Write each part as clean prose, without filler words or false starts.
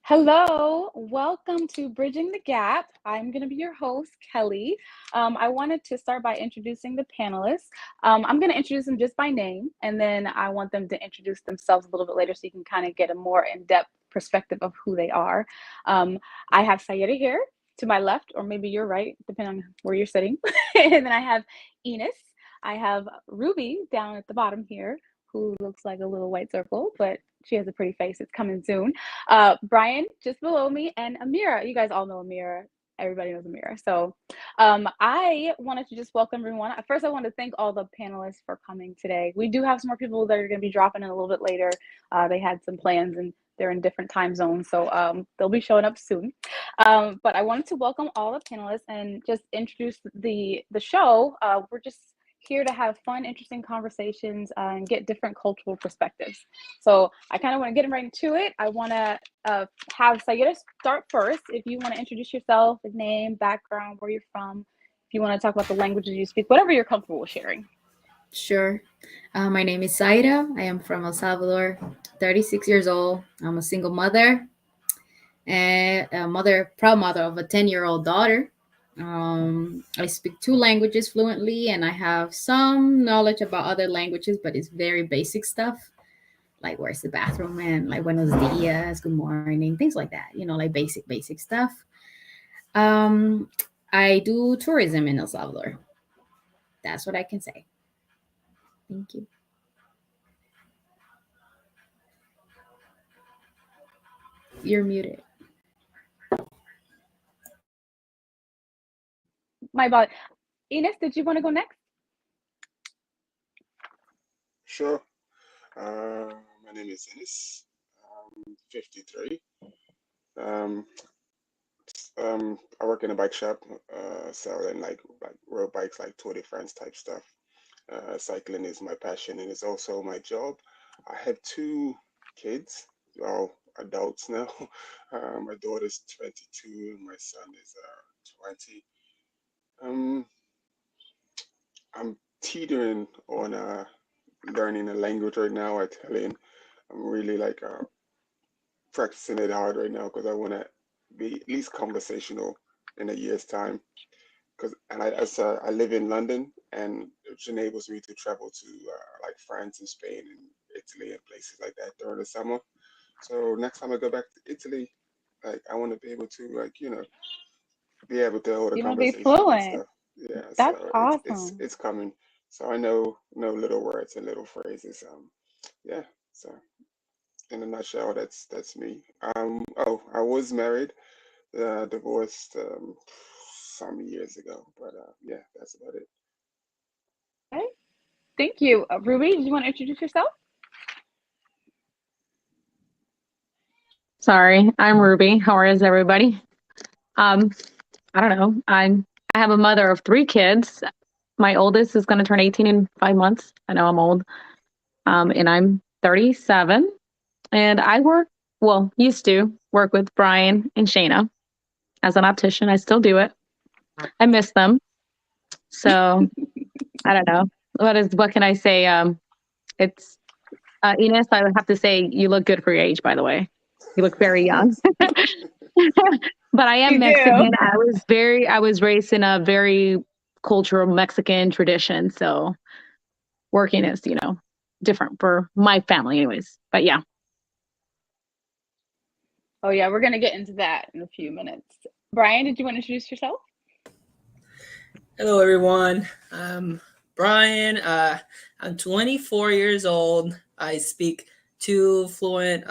Hello, welcome to Bridging the Gap. I'm going to be your host, Kelly. I wanted to start by introducing the panelists. I'm going to introduce them just by name, and then I want them to introduce themselves a little bit later so you can kind of get a more in-depth perspective of who they are. Um, I have Sayeda here to my left, or maybe your right, depending on where you're sitting. And then I have Enos. I have Ruby down at the bottom here, who looks like a little white circle, but she has a pretty face. It's coming soon. Brian just below me, and Amira. You guys all know Amira. Everybody knows Amira. So I wanted to just welcome everyone. First, I want to thank all the panelists for coming today. We do have some more people that are going to be dropping in a little bit later. They had some plans and they're in different time zones, so they'll be showing up soon. But I wanted to welcome all the panelists and just introduce the show. We're just here to have fun, interesting conversations and get different cultural perspectives. So I kind of want to get right into it. I want to have Sayeda start first. If you want to introduce yourself, like name, background, where you're from, if you want to talk about the languages you speak, whatever you're comfortable with sharing. Sure. My name is Zaira. I am from El Salvador, 36 years old. I'm a single mother and proud mother of a 10-year-old daughter. I speak two languages fluently, and I have some knowledge about other languages, but it's very basic stuff, like where's the bathroom and like buenos dias, good morning, things like that. Like basic stuff. Um, I do tourism in El Salvador. That's what I can say. Thank you. You're muted. My bad. Enos, did you want to go next? Sure. My name is Enis. I'm 53. Um, I work in a bike shop, selling like road bikes, like Tour de France type stuff. Cycling is my passion and it's also my job. I have two kids, all adults now. My daughter's 22 and my son is 20. Um, I'm teetering on learning a language right now, Italian. I'm really like practicing it hard right now because I want to be at least conversational in a year's time. I live in London, and it enables me to travel to like France and Spain and Italy and places like that during the summer. So next time I go back to Italy, like I want to be able to be able to hold a You want to be conversation and fluent. stuff. Yeah, That's so awesome. it's coming. So I know little words and little phrases. Yeah. So in a nutshell, that's me. I was married, divorced some years ago, but yeah, that's about it. Okay. Thank you. Ruby, do you want to introduce yourself? Sorry, I'm Ruby. How is everybody? Um, I don't know. I have a mother of three kids. My oldest is going to turn 18 in 5 months. I know I'm old. And I'm 37. And I used to work with Brian and Shayna as an optician. I still do it. I miss them. So I don't know. What can I say? It's Enos, I would have to say you look good for your age, by the way. You look very young. But I am You Mexican. do. I was raised in a very cultural Mexican tradition. So working is, different for my family anyways. But yeah. Oh, yeah, we're going to get into that in a few minutes. Brian, did you want to introduce yourself? Hello, everyone. I'm Brian. I'm 24 years old. I speak two fluent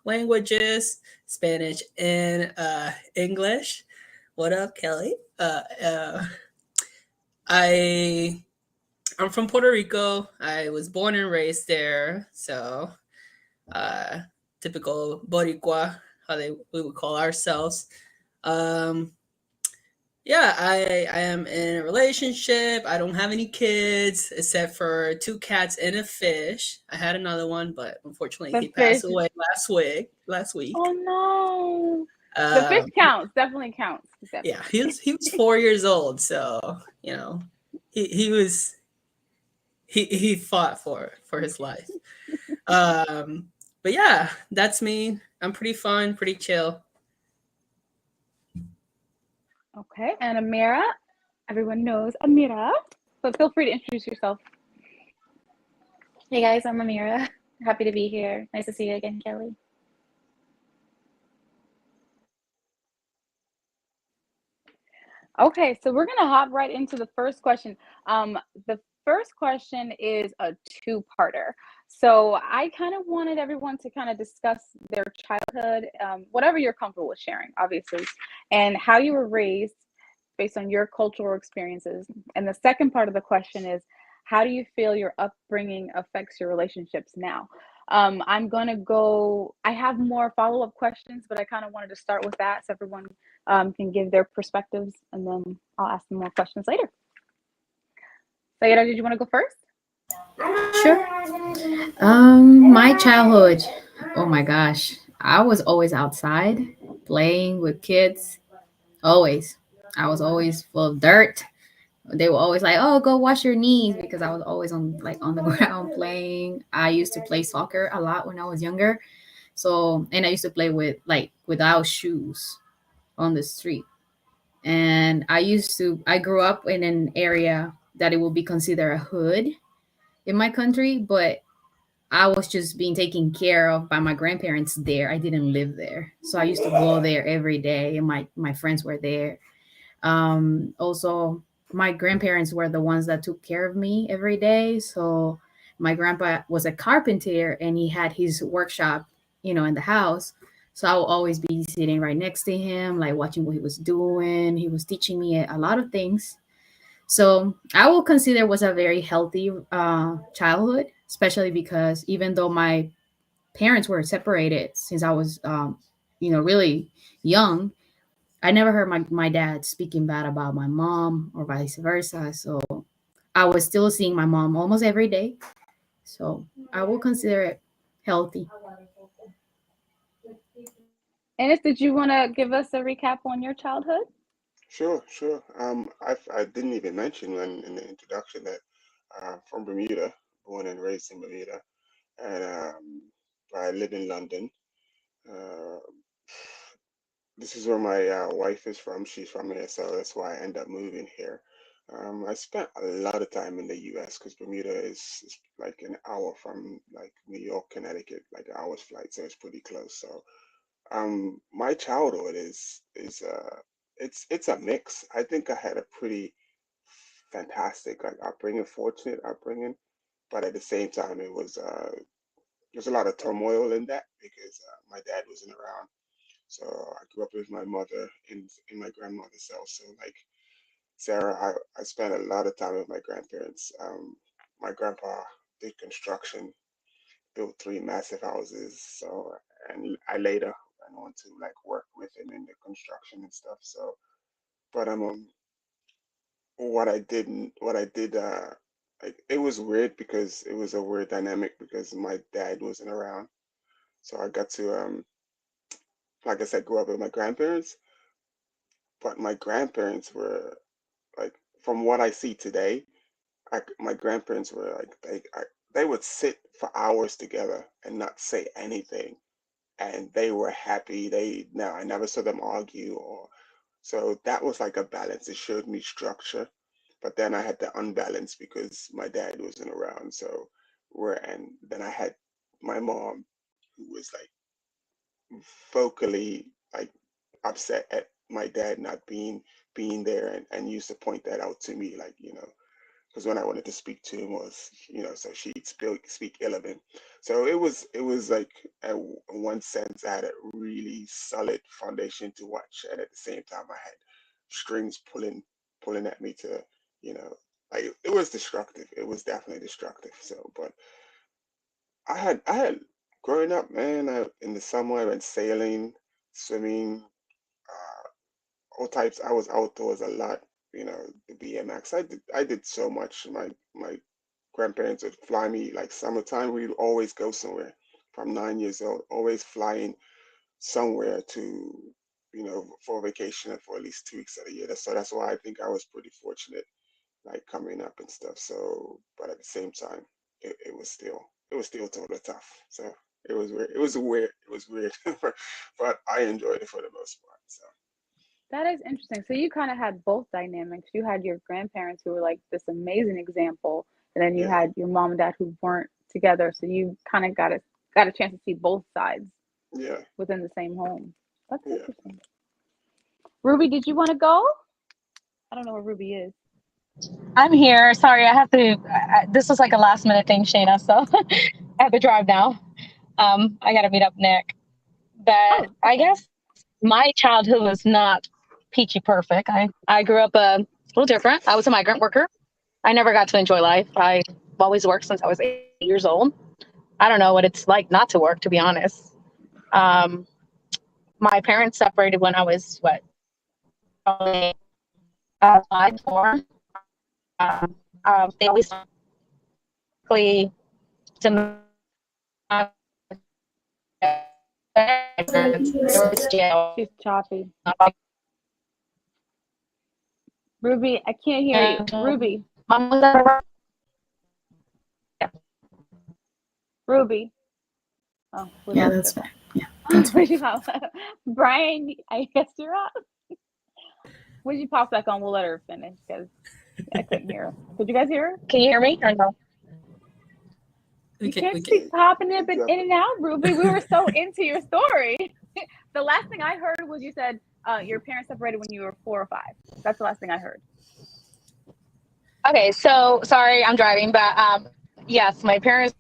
languages, Spanish and English. What up, Kelly? I'm from Puerto Rico. I was born and raised there. So typical Boricua, we would call ourselves. Yeah, I am in a relationship. I don't have any kids except for two cats and a fish. I had another one, but unfortunately The he fish. passed away last week. Oh, no. The fish Um, counts. Definitely counts. yeah, Definitely. he was 4 years old, so he was he fought for his life. But yeah, that's me. I'm pretty fun, pretty chill. Okay, and Amira, everyone knows Amira, but feel free to introduce yourself. Hey guys, I'm Amira. Happy to be here. Nice to see you again, Kelly. Okay, so we're gonna hop right into the first question. The first question is a two-parter. So I kind of wanted everyone to kind of discuss their childhood, whatever you're comfortable with sharing, obviously, and how you were raised based on your cultural experiences. And the second part of the question is, how do you feel your upbringing affects your relationships now? I'm gonna go. I have more follow-up questions, but I kind of wanted to start with that so everyone can give their perspectives, and then I'll ask them more questions later. Sayeda, did you want to go first? Sure. My childhood. Oh my gosh, I was always outside playing with kids. Always, I was always full of dirt. They were always like, "Oh, go wash your knees," because I was always on the ground playing. I used to play soccer a lot when I was younger. So, and I used to play with like without shoes on the street. And I grew up in an area that it would be considered a hood in my country, but I was just being taken care of by my grandparents there. I didn't live there. So I used to go there every day, and my friends were there. Also, my grandparents were the ones that took care of me every day. So my grandpa was a carpenter, and he had his workshop, in the house. So I will always be sitting right next to him, like watching what he was doing. He was teaching me a lot of things. So I will consider it was a very healthy childhood, especially because even though my parents were separated since I was, really young, I never heard my dad speaking bad about my mom or vice versa. So I was still seeing my mom almost every day. So I will consider it healthy. Ennis, did you want to give us a recap on your childhood? Sure, sure. I didn't even mention when in the introduction that from Bermuda, born and raised in Bermuda, and I live in London. Uh, this is where my wife is from. She's from here, so that's why I end up moving here. I spent a lot of time in the U.S. because Bermuda is like an hour from like New York, Connecticut, like an hour's flight, so it's pretty close. So my childhood is it's a mix. I think I had a pretty fantastic like upbringing, fortunate upbringing, but at the same time it was there's a lot of turmoil in that because my dad wasn't around. So I grew up with my mother in my grandmother's house. So like Sarah, I spent a lot of time with my grandparents. My grandpa did construction, built three massive houses. So and I later went on to like work with him in the construction and stuff. So but what I did like it was weird because it was a weird dynamic because my dad wasn't around. So I got to like I said, grow up with my grandparents, but my grandparents were like from what I see today, my grandparents were like they would sit for hours together and not say anything, and they were happy. They no, I never saw them argue or so that was like a balance. It showed me structure, but then I had the unbalance because my dad wasn't around. So and then I had my mom who was like vocally like upset at my dad not being there and used to point that out to me like because when I wanted to speak to him was so she'd speak ill of him. So it was like in one sense I had a really solid foundation to watch, and at the same time I had strings pulling at me to you know like it was destructive. It was definitely destructive. So but I had growing up, man. In the summer, I went sailing, swimming, all types. I was outdoors a lot. The BMX. I did so much. My grandparents would fly me like summertime. We'd always go somewhere. From 9 years old, always flying somewhere to for vacation and for at least 2 weeks of the year. So that's why I think I was pretty fortunate, like coming up and stuff. So, but at the same time, it was still totally tough. So It was weird. It was weird. It was weird, but I enjoyed it for the most part. So That is interesting. So you kind of had both dynamics. You had your grandparents who were like this amazing example, and then you yeah, had your mom and dad who weren't together. So you kind of got a chance to see both sides yeah, within the same home. That's yeah. interesting. Ruby, did you want to go? I don't know where Ruby is. I'm here. Sorry, I have to. This was like a last minute thing, Shayna. So I have to drive now. I got to meet up Nick. But Oh, I okay. guess my childhood was not peachy perfect. I grew up a little different. I was a migrant worker. I never got to enjoy life. I've always worked since I was 8 years old. I don't know what it's like not to work, to be honest. Um, my parents separated when I was what, probably 5, 4. They always play to jail. She's choppy. Ruby, I can't hear you. Ruby, Ruby. Oh, we Yeah, lost that's her. fine. Yeah, that's fine. Brian, I guess you're up. When you pop back on, we'll let her finish because I couldn't hear her. Could you guys hear her? Can you hear me or no? You We can't just be can. popping in Exactly. and out, Ruby. We were so into your story. The last thing I heard was you said your parents separated when you were 4 or 5. That's the last thing I heard. Okay, so sorry, I'm driving, but yes, my parents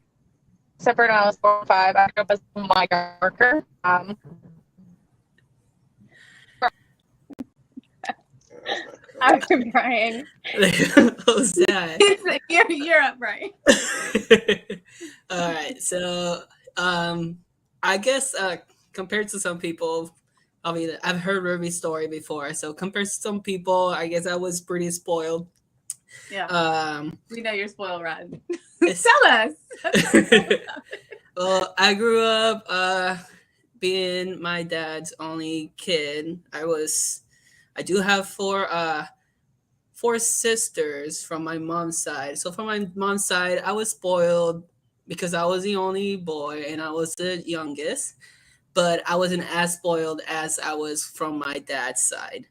separated when I was 4 or 5. I grew up as a migrant worker. Yeah, that's not All correct. right, Brian. What was that? You're up, Brian. All right. So, I guess compared to some people, I mean, I've heard Ruby's story before. So compared to some people, I guess I was pretty spoiled. Yeah, Um, we know you're spoiled, Rod. it's- Tell us. well, I grew up being my dad's only kid. I do have four sisters from my mom's side. So from my mom's side, I was spoiled because I was the only boy and I was the youngest, but I wasn't as spoiled as I was from my dad's side.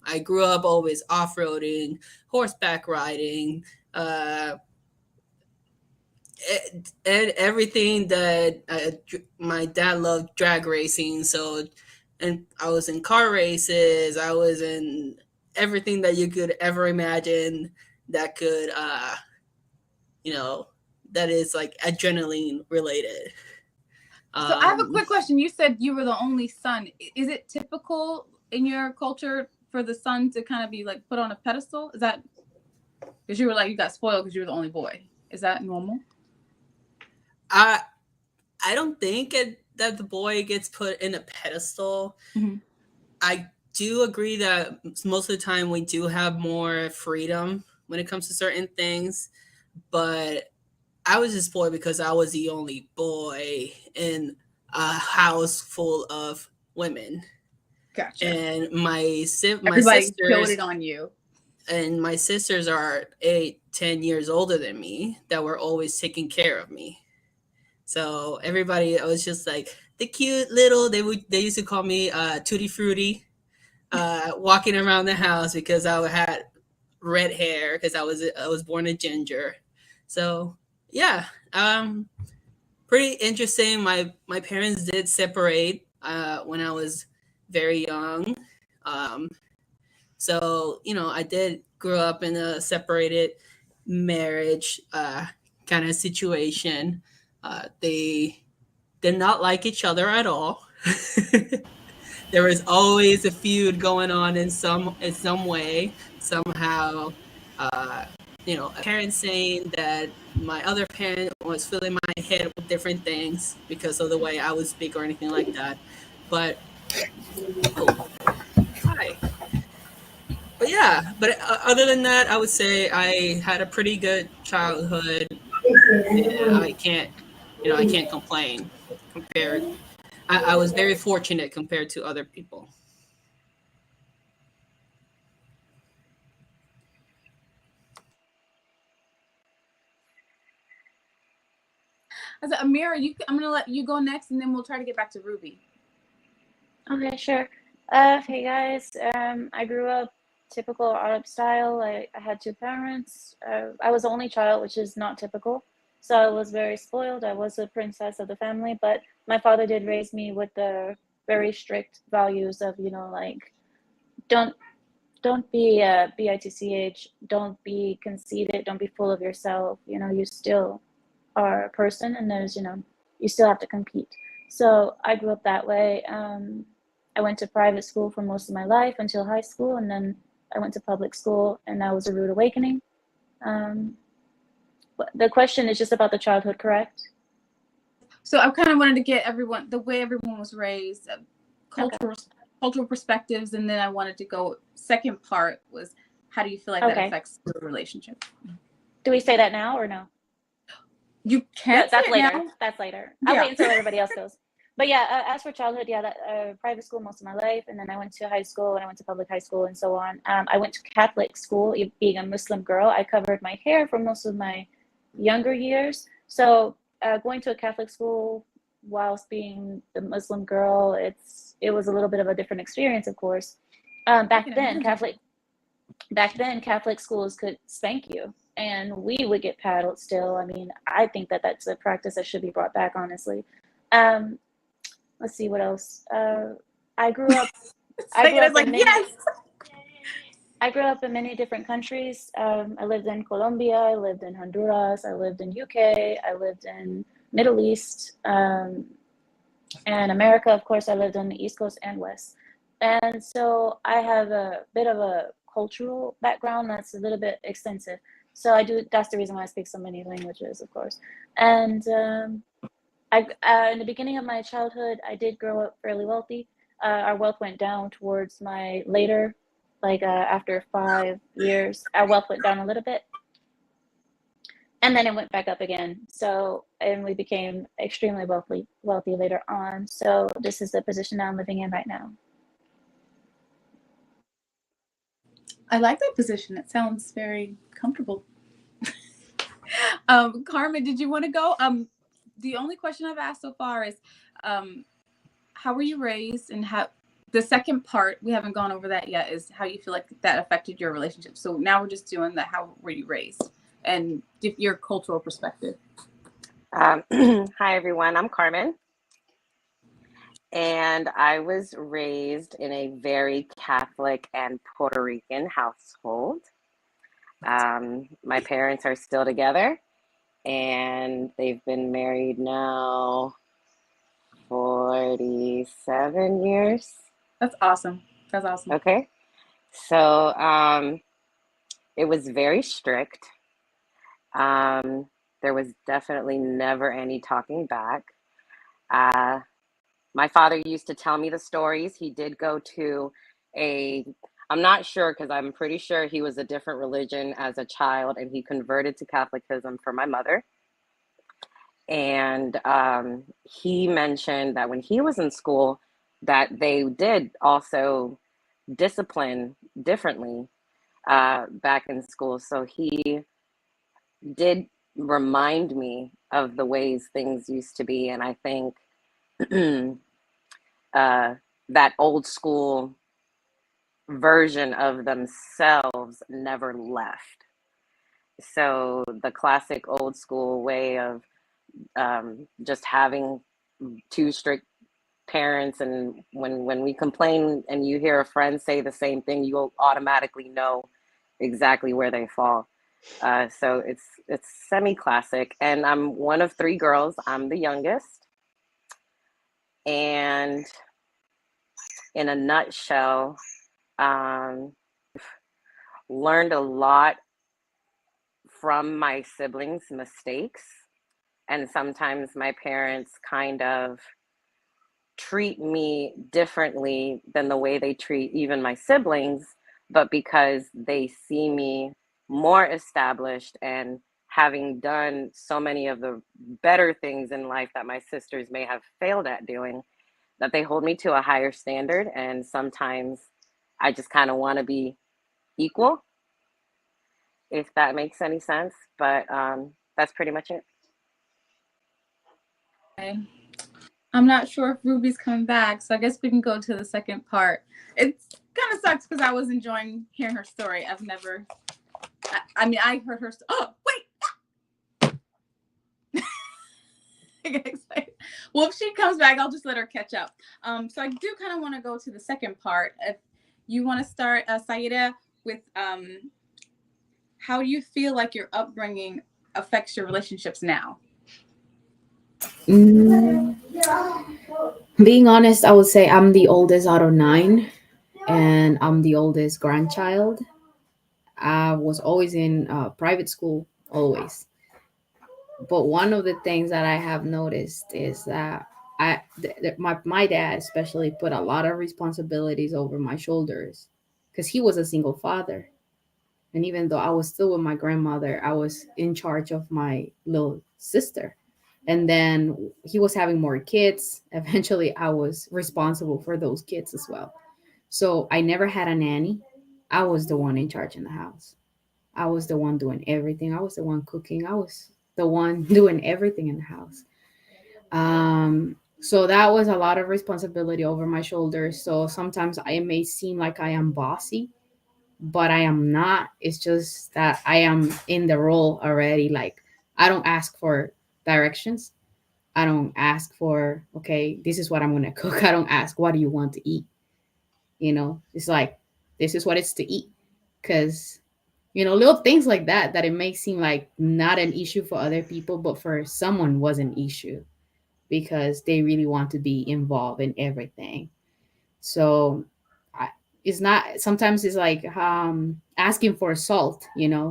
I grew up always off-roading, horseback riding, and everything that my dad loved drag racing. So, and I was in car races. I was in everything that you could ever imagine that could, you know, that is like adrenaline related. So I have a quick question. You said you were the only son. Is it typical in your culture for the son to kind of be like put on a pedestal? Is that because you were like you got spoiled because you were the only boy? Is that normal? I I don't think that the boy gets put in a pedestal. Mhm. I do agree that most of the time we do have more freedom when it comes to certain things, but I was just spoiled because I was the only boy in a house full of women, Gotcha. and my Everybody sisters doted on you. and my sisters are 8, 10 years older than me that were always taking care of me. So everybody, I was just like the cute little. They used to call me Tutti Frutti, walking around the house because I had red hair because I was born a ginger. So yeah, pretty interesting. My parents did separate when I was very young. Um, so I did grow up in a separated marriage kind of situation. They did not like each other at all. There was always a feud going on in some way somehow. uh, a parent saying that my other parent was filling my head with different things because of the way I would speak or anything like that. But oh, hi. But yeah, but other than that, I would say I had a pretty good childhood. I can't complain compared. I was very fortunate compared to other people. I said, Amira, I'm gonna let you go next, and then we'll try to get back to Ruby. Okay, sure. Hey guys. I grew up typical Arab style. I had two parents. I was the only child, which is not typical. So I was very spoiled. I was a princess of the family, but my father did raise me with the very strict values of, like, don't don't be bitch, don't be conceited, don't be full of yourself. You still are a person, and you still have to compete. So I grew up that way. I went to private school for most of my life until high school, and then I went to public school, and that was a rude awakening. um, but the question is just about the childhood, correct? So I kind of wanted to get everyone the way everyone was raised, cultural perspectives, and then I wanted to go. Second part was, how do you feel like that Okay. affects the relationship? Do we say that now or no? You can't. That's say it later. now. That's later. I'll Yeah. wait until everybody else goes. But yeah, as for childhood, yeah, private school most of my life, and then I went to high school, and I went to public high school, and so on. I went to Catholic school. Being a Muslim girl, I covered my hair for most of my younger years. So going to a Catholic school whilst being the Muslim girl, it was a little bit of a different experience, of course. Back then, Catholic schools could spank you, and we would get paddled still. I mean, I think that that's a practice that should be brought back, honestly. Um, let's see what else. I grew up. I grew up in many. Yes. I grew up in many different countries. I lived in Colombia. I lived in Honduras. I lived in UK. I lived in Middle East, and America. Of course, I lived on the East Coast and West. And so I have a bit of a cultural background that's a little bit extensive. So I do. That's the reason why I speak so many languages, of course. And in the beginning of my childhood, I did grow up fairly wealthy. Our wealth went down towards my later, like after 5 years, our wealth went down a little bit, and then it went back up again. So, and we became extremely wealthy later on. So this is the position that I'm living in right now. I like that position. It sounds very comfortable. Carmen, did you want to go? The only question I've asked so far is, how were you raised, and how the second part, we haven't gone over that yet, is how you feel like that affected your relationship. So now we're just doing the how were you raised and your cultural perspective. Hi, everyone. I'm Carmen. And I was raised in a very Catholic and Puerto Rican household. My parents are still together, and they've been married now 47 years. That's awesome. That's awesome. Okay. So it was very strict. There was definitely never any talking back. My father used to tell me the stories. He did go to I'm not sure, because I'm pretty sure he was a different religion as a child, and he converted to Catholicism for my mother. And he mentioned that when he was in school, that they did also discipline differently back in school. So he did remind me of the ways things used to be. And I think that old school version of themselves never left. So the classic old school way of just having two strict parents, and when we complain and you hear a friend say the same thing, you'll automatically know exactly where they fall. So it's semi-classic, and I'm one of three girls. I'm the youngest, and in a nutshell, learned a lot from my siblings' mistakes. And sometimes my parents kind of treat me differently than the way they treat even my siblings, but because they see me more established and having done so many of the better things in life that my sisters may have failed at doing, that they hold me to a higher standard. And sometimes I just kind of want to be equal, if that makes any sense. But that's pretty much it. Okay. I'm not sure if Ruby's coming back, so I guess we can go to the second part. It kind of sucks because I was enjoying hearing her story. I've never, I mean, I heard her. Oh, wait. I get excited. Well, if she comes back, I'll just let her catch up. So I do kind of want to go to the second part. If you want to start, Saida, with how do you feel like your upbringing affects your relationships now? Being honest, I would say I'm the oldest out of 9, and I'm the oldest grandchild. I was always in private school, always. But one of the things that I have noticed is that my dad especially put a lot of responsibilities over my shoulders because he was a single father. And even though I was still with my grandmother, I was in charge of my little sister. And then he was having more kids. Eventually, I was responsible for those kids as well. So I never had a nanny. I was the one in charge in the house. I was the one doing everything. I was the one cooking. I was the one doing everything in the house. So that was a lot of responsibility over my shoulders. So sometimes I may seem like I am bossy, but I am not. It's just that I am in the role already. Like, I don't ask for directions. I don't ask for, okay, this is what I'm going to cook. I don't ask, what do you want to eat? It's like, this is what it's to eat. Because, little things like that it may seem like not an issue for other people, but for someone was an issue because they really want to be involved in everything. So it's not, sometimes it's like asking for salt.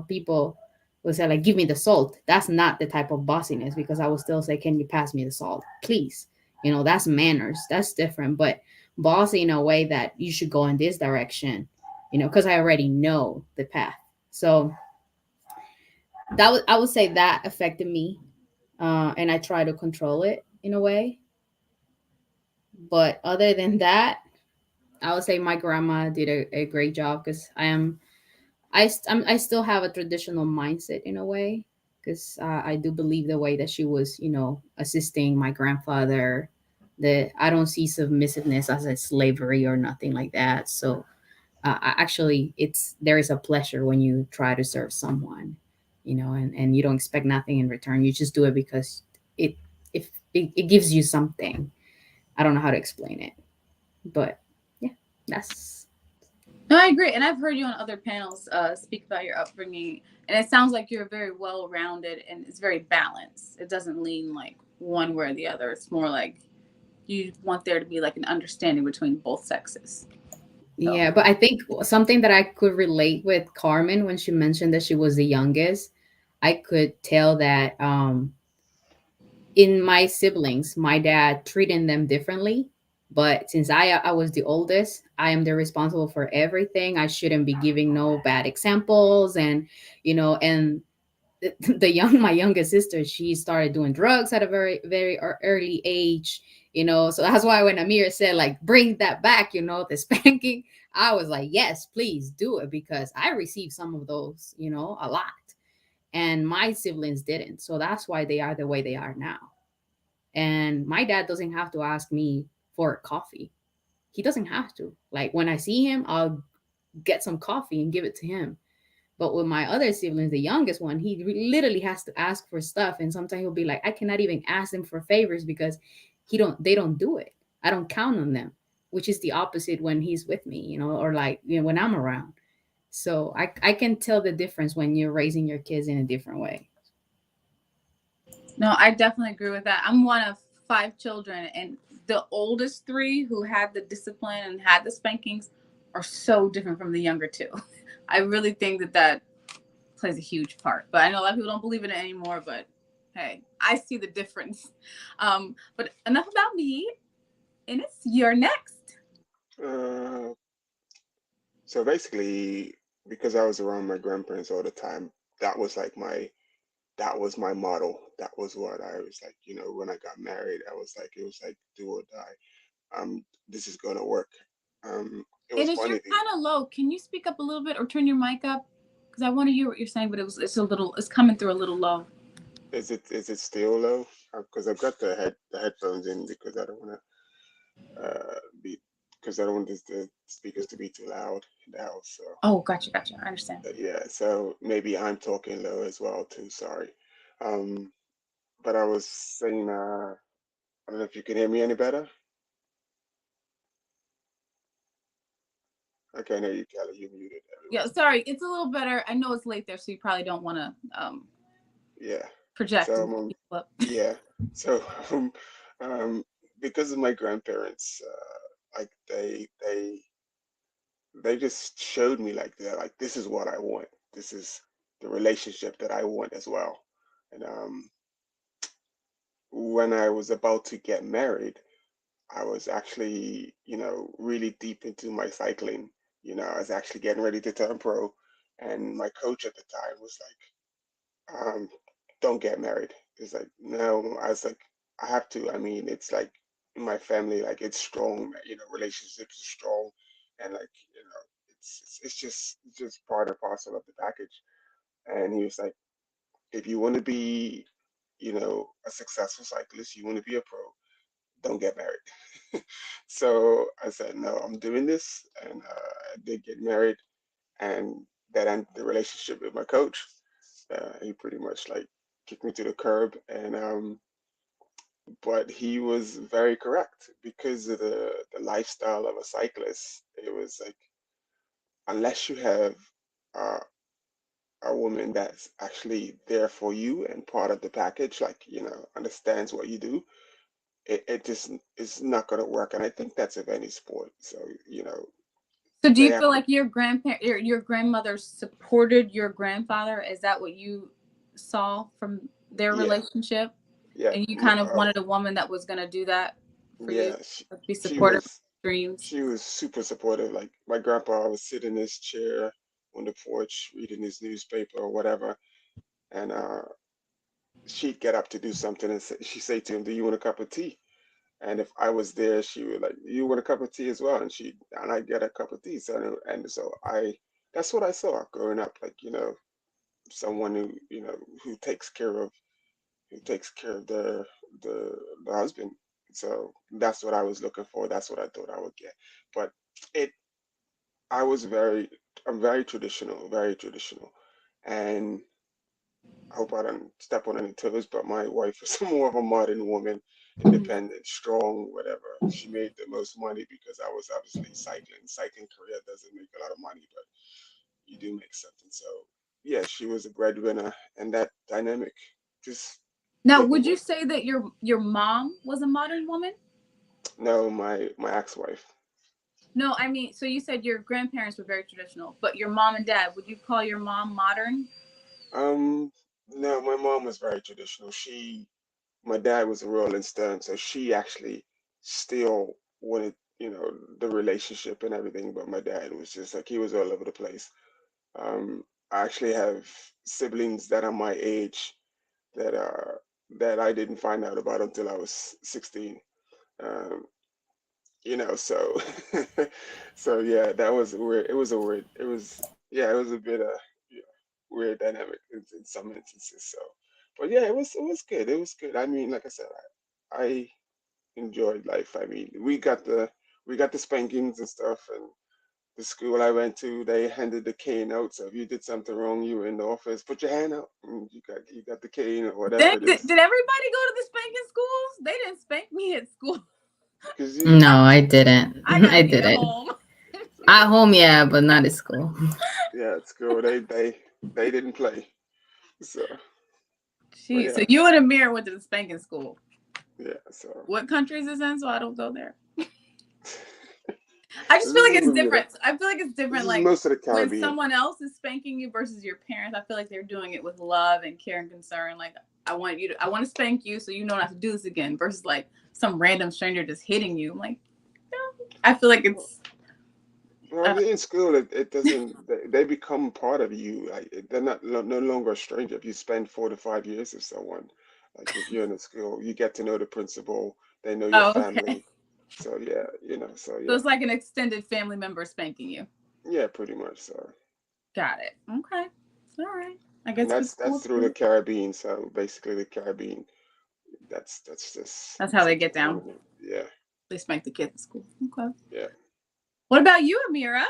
People will say like, give me the salt. That's not the type of bossiness, because I will still say, can you pass me the salt, please? That's manners, that's different. But bossy in a way that you should go in this direction, because I already know the path. So I would say that affected me, and I try to control it in a way. But other than that, I would say my grandma did a great job, because I still have a traditional mindset in a way, because I do believe the way that she was, assisting my grandfather. That I don't see submissiveness as a slavery or nothing like that. So actually, there is a pleasure when you try to serve someone, and you don't expect nothing in return. You just do it because it if it gives you something. I don't know how to explain it, but yeah, that's. No, I agree. And I've heard you on other panels speak about your upbringing. And it sounds like you're very well rounded and it's very balanced. It doesn't lean like one way or the other. It's more like you want there to be like an understanding between both sexes. Yeah, but I think something that I could relate with Carmen when she mentioned that she was the youngest, I could tell that in my siblings, my dad treated them differently. But since I was the oldest, I am the responsible for everything. I shouldn't be giving no bad examples, and and my youngest sister, she started doing drugs at a very very early age. So that's why when Amir said like, bring that back, the spanking, I was like, yes, please do it, because I received some of those, a lot, and my siblings didn't. So that's why they are the way they are now. And my dad doesn't have to ask me for coffee. He doesn't have to. Like, when I see him, I'll get some coffee and give it to him. But with my other siblings, the youngest one, he literally has to ask for stuff. And sometimes he'll be like, I cannot even ask them for favors because they don't do it. I don't count on them, which is the opposite when he's with me, or like, when I'm around. So I can tell the difference when you're raising your kids in a different way. No, I definitely agree with that. I'm one of 5 children, and the oldest 3 who had the discipline and had the spankings are so different from the younger 2. I really think that plays a huge part. But I know a lot of people don't believe in it anymore, but hey, I see the difference. But enough about me. Ines, you're next. So basically, because I was around my grandparents all the time, that was like that was my model. That was what I was like, when I got married, it was like do or die. This is gonna work. It was Ines, funny. you're kind of low. Can you speak up a little bit or turn your mic up? Because I want to hear what you're saying, but it's coming through a little low. Is it still low? Because I've got the headphones in because I don't want to be because I don't want the speakers to be too loud in the house. So Oh, gotcha. I understand. yeah, so maybe I'm talking low as well too. Sorry. Um, but I was saying, I don't know if you can hear me any better. I can't hear you, Kelly. You muted Yeah, everyone. sorry. It's a little better. I know it's late there, so you probably don't want to Yeah. project. So And but yeah. So um, um, because of my grandparents, like they just showed me like that, like this is what I want. This is the relationship that I want as well. And when I was about to get married, I was actually, really deep into my cycling. I was actually getting ready to turn pro, and my coach at the time was like, "Don't get married." It's like, no. I was like, I have to. I mean, it's like in my family, like it's strong. Relationships are strong, and like, it's just part and parcel of the package. And he was like, if you want to be, a successful cyclist, you want to be a pro, don't get married. So I said, no, I'm doing this. And I did get married. And that ended the relationship with my coach. He pretty much like kicked me to the curb. But he was very correct because of the lifestyle of a cyclist. It was like, unless you have uh, a woman that's actually there for you and part of the package, like, understands what you do, it just is not going to work. And I think that's of any sport. So, so, do they you have feel to, like your grandmother supported your grandfather? Is that what you saw from their yeah, relationship? yeah, And you kind of wanted a woman that was going to do that for you, yeah. like be She supportive of was, your dreams. she was super supportive. Like my grandpa was sitting in his chair on the porch reading his newspaper or whatever. And she'd get up to do something and she'd say to him, do you want a cup of tea? And if I was there, she would like, you want a cup of tea as well? And I get a cup of tea. So that's what I saw growing up, like, someone who takes care of, the, the husband. So that's what I was looking for. That's what I thought I would get. But it, I was I'm very traditional, very traditional. And I hope I don't step on any toes, but my wife is more of a modern woman, independent, strong, whatever. She made the most money because I was obviously cycling. Cycling career doesn't make a lot of money, but you do make something. So yeah, she was a breadwinner, and that dynamic just Now, didn't would you work. say that your mom was a modern woman? No, my ex-wife. No, I mean, so you said your grandparents were very traditional, but your mom and dad, would you call your mom modern? Um, no, my mom was very traditional. My dad was a Rolling Stone, so she actually still wanted, the relationship and everything, but my dad was just like he was all over the place. I actually have siblings that are my age that that I didn't find out about until I was 16. Um, so so yeah, that was weird. It was a weird. It was yeah, it was a bit yeah, weird dynamic in some instances. So, but yeah, it was good. It was good. I mean, like I said, I enjoyed life. I mean, we got the spankings and stuff, and the school I went to, they handed the cane out. So if you did something wrong, you were in the office, put your hand up, and you got the cane or whatever Did, it did, is. did everybody go to the spanking schools? They didn't spank me at school. Because No, I, I didn't. I got I beat at didn't. home. At home, yeah, but not at school. yeah, at school they didn't play. So, but Jeez, so yeah, you and Amir went to the spanking school. yeah. So What country is this in? So I don't go there. I just this feel is like in it's Bermuda. different. I feel like it's This different. is Like most of the when Caribbean. someone else is spanking you versus your parents, I feel like they're doing it with love and care and concern. Like I want to spank you so you know not to do this again. Versus like some random stranger just hitting you. I'm like, no. I feel like it's. Well, in school, it doesn't. They become part of you. Like they're no longer a stranger. If you spend 4 to 5 years with someone, like if you're in a school, you get to know the principal. They know your Oh, okay. family. So yeah, So So yeah, it's like an extended family member spanking you. yeah, pretty much. So Got it. Okay. All right. I guess And he's cool that's through the too. Caribbean. So basically, the Caribbean. That's just That's how they get something. down. Yeah, They spank the kids at school. Okay. yeah. What about you, Amira?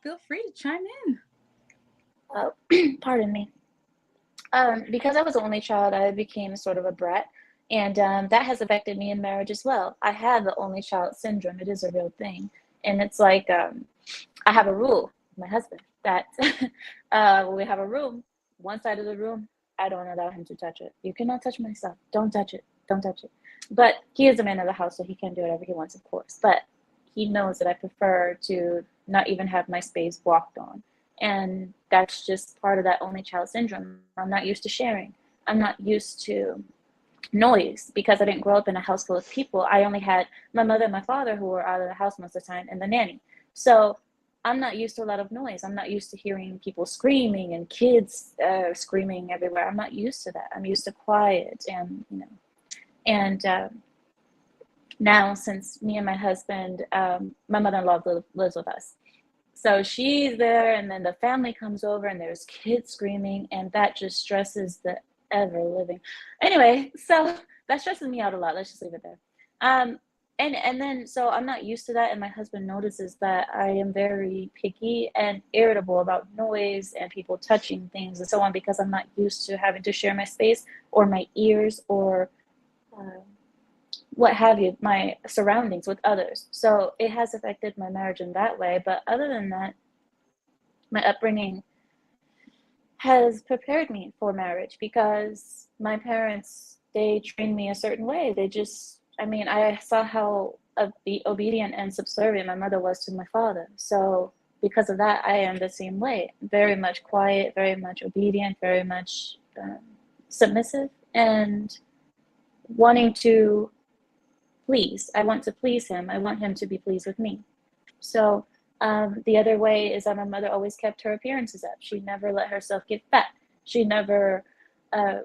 Feel free to chime in. Pardon me. Because I was the only child, I became sort of a brat, and that has affected me in marriage as well. I have the only child syndrome. It is a real thing, and it's like I have a rule with my husband that when we have a room, one side of the room, I don't allow him to touch it. You cannot touch my stuff. Don't touch it. Don't touch it. But he is the man of the house, so he can do whatever he wants, of course. But he knows that I prefer to not even have my space walked on. And that's just part of that only child syndrome. I'm not used to sharing. I'm not used to noise because I didn't grow up in a house full of people. I only had my mother and my father who were out of the house most of the time and the nanny. So I'm not used to a lot of noise. I'm not used to hearing people screaming and kids screaming everywhere. I'm not used to that. I'm used to quiet and, and now since me and my husband, my mother-in-law lives with us. So she's there, and then the family comes over, and there's kids screaming, and that just stresses the ever living. Anyway, so that stresses me out a lot. Let's just leave it there. And then so I'm not used to that, and my husband notices that I am very picky and irritable about noise and people touching things and so on because I'm not used to having to share my space or my ears or what have you, my surroundings with others. So it has affected my marriage in that way. But other than that, my upbringing has prepared me for marriage because my parents, they trained me a certain way. They just, I mean, I saw how obedient and subservient my mother was to my father. So because of that, I am the same way. Very much quiet, very much obedient, very much submissive, and wanting to please. I want to please him. I want him to be pleased with me. So the other way is that my mother always kept her appearances up. She never let herself get fat. She never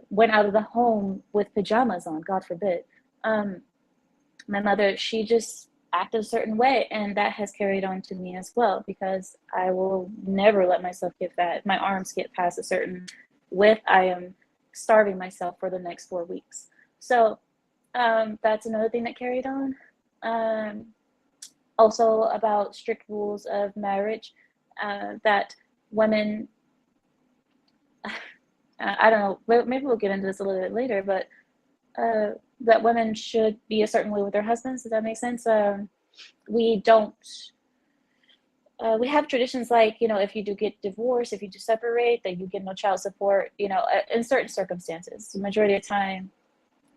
went out of the home with pajamas on, God forbid. My mother, she just acted a certain way, and that has carried on to me as well because I will never let myself get fat. If my arms get past a certain width, I am starving myself for the next 4 weeks. So that's another thing that carried on. Also about strict rules of marriage that women, I don't know, maybe we'll get into this a little bit later, but that women should be a certain way with their husbands. Does that make sense? We don't, we have traditions like, if you do get divorced, if you do separate, that you get no child support, in certain circumstances. The majority of the time,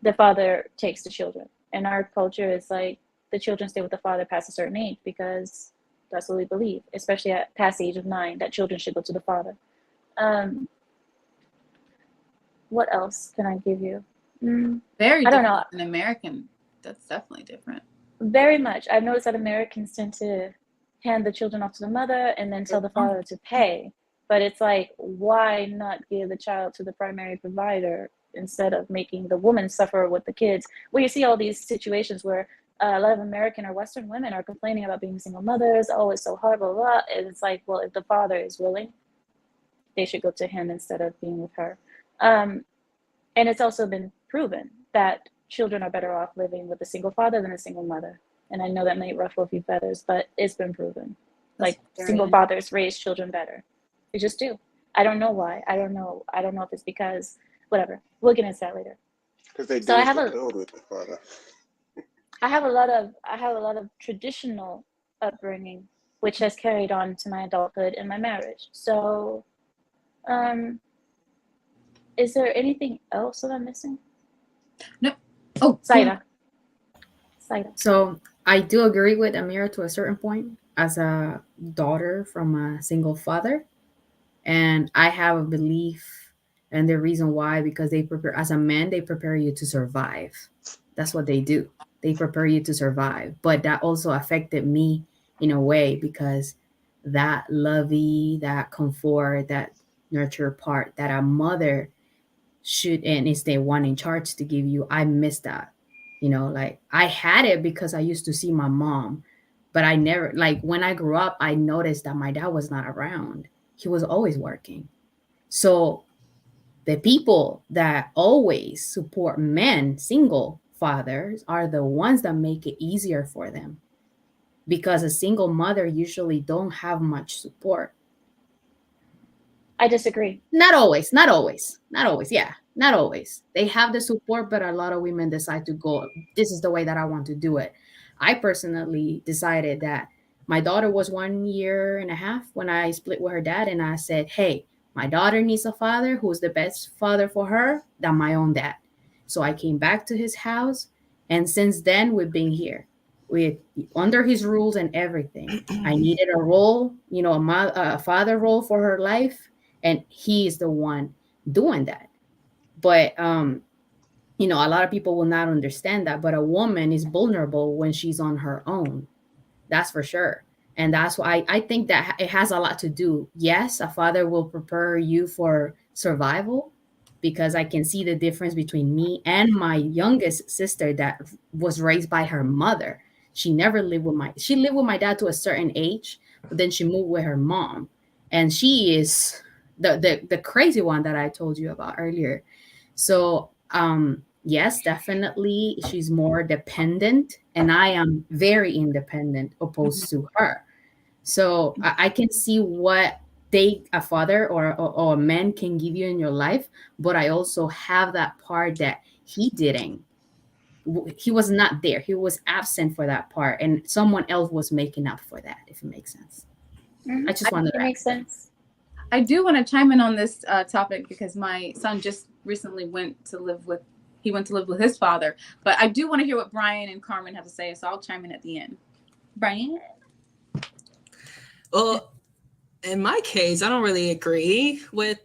the father takes the children. And our culture is like the children stay with the father past a certain age because that's what we believe, especially at past the age of 9, that children should go to the father. What else can I give you? Very I don't different know. than American. That's definitely different. Very much. I've noticed that Americans tend to hand the children off to the mother and then tell the father to pay. But it's like, why not give the child to the primary provider instead of making the woman suffer with the kids? Well, you see all these situations where a lot of American or Western women are complaining about being single mothers. Oh, it's so hard, blah, blah, blah. And it's like, well, if the father is willing, they should go to him instead of being with her. And it's also been proven that children are better off living with a single father than a single mother. And I know that may ruffle a few feathers, but it's been proven. That's like single fathers raise children better. They just do. I don't know why. I don't know if it's because whatever. We'll get into that later. Because they do So build with the father. I have a lot of traditional upbringing, which has carried on to my adulthood and my marriage. So, is there anything else that I'm missing? No. Oh, Saida. So I do agree with Amira to a certain point as a daughter from a single father. And I have a belief and the reason why, because they prepare, as a man, they prepare you to survive. That's what they do. They prepare you to survive. But that also affected me in a way because that lovey, that comfort, that nurture part that a mother should and is the one in charge to give you, I miss that. Like I had it because I used to see my mom, but I never, like when I grew up, I noticed that my dad was not around. He was always working. So the people that always support men, single fathers, are the ones that make it easier for them, because a single mother usually don't have much support. I disagree. Not always, not always, not always. Yeah, not always. They have the support, but a lot of women decide to go, this is the way that I want to do it. I personally decided that my daughter was 1.5 years when I split with her dad, and I said, hey, my daughter needs a father who's the best father for her than my own dad. So I came back to his house, and since then we've been here with under his rules and everything. I needed a role, a father role for her life, and he is the one doing that. But a lot of people will not understand that, but a woman is vulnerable when she's on her own. That's for sure. And that's why I think that it has a lot to do. Yes, a father will prepare you for survival, because I can see the difference between me and my youngest sister that was raised by her mother. She never lived with she lived with my dad to a certain age, but then she moved with her mom. And she is the crazy one that I told you about earlier. So yes, definitely she's more dependent, and I am very independent opposed to her. So I can see what a father or a man can give you in your life, but I also have that part that he didn't. He was not there. He was absent for that part, and someone else was making up for that, if it makes sense. I just wanted to It makes sense. I do want to chime in on this topic because my son just recently went to live with his father. But I do want to hear what Brian and Carmen have to say, so I'll chime in at the end. Brian? Well, in my case, I don't really agree with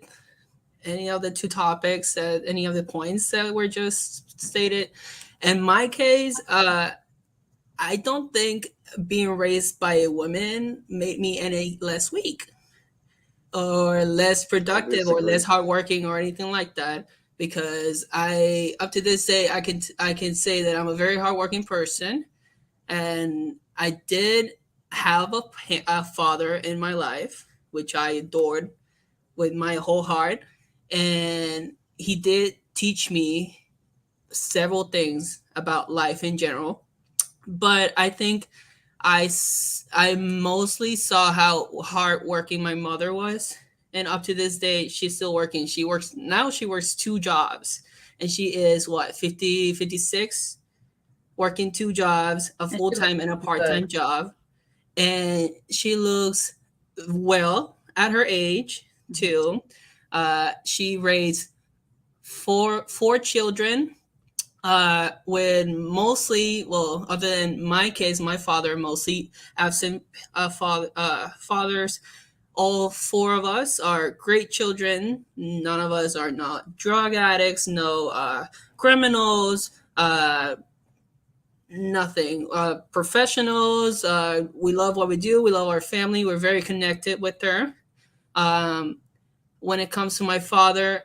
any of the two topics, any of the points that were just stated. In my case, I don't think being raised by a woman made me any less weak or less productive or less hardworking or anything like that. Because up to this day, I can say that I'm a very hardworking person, and I did have a father in my life, which I adored with my whole heart, and he did teach me several things about life in general. But I think I mostly saw how hardworking my mother was. And up to this day, she's still working. She works 2 jobs. And she is 50, 56, working 2 jobs, a full-time and a part-time job. And she looks well at her age too. She raised four children, with mostly, other than my case, my father, mostly absent fathers. All 4 of us are great children. None of us are not drug addicts, no criminals, nothing. Professionals. We love what we do. We love our family. We're very connected with her. When it comes to my father,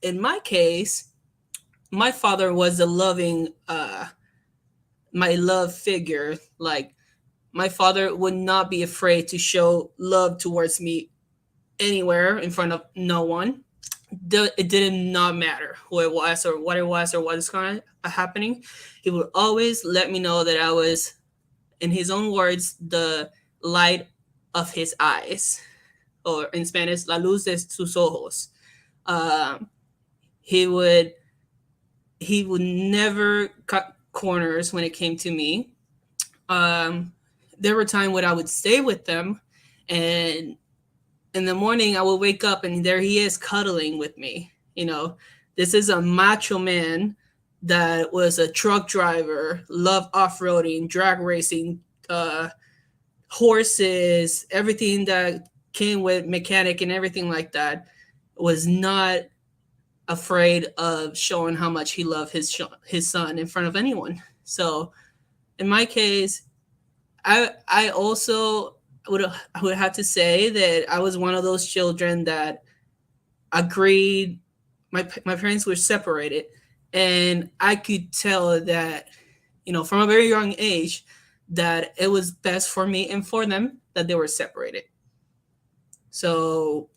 in my case, my father was a loving, my love figure. Like, my father would not be afraid to show love towards me anywhere in front of no one. It did not matter who it was or what is kind of happening. He would always let me know that I was, in his own words, the light of his eyes, or in Spanish, la luz de sus ojos. He would never cut corners when it came to me. There were times when I would stay with them, and in the morning I would wake up and there he is cuddling with me. This is a macho man that was a truck driver, loved off-roading, drag racing, horses, everything that came with mechanic and everything like that, was not afraid of showing how much he loved his son in front of anyone. So in my case, I also would have to say that I was one of those children that agreed. My parents were separated, and I could tell that, from a very young age, that it was best for me and for them that they were separated. So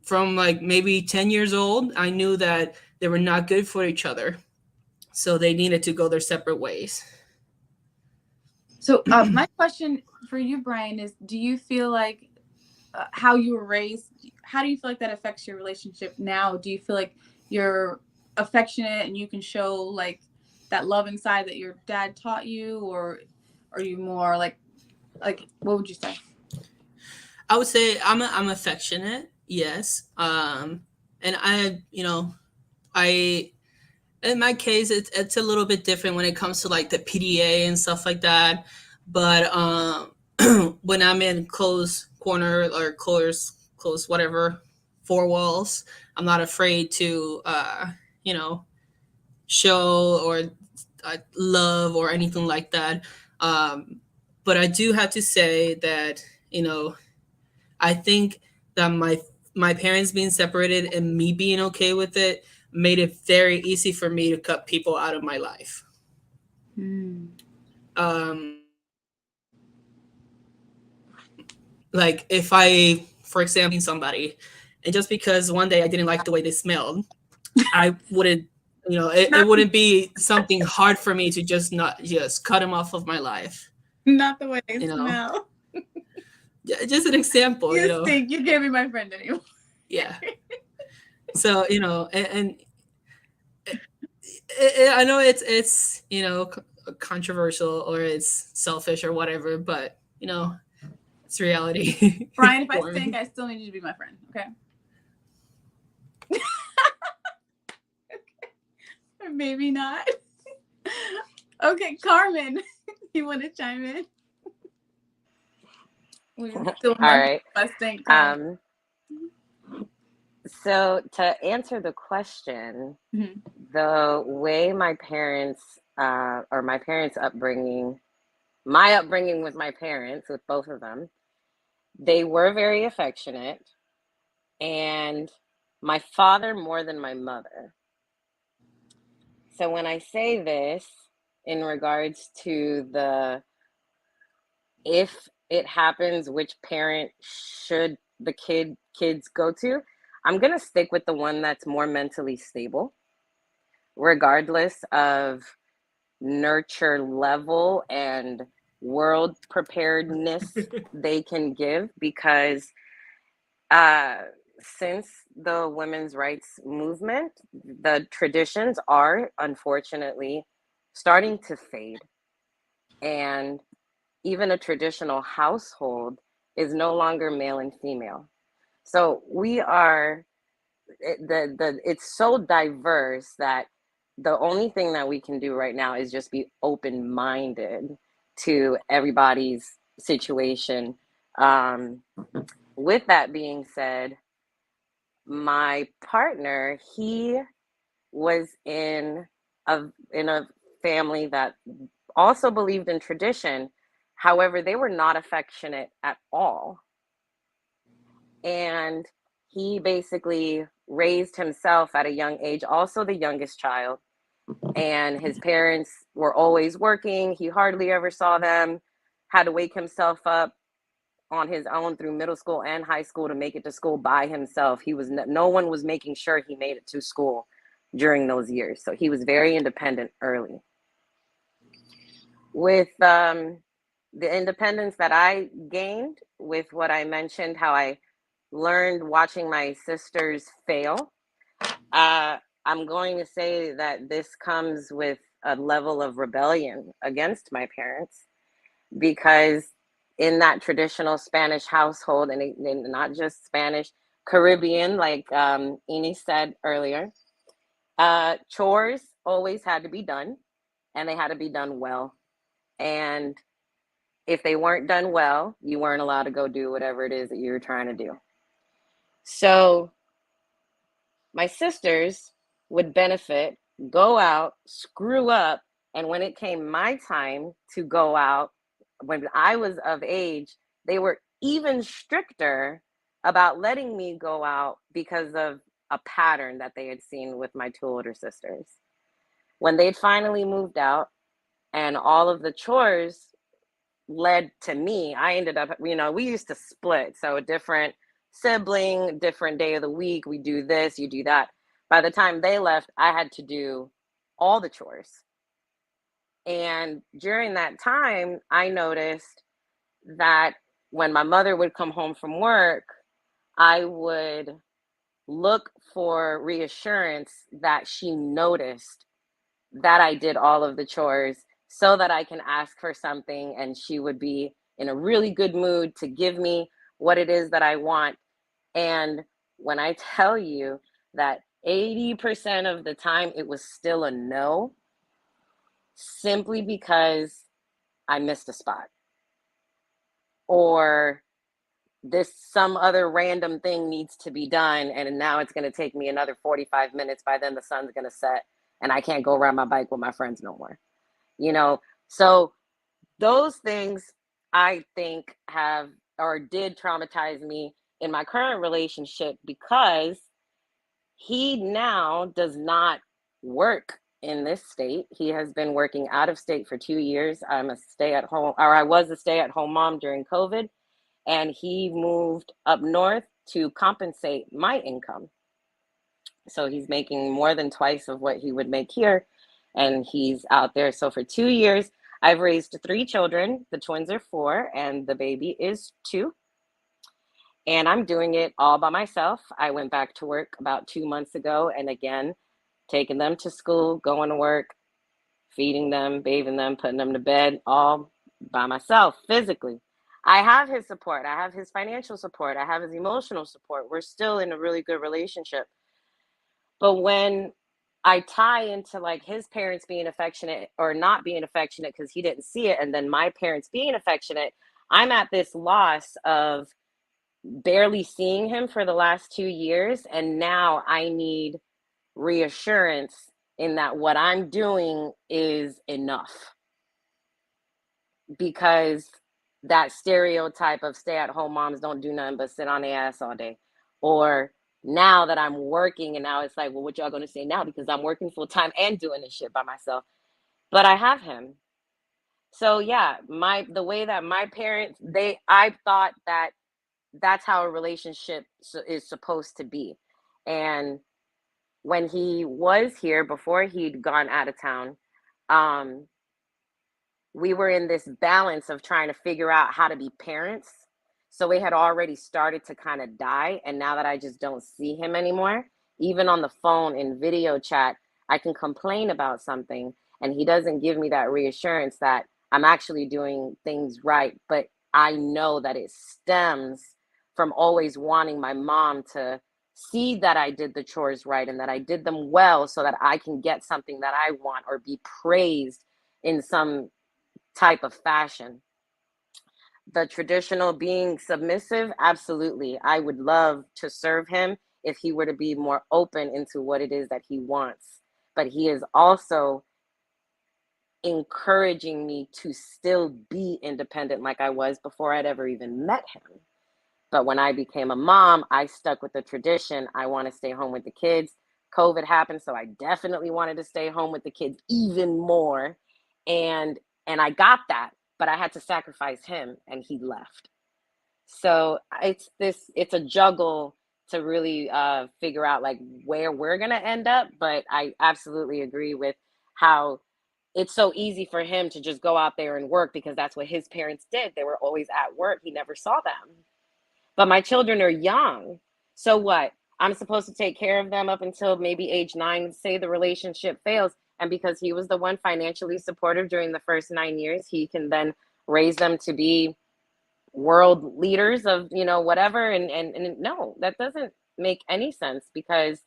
from like maybe 10 years old, I knew that they were not good for each other. So they needed to go their separate ways. So my question for you, Brian, is do you feel like how you were raised, how do you feel like that affects your relationship now? Do you feel like you're affectionate and you can show like that loving side that your dad taught you, or are you more like what would you say? I would say I'm affectionate, yes. And I, in my case, it's a little bit different when it comes to like the PDA and stuff like that. But when I'm in close corner or close whatever, four walls, I'm not afraid to show or love or anything like that. But I do have to say that I think that my parents being separated and me being okay with it made it very easy for me to cut people out of my life. Like if I, for example, somebody, and just because one day I didn't like the way they smelled, I wouldn't, it wouldn't be something hard for me to just cut them off of my life. Not the way they smell. Just an example, You stink. You can't be my friend anymore. Yeah. So, and I know it's controversial or it's selfish or whatever, but it's reality. Brian, if I stink, I still need you to be my friend. Okay. Or maybe not. Okay, Carmen, you want to chime in? All right. I stink. So to answer the question, Mm-hmm. the way my parents or my parents' upbringing, my upbringing with my parents, with both of them, they were very affectionate, and my father more than my mother. So when I say this in regards to if it happens, which parent should the kids go to, I'm going to stick with the one that's more mentally stable, regardless of nurture level and world preparedness they can give, because since the women's rights movement, the traditions are unfortunately starting to fade. And even a traditional household is no longer male and female. So we are, it's so diverse that the only thing that we can do right now is just be open-minded to everybody's situation. With that being said, my partner, he was in a family that also believed in tradition. However, they were not affectionate at all. And he basically raised himself at a young age, also the youngest child. And his parents were always working. He hardly ever saw them, had to wake himself up on his own through middle school and high school to make it to school by himself. No one was making sure he made it to school during those years. So he was very independent early. With the independence that I gained with what I mentioned, how I learned watching my sisters fail, I'm going to say that this comes with a level of rebellion against my parents, because in that traditional Spanish household, and not just Spanish, Caribbean, like Ines said earlier, chores always had to be done, and they had to be done well. And if they weren't done well, you weren't allowed to go do whatever it is that you were trying to do. So my sisters would benefit, go out, screw up, and when it came my time to go out, when I was of age, they were even stricter about letting me go out because of a pattern that they had seen with my two older sisters. When they'd finally moved out and all of the chores led to me, I ended up, we used to split. So different sibling, different day of the week. We do this, you do that. By the time they left, I had to do all the chores. And during that time, I noticed that when my mother would come home from work, I would look for reassurance that she noticed that I did all of the chores so that I can ask for something and she would be in a really good mood to give me what it is that I want. And when I tell you that 80% of the time it was still a no, simply because I missed a spot or some other random thing needs to be done, and now it's going to take me another 45 minutes. By then the sun's going to set and I can't go ride my bike with my friends no more, you know. So those things I think have or did traumatize me in my current relationship, because he now does not work in this state. He has been working out of state for 2 years. I'm a stay-at-home, or I was a stay-at-home mom during COVID, and he moved up north to compensate my income. So he's making more than twice of what he would make here, and he's out there. So for 2 years, I've raised 3 children. The twins are 4, and the baby is 2. And I'm doing it all by myself. I went back to work about 2 months ago, and again, taking them to school, going to work, feeding them, bathing them, putting them to bed, all by myself physically. I have his support. I have his financial support. I have his emotional support. We're still in a really good relationship. But when I tie into like his parents being affectionate or not being affectionate because he didn't see it, and then my parents being affectionate, I'm at this loss of barely seeing him for the last 2 years. And now I need reassurance in that what I'm doing is enough. Because that stereotype of stay-at-home moms don't do nothing but sit on their ass all day. Or now that I'm working, and now it's like, well, what y'all gonna say now? Because I'm working full time and doing this shit by myself. But I have him. So yeah, the way that my parents, I thought that that's how a relationship is supposed to be. And when he was here, before he'd gone out of town, we were in this balance of trying to figure out how to be parents. So we had already started to kind of die. And now that I just don't see him anymore, even on the phone in video chat, I can complain about something and he doesn't give me that reassurance that I'm actually doing things right. But I know that it stems from always wanting my mom to see that I did the chores right and that I did them well so that I can get something that I want or be praised in some type of fashion. The traditional being submissive, absolutely. I would love to serve him if he were to be more open into what it is that he wants. But he is also encouraging me to still be independent like I was before I'd ever even met him. But when I became a mom, I stuck with the tradition. I want to stay home with the kids. COVID happened, so I definitely wanted to stay home with the kids even more. And I got that, but I had to sacrifice him, and he left. So it's a juggle to really figure out like where we're gonna end up. But I absolutely agree with how it's so easy for him to just go out there and work because that's what his parents did. They were always at work. He never saw them. But my children are young. So what? I'm supposed to take care of them up until maybe age 9, say the relationship fails. And because he was the one financially supportive during the first 9 years, he can then raise them to be world leaders of, whatever. And no, that doesn't make any sense because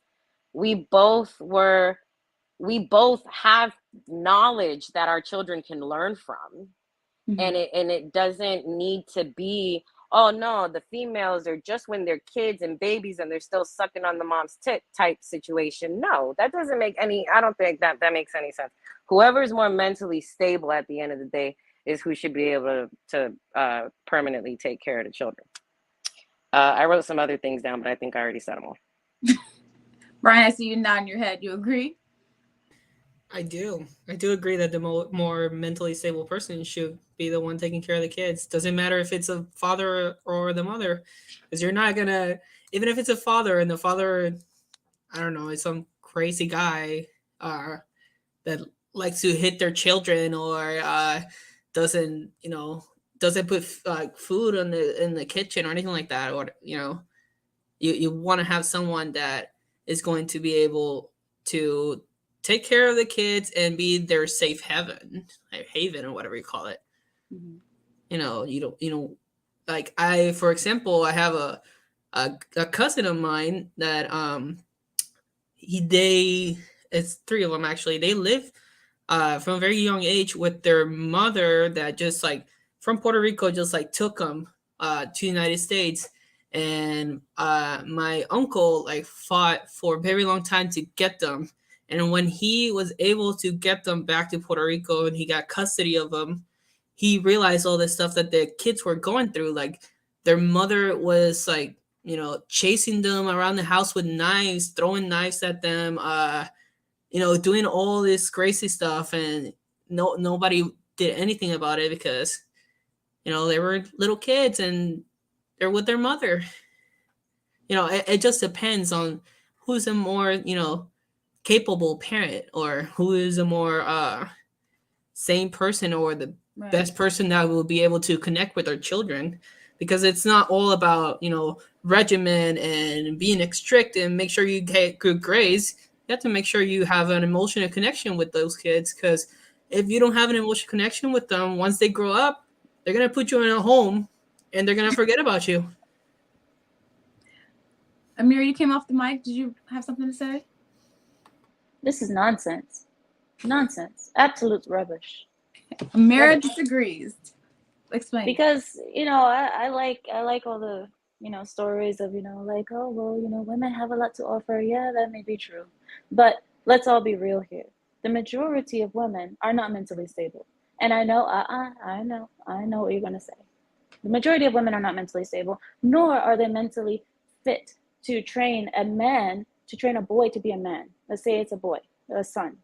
we both have knowledge that our children can learn from. Mm-hmm. And it doesn't need to be, oh no, the females are just when they're kids and babies and they're still sucking on the mom's tit type situation. No, that doesn't make I don't think that makes any sense. Whoever's more mentally stable at the end of the day is who should be able to permanently take care of the children. I wrote some other things down, but I think I already said them all. Brian, I see you nodding your head. You agree? I do. I do agree that the more mentally stable person should be the one taking care of the kids. Doesn't matter if it's a father or the mother, because you're not gonna. Even if it's a father and the father, I don't know, is some crazy guy, that likes to hit their children, or doesn't, doesn't put food in the kitchen or anything like that, or you want to have someone that is going to be able to take care of the kids and be their safe haven or whatever you call it. Mhm. You don't, like, I, for example, I have a cousin of mine that they it's three of them actually. They live from a very young age with their mother that just like from Puerto Rico just like took them to the United States. And my uncle like fought for a very long time to get them. And when he was able to get them back to Puerto Rico and he got custody of them, he realized all this stuff that the kids were going through. Like their mother was like, chasing them around the house with knives, throwing knives at them, doing all this crazy stuff, and nobody did anything about it because they were little kids and they're with their mother. It just depends on who's a more capable parent, or who is a more sane person, or the Right. best person that will be able to connect with their children, because it's not all about regimen and being strict and make sure you get good grades. You have to make sure you have an emotional connection with those kids, because if you don't have an emotional connection with them, once they grow up, they're going to put you in a home and they're going to forget about you. Amir, you came off the mic. Did you have something to say? This is nonsense. Nonsense. Absolute rubbish. Amira Rubbish. disagrees. Explain. Because I like all the stories of like, oh well, women have a lot to offer. Yeah, that may be true, but let's all be real here. The majority of women are not mentally stable, and I know what you're gonna say. The majority of women are not mentally stable, nor are they mentally fit to train a boy to be a man. Let's say it's a boy, a son.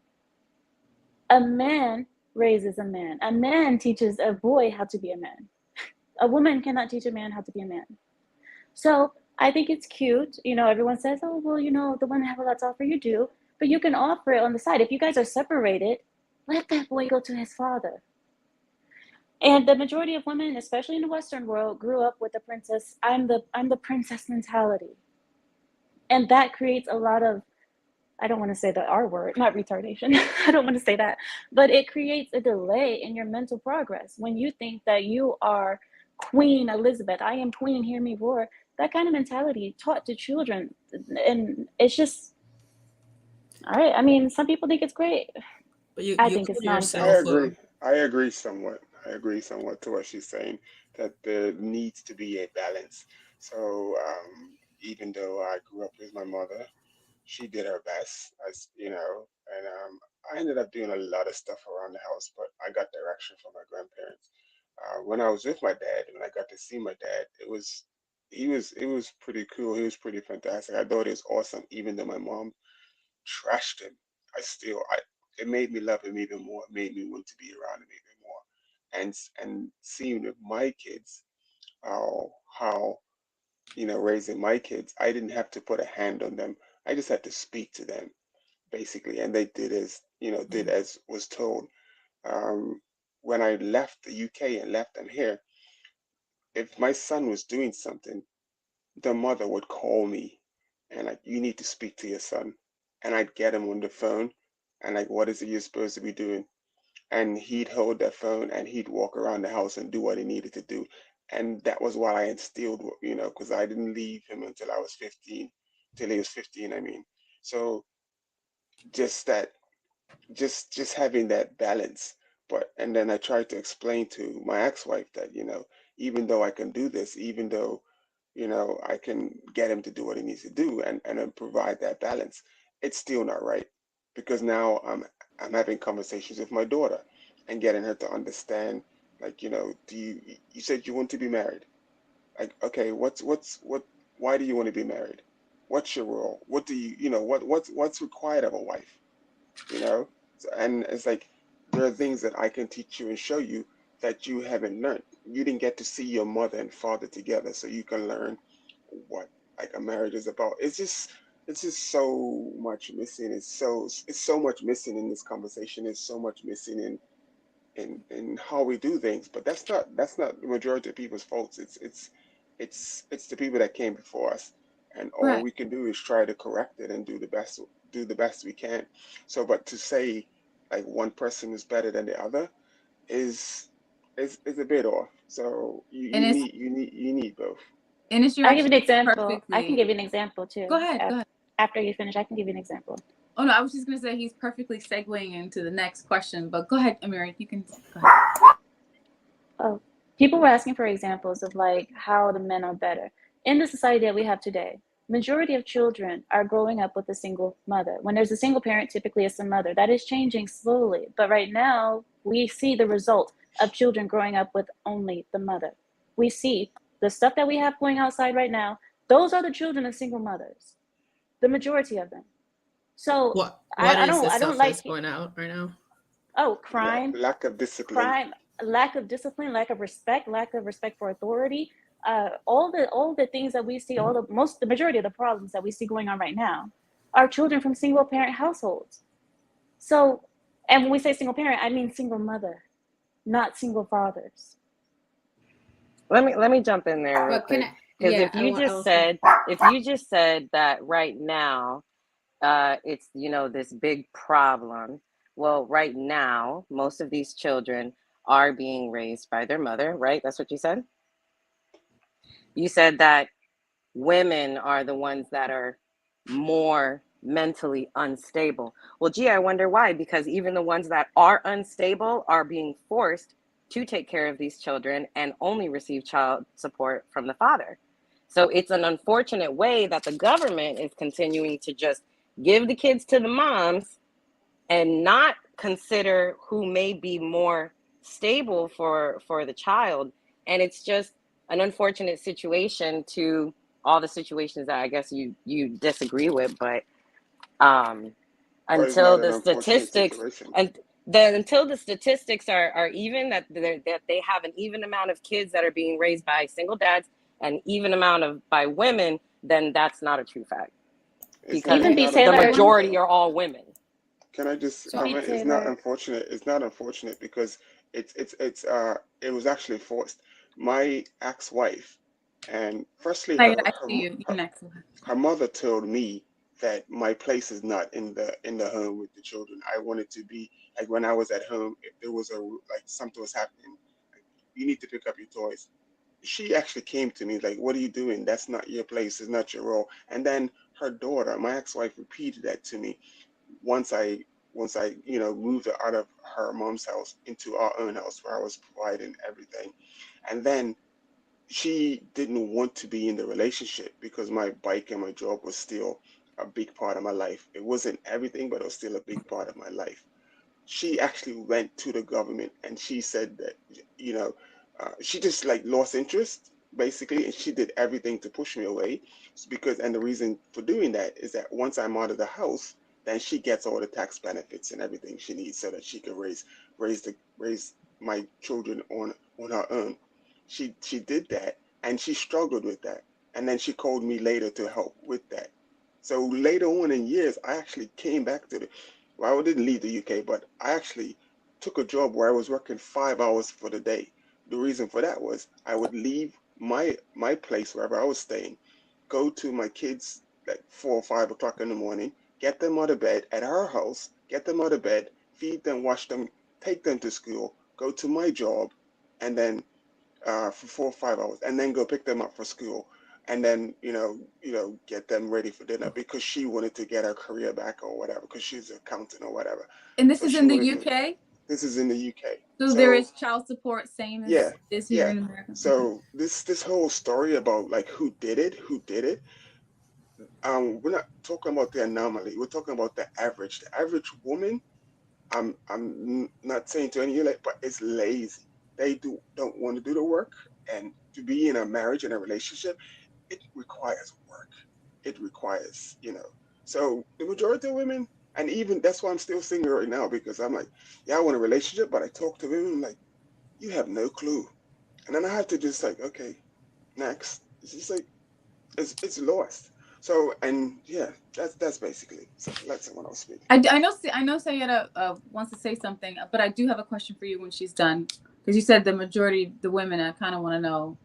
A man raises a man. A man teaches a boy how to be a man. A woman cannot teach a man how to be a man. So I think it's cute. Everyone says, oh, well, the women have a lot to offer. You do, but you can offer it on the side. If you guys are separated, let that boy go to his father. And the majority of women, especially in the Western world, grew up with the princess, I'm the princess mentality. And that creates a lot of, I don't want to say the R word, not retardation. I don't want to say that, but it creates a delay in your mental progress. When you think that you are Queen Elizabeth, I am queen, hear me roar, that kind of mentality taught to children. And it's just, all right. I mean, some people think it's great. But I you think call it's I nonsense. yourself agree. I agree somewhat. I agree somewhat to what she's saying, that there needs to be a balance. So even though I grew up with my mother, she did her best, as and I ended up doing a lot of stuff around the house, but I got direction from my grandparents. When I was with my dad, when I got to see my dad, it was pretty cool. He was pretty fantastic. I thought it was awesome, even though my mom trashed him. It made me love him even more. It made me want to be around him even more. And seeing with my kids, how raising my kids, I didn't have to put a hand on them. I just had to speak to them basically, and they did as was told. Um, when I left the UK and left them here, if my son was doing something, the mother would call me and like, you need to speak to your son. And I'd get him on the phone and like, what is it you're supposed to be doing? And he'd hold that phone and he'd walk around the house and do what he needed to do. And that was what I instilled, because I didn't leave him until I was 15, till he was 15, I mean. So just that just having that balance. But and then I tried to explain to my ex-wife that even though I can do this, even though I can get him to do what he needs to do, and then provide that balance, it's still not right, because now I'm having conversations with my daughter and getting her to understand, like, do you said you want to be married, like, okay, what why do you want to be married, what's your role, what do what's required of a wife, you know So, and it's like there are things that I can teach you and show you that you haven't learned. You didn't get to see your mother and father together, so you can learn what like a marriage is about. It's just so much missing. It's so much missing in this conversation. It's so much missing in how we do things. But that's not the majority of people's faults. It's the people that came before us, and all Right. we can do is try to correct it and do the best we can. So, but to say like one person is better than the other is is a bit off. So And it's you need both. and it's you I'll give you an actually example. I can perfectly. give you an example too. Go ahead. Go ahead. After you finish, I can give you an example. Oh no, I was just gonna say he's perfectly segueing into the next question. But go ahead, Amiri. You can go ahead. Oh, people were asking for examples of like how the men are better. In the society that we have today, majority of children are growing up with a single mother. When there's a single parent, typically it's a mother. That is changing slowly. But right now, we see the result of children growing up with only the mother. We see the stuff that we have going outside right now. Those are the children of single mothers, the majority of them. So What I is the don't stuff like that's going out right now? crime, Lack of discipline. lack of discipline, lack of respect for authority. All the things that we see, the majority of the problems that we see going on right now are children from single parent households. So, and when we say single parent, I mean single mother, not single fathers. Let me jump in there real But can quick. I? Because Yeah, if you just said that right now, it's this big problem. Well, right now, most of these children are being raised by their mother, right? That's what you said. You said that women are the ones that are more mentally unstable. Well, gee, I wonder why, because even the ones that are unstable are being forced to take care of these children and only receive child support from the father. So it's an unfortunate way that the government is continuing to just give the kids to the moms and not consider who may be more stable for the child. And it's just an unfortunate situation to all the situations that I guess you disagree with, but Or it's until not an the unfortunate statistics situation. and then until the statistics are even, that they have an even amount of kids that are being raised by single dads and even amount of by women, then that's not a true fact, because Even B. not the Taylor, unfortunate majority though. are all women. Can I just so B. comment? It's not Taylor. unfortunate. It's not unfortunate because it was actually forced. My ex-wife, and firstly I see you. You're next. her mother told me that my place is not in the home with the children. I wanted to be like when I was at home. If there was like something was happening, like, you need to pick up your toys. She actually came to me like, "What are you doing? That's not your place. It's not your role." And then her daughter, my ex-wife, repeated that to me once I moved her out of her mom's house into our own house where I was providing everything. And then she didn't want to be in the relationship because my bike and my job was still a big part of my life. It wasn't everything, but it was still a big part of my life. She actually went to the government and she said that, you know, she just like lost interest basically, and she did everything to push me away. Because, and the reason for doing that is that once I'm out of the house, then she gets all the tax benefits and everything she needs so that she can raise my children on her own. She did that and she struggled with that. And then she called me later to help with that. So later on in years, I actually came back to well, I didn't leave the UK, but I actually took a job where I was working 5 hours for the day. The reason for that was I would leave my place wherever I was staying, go to my kids like 4 or 5 o'clock in the morning, get them out of bed at our house, get them out of bed, feed them, wash them, take them to school, go to my job, and then for 4 or 5 hours, and then go pick them up for school, and then get them ready for dinner because she wanted to get her career back or whatever because she's an accountant or whatever. And this So is she in the wanted to. UK. This is in the UK. So there is child support, same as Yeah, is here yeah. in America. So this whole story about like who did it, we're not talking about the anomaly. We're talking about the average. The average woman, I'm not saying to any of you, like, but it's lazy. They don't want to do the work, and to be in a marriage and a relationship, it requires work. It requires. So the majority of women, And even that's why I'm still single right now, because I'm like, yeah, I want a relationship, but I talk to women, I'm like, you have no clue. And then I have to just like, okay, next. It's just like, it's lost. So, and yeah, that's basically, so let someone else speak. I know Sayeda wants to say something, but I do have a question for you when she's done, because you said the majority, the women, I kind of want to know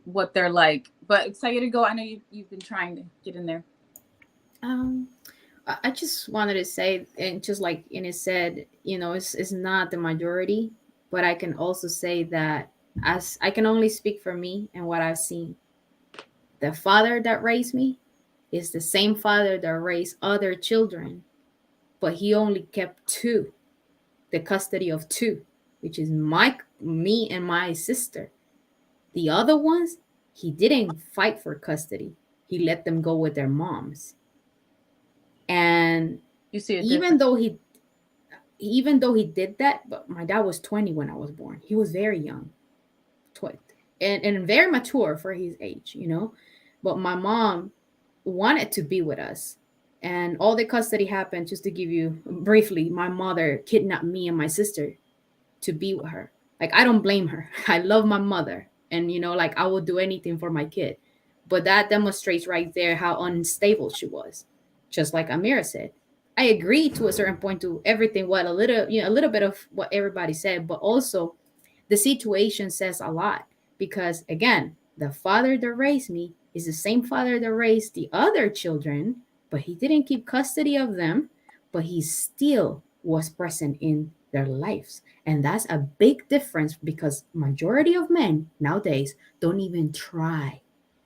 what they're like. But Sayeda, go. I know you've been trying to get in there. I just wanted to say, and just like Ines said, it's not the majority, but I can also say that, as I can only speak for me and what I've seen, the father that raised me is the same father that raised other children, but he only kept two, the custody of two, which is me and my sister. The other ones, he didn't fight for custody. He let them go with their moms. And You see it even though he did that, but my dad was 20 when I was born. He was very young, and very mature for his age, But my mom wanted to be with us, and all the custody happened. Just to give you briefly, my mother kidnapped me and my sister to be with her. Like, I don't blame her. I love my mother, and like, I will do anything for my kid. But that demonstrates right there how unstable she was. Just like Amira said, I agree to a certain point to everything what a little bit of what everybody said, but also the situation says a lot, because again, the father that raised me is the same father that raised the other children, but he didn't keep custody of them, but he still was present in their lives. And that's a big difference, because majority of men nowadays don't even try.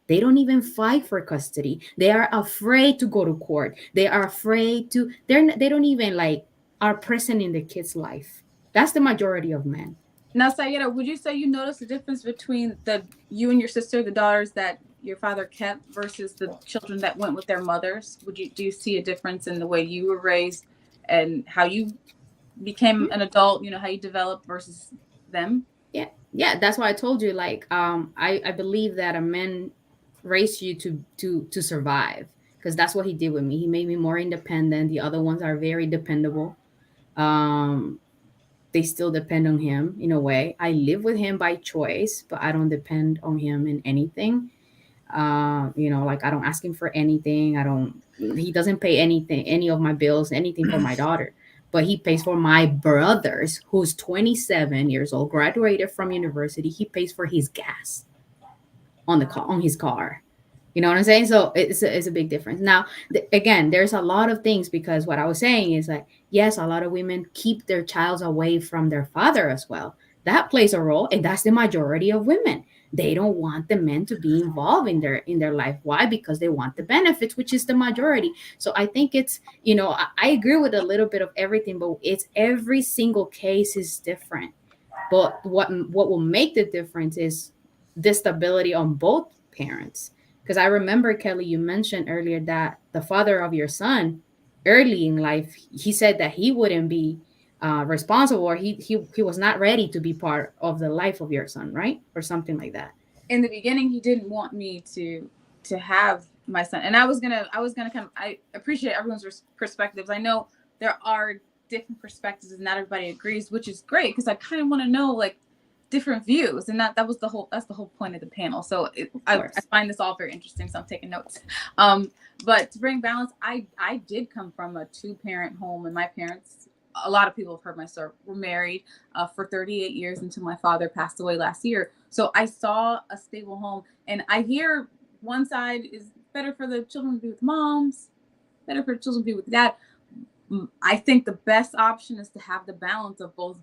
They don't even fight for custody. They are afraid to go to court. They are afraid to, they don't even like are present in the kid's life. That's the majority of men. Now, Sayeda, would you say you noticed the difference between you and your sister, the daughters that your father kept, versus the children that went with their mothers? Do you see a difference in the way you were raised and how you became an adult, how you developed versus them? Yeah, that's why I told you, like, I believe that a man raised you to survive, because that's what he did with me. He made me more independent. The other ones are very dependable. They still depend on him in a way. I live with him by choice, but I don't depend on him in anything. Like, I don't ask him for anything. He doesn't pay anything, any of my bills, anything for my daughter, but he pays for my brothers, who's 27 years old, graduated from university. He pays for his gas on his car. You know what I'm saying? So it's a big difference. Now, again, there's a lot of things, because what I was saying is that, yes, a lot of women keep their child away from their father as well. That plays a role, and that's the majority of women. They don't want the men to be involved in their life. Why? Because they want the benefits, which is the majority. So I think it's, I agree with a little bit of everything, but it's every single case is different. But what will make the difference is the stability on both parents. Because I remember, Kelly, you mentioned earlier that the father of your son, early in life, he said that he wouldn't be responsible, or he was not ready to be part of the life of your son, right? Or something like that. In the beginning, he didn't want me to have my son, and I was gonna I appreciate everyone's perspectives. I know there are different perspectives, and not everybody agrees, which is great, because I kind of want to know, like, different views, and that's the whole point of the panel. So I find this all very interesting, so I'm taking notes. But to bring balance, I did come from a 2-parent home, and my parents, a lot of people have heard my story, were married for 38 years until my father passed away last year. So I saw a stable home, and I hear one side is better for the children to be with moms, better for the children to be with dad. I think the best option is to have the balance of both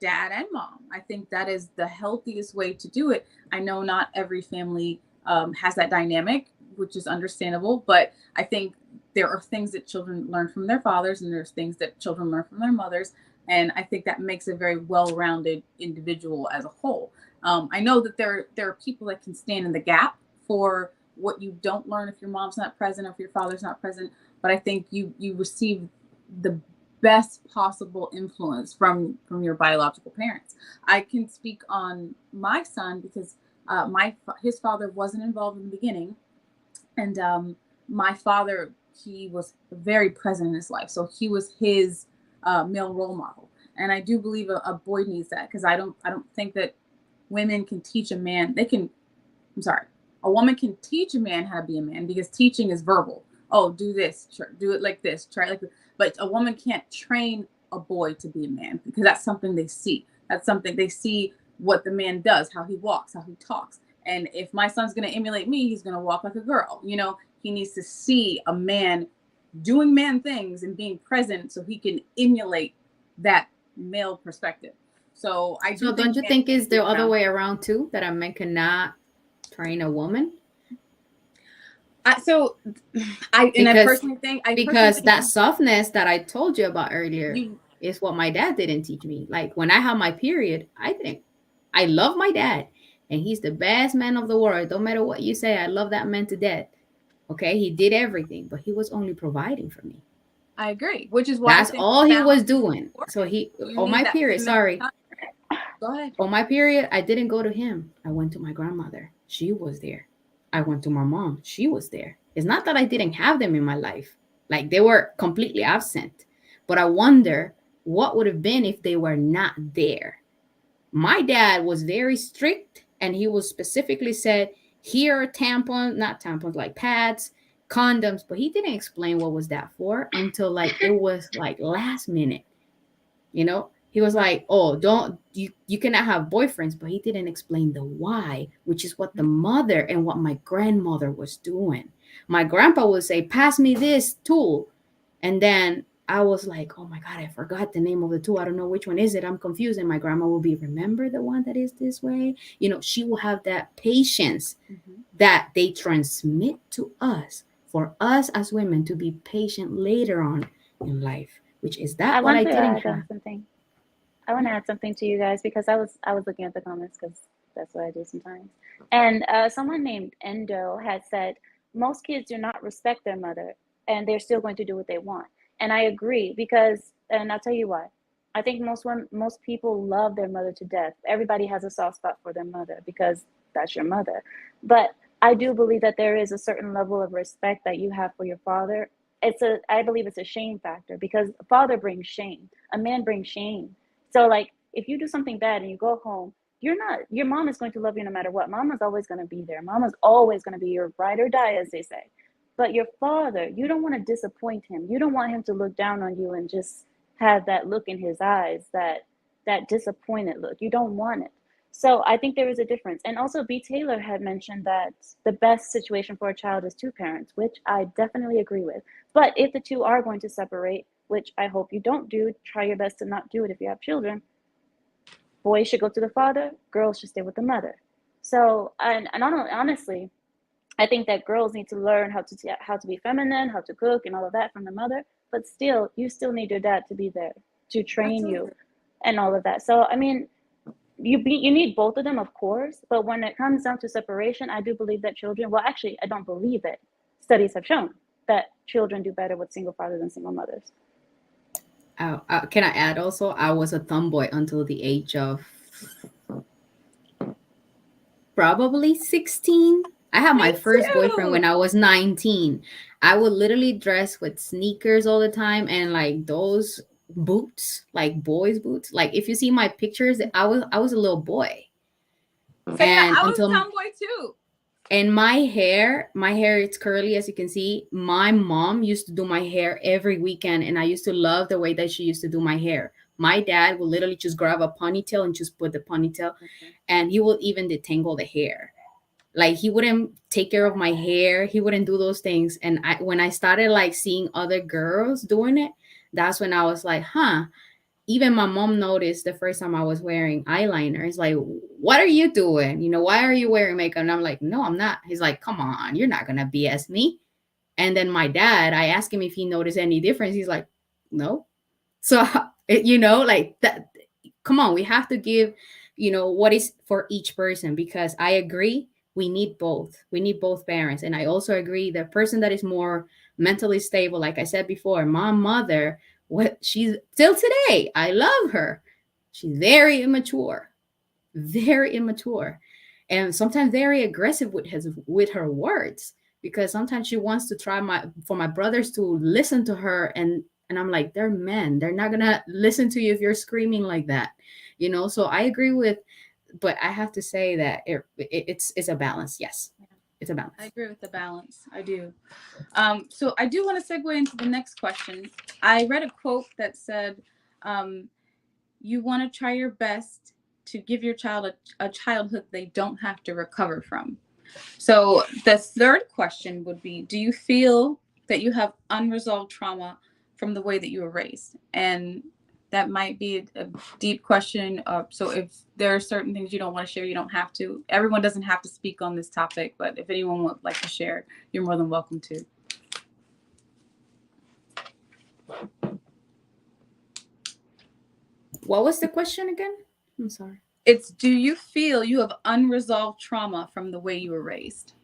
dad and mom. I think that is the healthiest way to do it. I know not every family has that dynamic, which is understandable, but I think there are things that children learn from their fathers, and there's things that children learn from their mothers. And I think that makes a very well-rounded individual as a whole. I know that there are people that can stand in the gap for what you don't learn if your mom's not present or if your father's not present. But I think you receive the best possible influence from your biological parents. I can speak on my son, because his father wasn't involved in the beginning, and my father, he was very present in his life. So he was his male role model. And I do believe a boy needs that, because I don't think that women can teach a man. A woman can teach a man how to be a man, because teaching is verbal. Oh, do this, do it like this, try it like this. But a woman can't train a boy to be a man, because that's something they see. That's something they see, what the man does, how he walks, how he talks. And if my son's going to emulate me, he's going to walk like a girl. You know, he needs to see a man doing man things and being present, so he can emulate that male perspective. So don't you think it's the other way around too, that a man cannot train a woman? I personally think that softness that I told you about earlier is what my dad didn't teach me. Like when I had my period, I love my dad, and he's the best man of the world. Don't matter what you say, I love that man to death. Okay, he did everything, but he was only providing for me. I agree, which is why that's all he was doing. So on my period, Go ahead. On my period, I didn't go to him. I went to my grandmother. She was there. I went to my mom. She was there. It's not that I didn't have them in my life. Like they were completely absent. But I wonder what would have been if they were not there. My dad was very strict, and he was specifically said, here are tampons, not tampons, like pads, condoms, but he didn't explain what was that for until like it was like last minute. You know, he was like, oh, you cannot have boyfriends, but he didn't explain the why, which is what the mother and what my grandmother was doing. My grandpa would say, pass me this tool, and then I was like, oh my God, I forgot the name of the tool. I don't know which one is it. I'm confused. And my grandma will be, remember the one that is this way? You know, she will have that patience that they transmit to us, for us as women to be patient later on in life, which is that what I didn't have. I want to add something to you guys, because I was looking at the comments, because that's what I do sometimes. And someone named Endo had said, most kids do not respect their mother, and they're still going to do what they want. And I agree, because, and I'll tell you why. I think most people love their mother to death. Everybody has a soft spot for their mother, because that's your mother. But I do believe that there is a certain level of respect that you have for your father. I believe it's a shame factor, because a father brings shame. A man brings shame. So like, if you do something bad and you go home, your mom is going to love you no matter what. Mama's always going to be there. Mama's always going to be your ride or die, as they say. But your father, you don't want to disappoint him. You don't want him to look down on you and just have that look in his eyes, that disappointed look. You don't want it. So I think there is a difference. And also B. Taylor had mentioned that the best situation for a child is two parents, which I definitely agree with. But if the two are going to separate, which I hope you don't do, try your best to not do it if you have children, boys should go to the father, girls should stay with the mother. So, and honestly, I think that girls need to learn how to be feminine, how to cook and all of that from the mother, but still, you still need your dad to be there to train you and all of that. So, I mean, you need both of them, of course, but when it comes down to separation, I do believe that children, well, actually, I don't believe it. Studies have shown that children do better with single fathers than single mothers. Can I add also, I was a tomboy until the age of probably 16. I had my first boyfriend when I was 19. I would literally dress with sneakers all the time and like those boots, like boys' boots. Like if you see my pictures, I was a little boy. And I was a tomboy too. And my hair, it's curly, as you can see. My mom used to do my hair every weekend, and I used to love the way that she used to do my hair. My dad would literally just grab a ponytail and just put the ponytail, and he will even detangle the hair. Like he wouldn't take care of my hair. He wouldn't do those things. And when I started like seeing other girls doing it, that's when I was like, huh. Even my mom noticed the first time I was wearing eyeliner. It's like, what are you doing? You know, why are you wearing makeup? And I'm like, no, I'm not. He's like, come on, you're not going to BS me. And then my dad, I asked him if he noticed any difference. He's like, no. So, you know, like that, come on, we have to give, you know, what is for each person, because I agree. We need both. We need both parents. And I also agree the person that is more mentally stable, like I said before, my mother, what she's still today, I love her. She's very immature, and sometimes very aggressive with her words. because sometimes she wants to try for my brothers to listen to her, and I'm like, they're men, they're not gonna listen to you if you're screaming like that, you know. So I agree with, but I have to say that it's a balance. Yes, it's a balance. I agree with the balance. I do. So I do want to segue into the next question. I read a quote that said, "You want to try your best to give your child a childhood they don't have to recover from." So the third question would be, do you feel that you have unresolved trauma from the way that you were raised? And that might be a deep question. So if there are certain things you don't want to share, you don't have to. Everyone doesn't have to speak on this topic, but if anyone would like to share, you're more than welcome to. What was the question again? I'm sorry. It's, do you feel you have unresolved trauma from the way you were raised?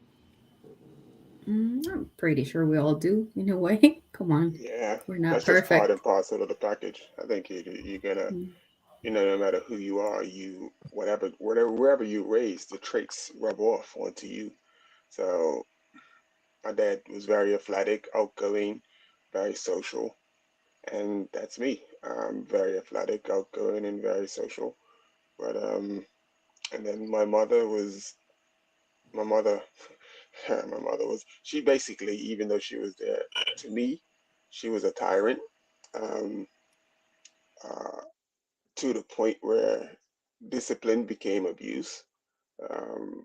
I'm pretty sure we all do in a way. Come on. Yeah, We're not that's just part perfect. and parcel of the package. I think you're gonna, you know, no matter who you are, you wherever you raised, the traits rub off onto you. So my dad was very athletic, outgoing, very social, and that's me. I'm very athletic, outgoing, and very social. But and then my mother, my mother was, she basically, even though she was there to me, she was a tyrant. Um, uh, to the point where discipline became abuse. Um,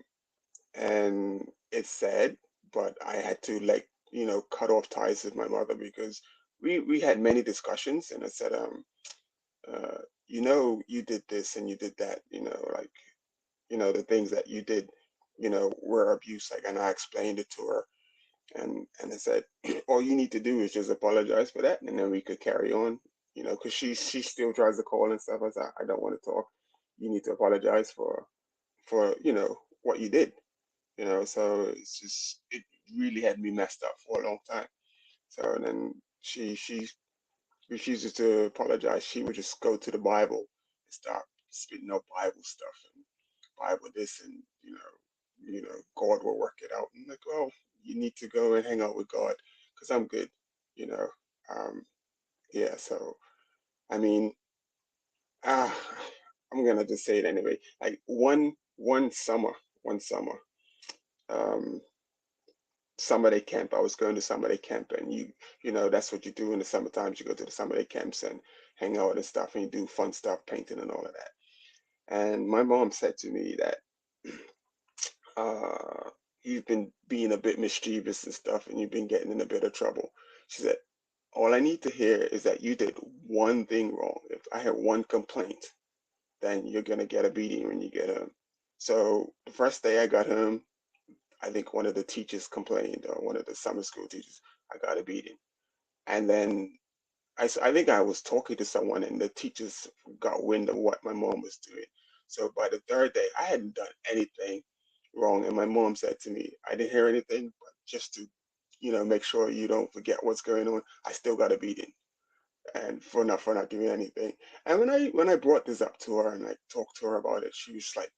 and it's sad, but I had to, like, you know, cut off ties with my mother because we had many discussions, and I said, uh, you know, you did this and you did that, you know, like, you know, the things that you did, you know, were abuse. Like, and I explained it to her, and I said, all you need to do is just apologize for that, and then we could carry on, you know, because she still tries to call and stuff. I said, I don't want to talk. You need to apologize for you know what you did, you know. So it's just, it really had me messed up for a long time. So then she refuses to apologize. She would just go to the Bible and start spitting out Bible stuff and Bible this, and you know, God will work it out. And like, well, you need to go and hang out with God because I'm good, you know. Um, yeah. So I mean, ah, I'm gonna just say it anyway. Like one summer, um, summer day camp. I was going to summer day camp, and you know, that's what you do in the summer times. You go to the summer day camps and hang out and stuff, and you do fun stuff, painting and all of that. And my mom said to me that you've been being a bit mischievous and stuff, and you've been getting in a bit of trouble. She said, all I need to hear is that you did one thing wrong. If I had one complaint, then you're gonna get a beating when you get home. So the first day I got home, I think one of the teachers complained, or one of the summer school teachers, I got a beating. And then I think I was talking to someone, and the teachers got wind of what my mom was doing. So by the third day, I hadn't done anything wrong. And my mom said to me, I didn't hear anything, but just to, you know, make sure you don't forget what's going on, I still got a beating. And for not doing anything. And when I brought this up to her and I talked to her about it, she was like,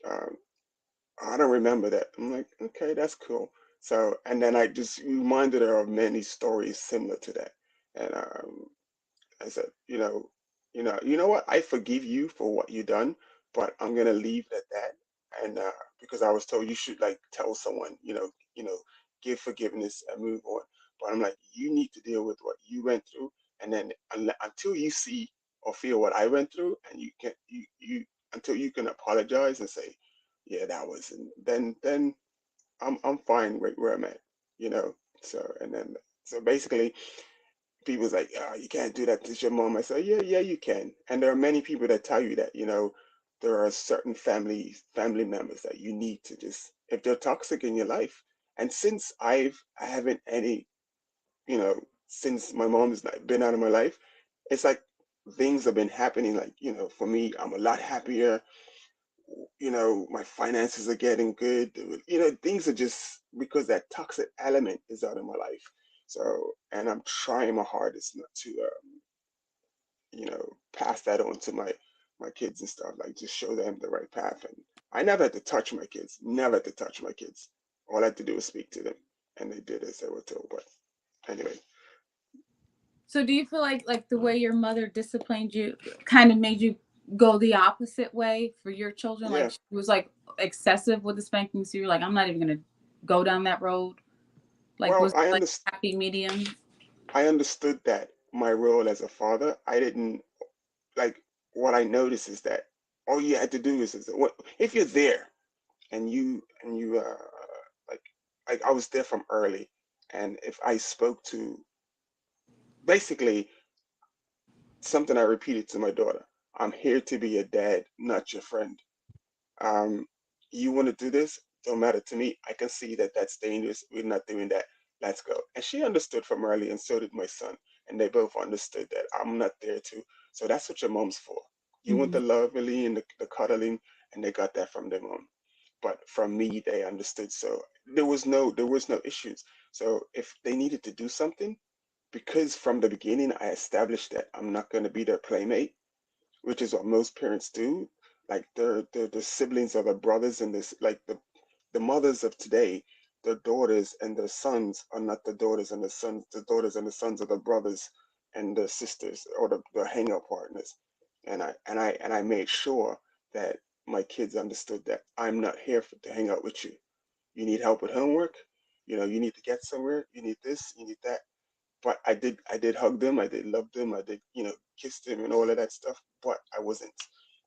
um, I don't remember that. I'm like, okay, that's cool. So, and then I just reminded her of many stories similar to that. And I said, you know what? I forgive you for what you done, but I'm gonna leave it at that. And because I was told you should, like, tell someone, give forgiveness and move on. But I'm like, you need to deal with what you went through, and then until you see or feel what I went through, and you until you can apologize and say, yeah, that was, and then I'm fine where I'm at, you know. So and then so basically people's like, oh, you can't do that to your mom. I say, yeah, you can. And there are many people that tell you that, there are certain family members that you need to just, if they're toxic in your life. And since I haven't any, since my mom's like been out of my life, it's like things have been happening. Like, for me, I'm a lot happier. My finances are getting good. Things are just because that toxic element is out of my life. So, and I'm trying my hardest not to, pass that on to my kids and stuff. Like, just show them the right path. And I never had to touch my kids. Never had to touch my kids. All I had to do was speak to them, and they did as they were told. But anyway, So do you feel like the way your mother disciplined you kind of made you go the opposite way for your children? yeah. Like she was like excessive with the spanking, so you're like, I'm not even gonna go down that road. Like Well, was it like happy medium? I understood that my role as a father, I didn't like. What I noticed is that all you had to do is what if you're there and you like I was there from early, and if I spoke to basically something I repeated to my daughter, I'm here to be a dad, not your friend. Um, you want to do this? Don't matter to me. I can see that that's dangerous. We're not doing that. Let's go. And she understood from early, and so did my son. And they both understood that I'm not there to. So that's what your mom's for. You want the lovely and the cuddling, and they got that from their mom. But from me, they understood. So there was no issues. So if they needed to do something, because from the beginning I established that I'm not going to be their playmate, which is what most parents do. Like the siblings or the brothers and this, like the mothers of today, their daughters and their sons are not the daughters and the sons. The daughters and the sons are the brothers and the sisters or the hang-out partners. And I made sure that my kids understood that I'm not here to hang out with you. You need help with homework. You need to get somewhere. You need this. You need that. But I did hug them, I did love them, I did, kiss them and all of that stuff. But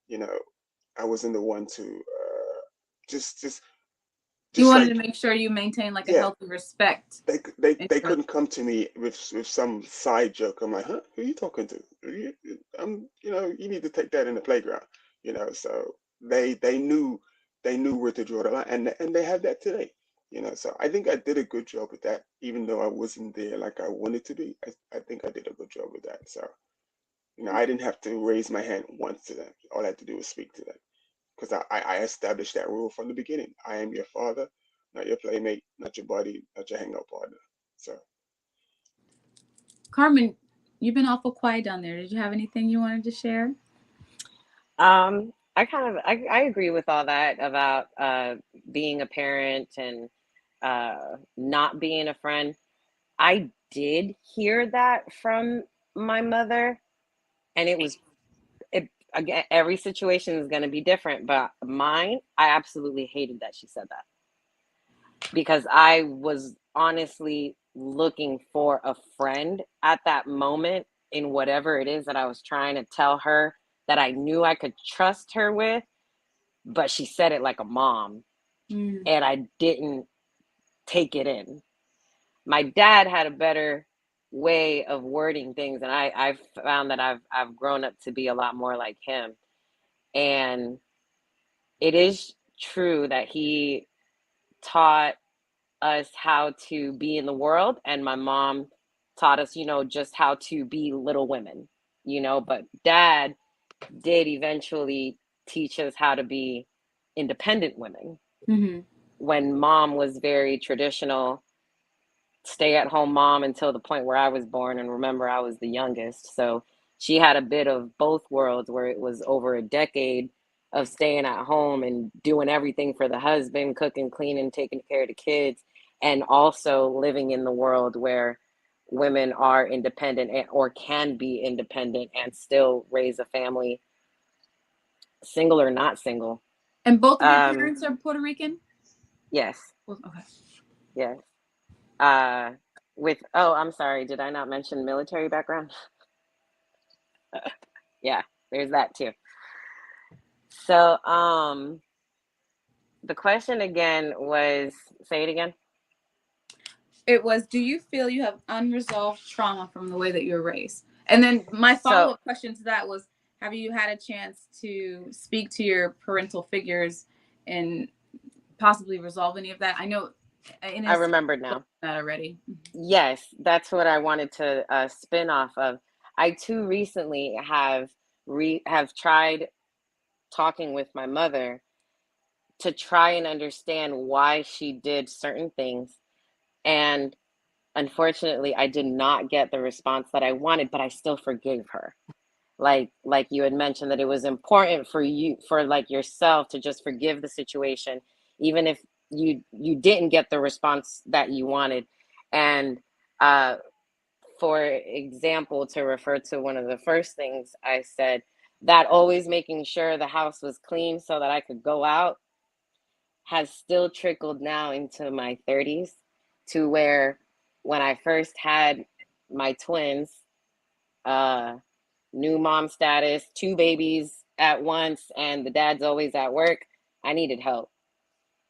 you know, I wasn't the one to just just You just wanted to like make sure you maintain like a yeah. healthy respect. They couldn't come to me with some side joke. I'm like, huh? Who are you talking to? You need to take that in the playground. So they knew where to draw the line, and they have that today. So I think I did a good job with that, even though I wasn't there like I wanted to be. I think I did a good job with that. So I didn't have to raise my hand once to them. All I had to do was speak to them because I established that rule from the beginning. I am your father, not your playmate, not your buddy, not your hangout partner. So Carmen, you've been awful quiet down there. Did you have anything you wanted to share? I agree with all that about being a parent and not being a friend. I did hear that from my mother, and again, every situation is going to be different, but mine, I absolutely hated that she said that because I was honestly looking for a friend at that moment in whatever it is that I was trying to tell her that I knew I could trust her with, but she said it like a mom, and I didn't take it in. My dad had a better way of wording things, and I've found that I've grown up to be a lot more like him. And it is true that he taught us how to be in the world, and my mom taught us, just how to be little women, but dad did eventually teach us how to be independent women. When mom was very traditional, stay at home mom until the point where I was born. And remember, I was the youngest. So she had a bit of both worlds where it was over a decade of staying at home and doing everything for the husband, cooking, cleaning, taking care of the kids, and also living in the world where women are independent or can be independent and still raise a family, single or not single. And both of your parents are Puerto Rican? Yes. Okay. Yes. I'm sorry, did I not mention military background? Yeah, there's that too. So, the question again was, say it again. It was, do you feel you have unresolved trauma from the way that you were raised? And then my follow-up question to that was, have you had a chance to speak to your parental figures and possibly resolve any of that? I know I remembered now. That already. Yes, that's what I wanted to spin off of. I too recently have tried talking with my mother to try and understand why she did certain things. And unfortunately, I did not get the response that I wanted, but I still forgave her. Like you had mentioned, that it was important for you, for like yourself, to just forgive the situation, even if you didn't get the response that you wanted. And for example, to refer to one of the first things I said, that always making sure the house was clean so that I could go out has still trickled now into my 30s, to where when I first had my twins, new mom status, 2 babies at once, and the dad's always at work, I needed help.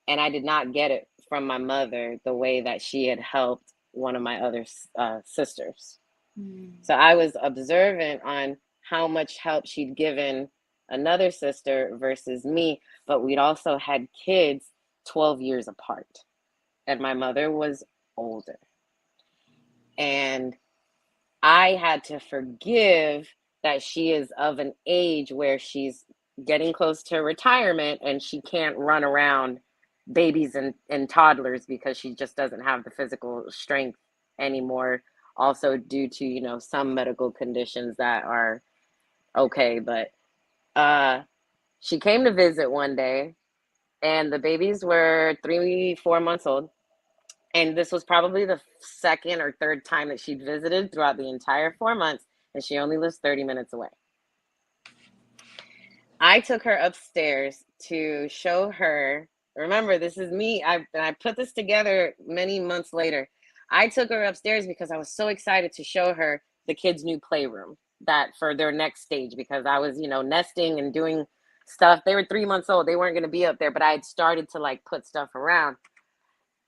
And I did not get it from my mother the way that she had helped one of my other sisters. So I was observant on how much help she'd given another sister versus me, but we'd also had kids 12 years apart. And my mother was older. And I had to forgive that she is of an age where she's getting close to retirement and she can't run around babies and toddlers because she just doesn't have the physical strength anymore. Also due to, you know, some medical conditions that are okay. But she came to visit one day and the babies were 3-4 months old. And this was probably the second or third time that she'd visited throughout the entire 4 months. And she only lives 30 minutes away. I took her upstairs to show her. Remember, this is me. I put this together many months later. I took her upstairs because I was so excited to show her the kids' new playroom, that for their next stage, because I was, you know, nesting and doing stuff. They were 3 months old. They weren't going to be up there, but I had started to like put stuff around.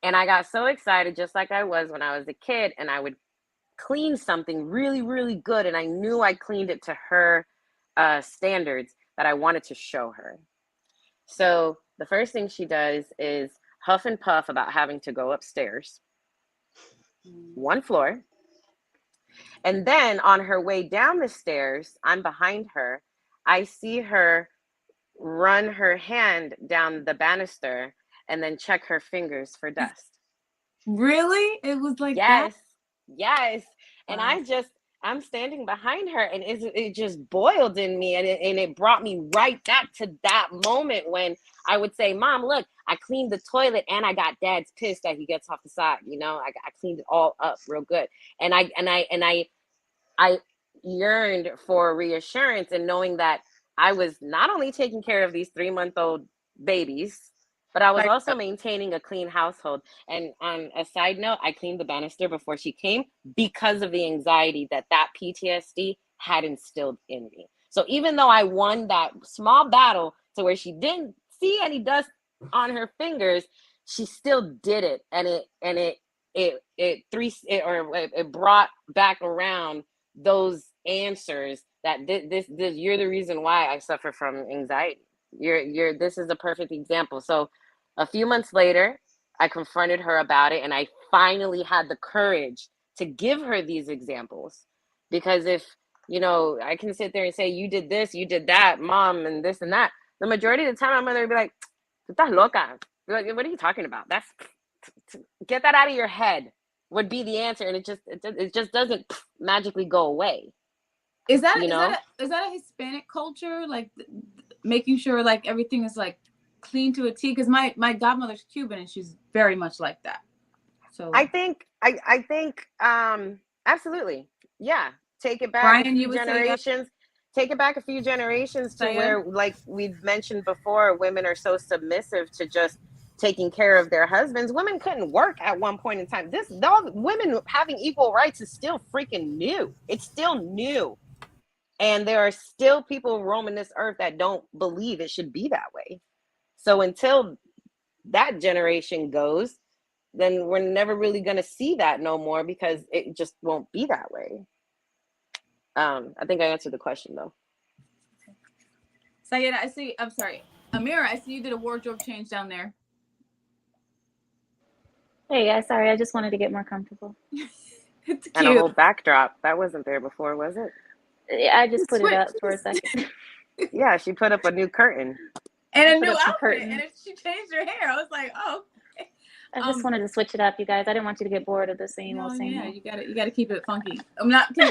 And I got so excited, just like I was when I was a kid, and I would clean something really, really good. And I knew I cleaned it to her standards that I wanted to show her. So the first thing she does is huff and puff about having to go upstairs, 1 floor. And then on her way down the stairs, I'm behind her. I see her run her hand down the banister and then check her fingers for dust. Really? It was like Yes. that? Yes. And Wow. I'm standing behind her, and it just boiled in me, and it brought me right back to that moment when I would say, Mom, look, I cleaned the toilet and I got Dad's piss that he gets off the side. You know, I cleaned it all up real good. And I yearned for reassurance and knowing that I was not only taking care of these 3-month-old babies, but I was also maintaining a clean household. And on a side note, I cleaned the banister before she came because of the anxiety that PTSD had instilled in me. So even though I won that small battle to where she didn't see any dust on her fingers, she still did it. And it brought back around those answers that this you're the reason why I suffer from anxiety. This is a perfect example. So a few months later, I confronted her about it, and I finally had the courage to give her these examples. Because if, you know, I can sit there and say, you did this, you did that, Mom, and this and that, the majority of the time, my mother would be like, "Estás loca? What are you talking about? That's get that out of your head," would be the answer, and it just doesn't magically go away. Is that you know? is that a Hispanic culture, like making sure like everything is like clean to a T? Because my godmother's Cuban and she's very much like that. So I think absolutely, yeah. Take it back Brian, a you few would say that? generations. Take it back a few generations to Diane? where, like we've mentioned before, women are so submissive to just taking care of their husbands. Women couldn't work at one point in time. Women having equal rights is still freaking new. It's still new. And there are still people roaming this earth that don't believe it should be that way. So until that generation goes, then we're never really going to see that no more, because it just won't be that way. I think I answered the question though. Sayeda, I see. I'm sorry, Amira, I see you did a wardrobe change down there. Hey guys, sorry, I just wanted to get more comfortable. It's cute. And a whole backdrop that wasn't there before, was it? Yeah, I just put it up for a second. Yeah, she put up a new curtain and a put new up some outfit, curtains. and she changed her hair. I was like, oh. I just wanted to switch it up, you guys. I didn't want you to get bored of the same old, same yeah, old. you gotta keep it funky. I'm not. You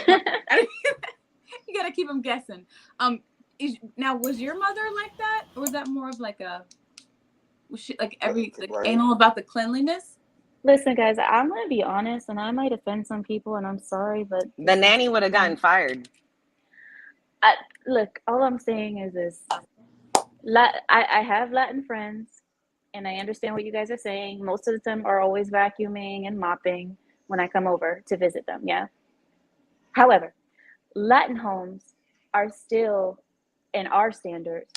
gotta keep them guessing. Now, was your mother like that, or was that more of like a like every Okay, like Brian. anal about the cleanliness? Listen, guys, I'm gonna be honest, and I might offend some people, and I'm sorry, but The this is nanny would have gotten fired. look. All I'm saying is this: I have Latin friends, and I understand what you guys are saying. Most of the time, are always vacuuming and mopping when I come over to visit them. Yeah. However, Latin homes are still, in our standards,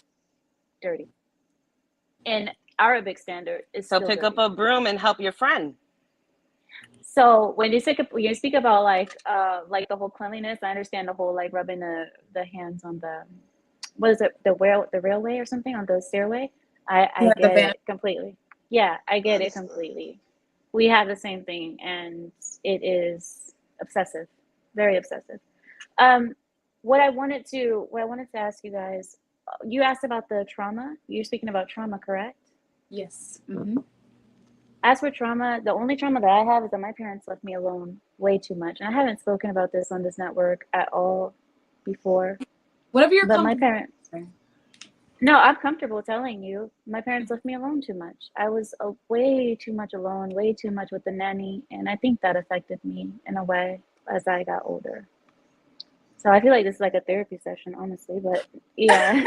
dirty. In Arabic standard, is So still pick dirty. up a broom and help your friend. So when you speak about like the whole cleanliness, I understand the whole like rubbing the hands on the what is it, the railway or something, on the stairway. I Yeah, the get van. it completely. Yeah, I I get it understand. completely. We have the same thing, and it is obsessive, very obsessive. Um, what I wanted to ask you guys, you asked about the trauma. You're speaking about trauma, correct? Yes. Mm-hmm. As for trauma, the only trauma that I have is that my parents left me alone way too much. And I haven't spoken about this on this network at all before. Whatever you're But my comfortable parents, with. no, I'm comfortable telling you, my parents left me alone too much. I was way too much alone, way too much with the nanny. And I think that affected me in a way as I got older. So I feel like this is like a therapy session, honestly. But yeah.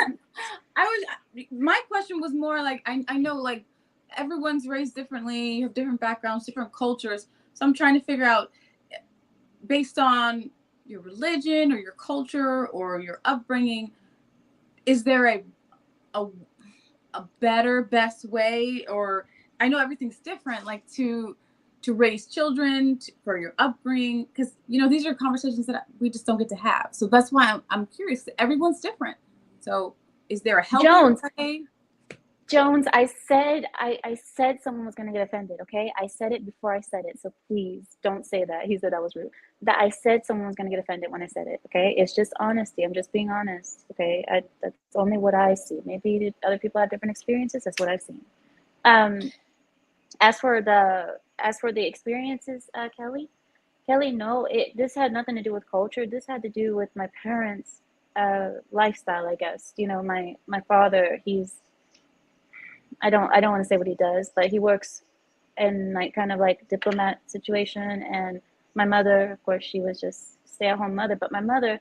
My question was more like I know like everyone's raised differently, you have different backgrounds, different cultures. So I'm trying to figure out, based on your religion or your culture or your upbringing, is there a better, best way? Or I know everything's different, like to raise children, for your upbringing, because these are conversations that we just don't get to have. So that's why I'm curious. Everyone's different. So is there a healthier way? Jones, I said someone was gonna get offended, okay? I said it before I said it, so please don't say that. He said that was rude. That I said someone was gonna get offended when I said it, okay? It's just honesty. I'm just being honest, okay? That's only what I see. Maybe other people have different experiences. That's what I've seen. As for the experiences, Kelly, no, this had nothing to do with culture. This had to do with my parents' lifestyle, I guess. My father, I don't want to say what he does, but he works in like kind of like diplomat situation. And my mother, of course, she was just stay-at-home mother, but my mother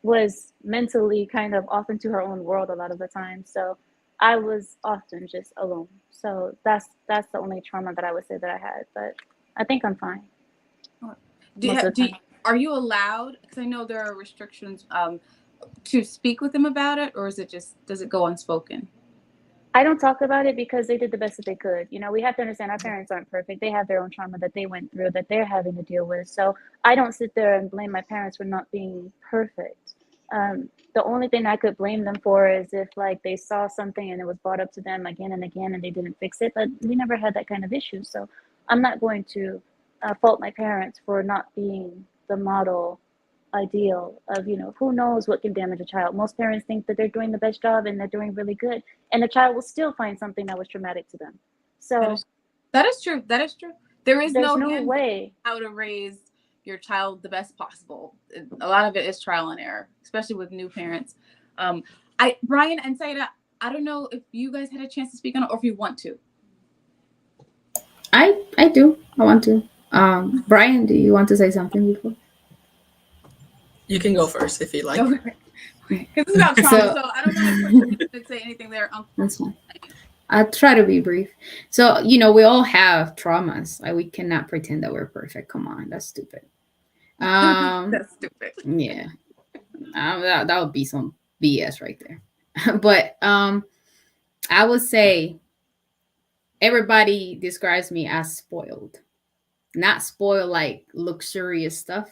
was mentally kind of off into her own world a lot of the time. So I was often just alone. So that's the only trauma that I would say that I had, but I think I'm fine. Are you allowed, because I know there are restrictions, to speak with them about it, or does it go unspoken? I don't talk about it because they did the best that they could. We have to understand our parents aren't perfect. They have their own trauma that they went through, that they're having to deal with. So I don't sit there and blame my parents for not being perfect. The only thing I could blame them for is if like they saw something and it was brought up to them again and again and they didn't fix it. But we never had that kind of issue. So I'm not going to fault my parents for not being the model ideal of, who knows what can damage a child. Most parents think that they're doing the best job and they're doing really good, and the child will still find something that was traumatic to them. So that is true. There is no way how to raise your child the best possible. A lot of it is trial and error, especially with new parents. Brian and Saida, I don't know if you guys had a chance to speak on it or if you want to. I do. I want to. Brian, do you want to say something before? You can go first if you like. Okay. Because it's about trauma, so I don't want to say anything there. That's fine. I'll try to be brief. So, we all have traumas. We cannot pretend that we're perfect. Come on, that's stupid. That's stupid. Yeah. That would be some BS right there. But I would say everybody describes me as spoiled. Not spoiled like luxurious stuff,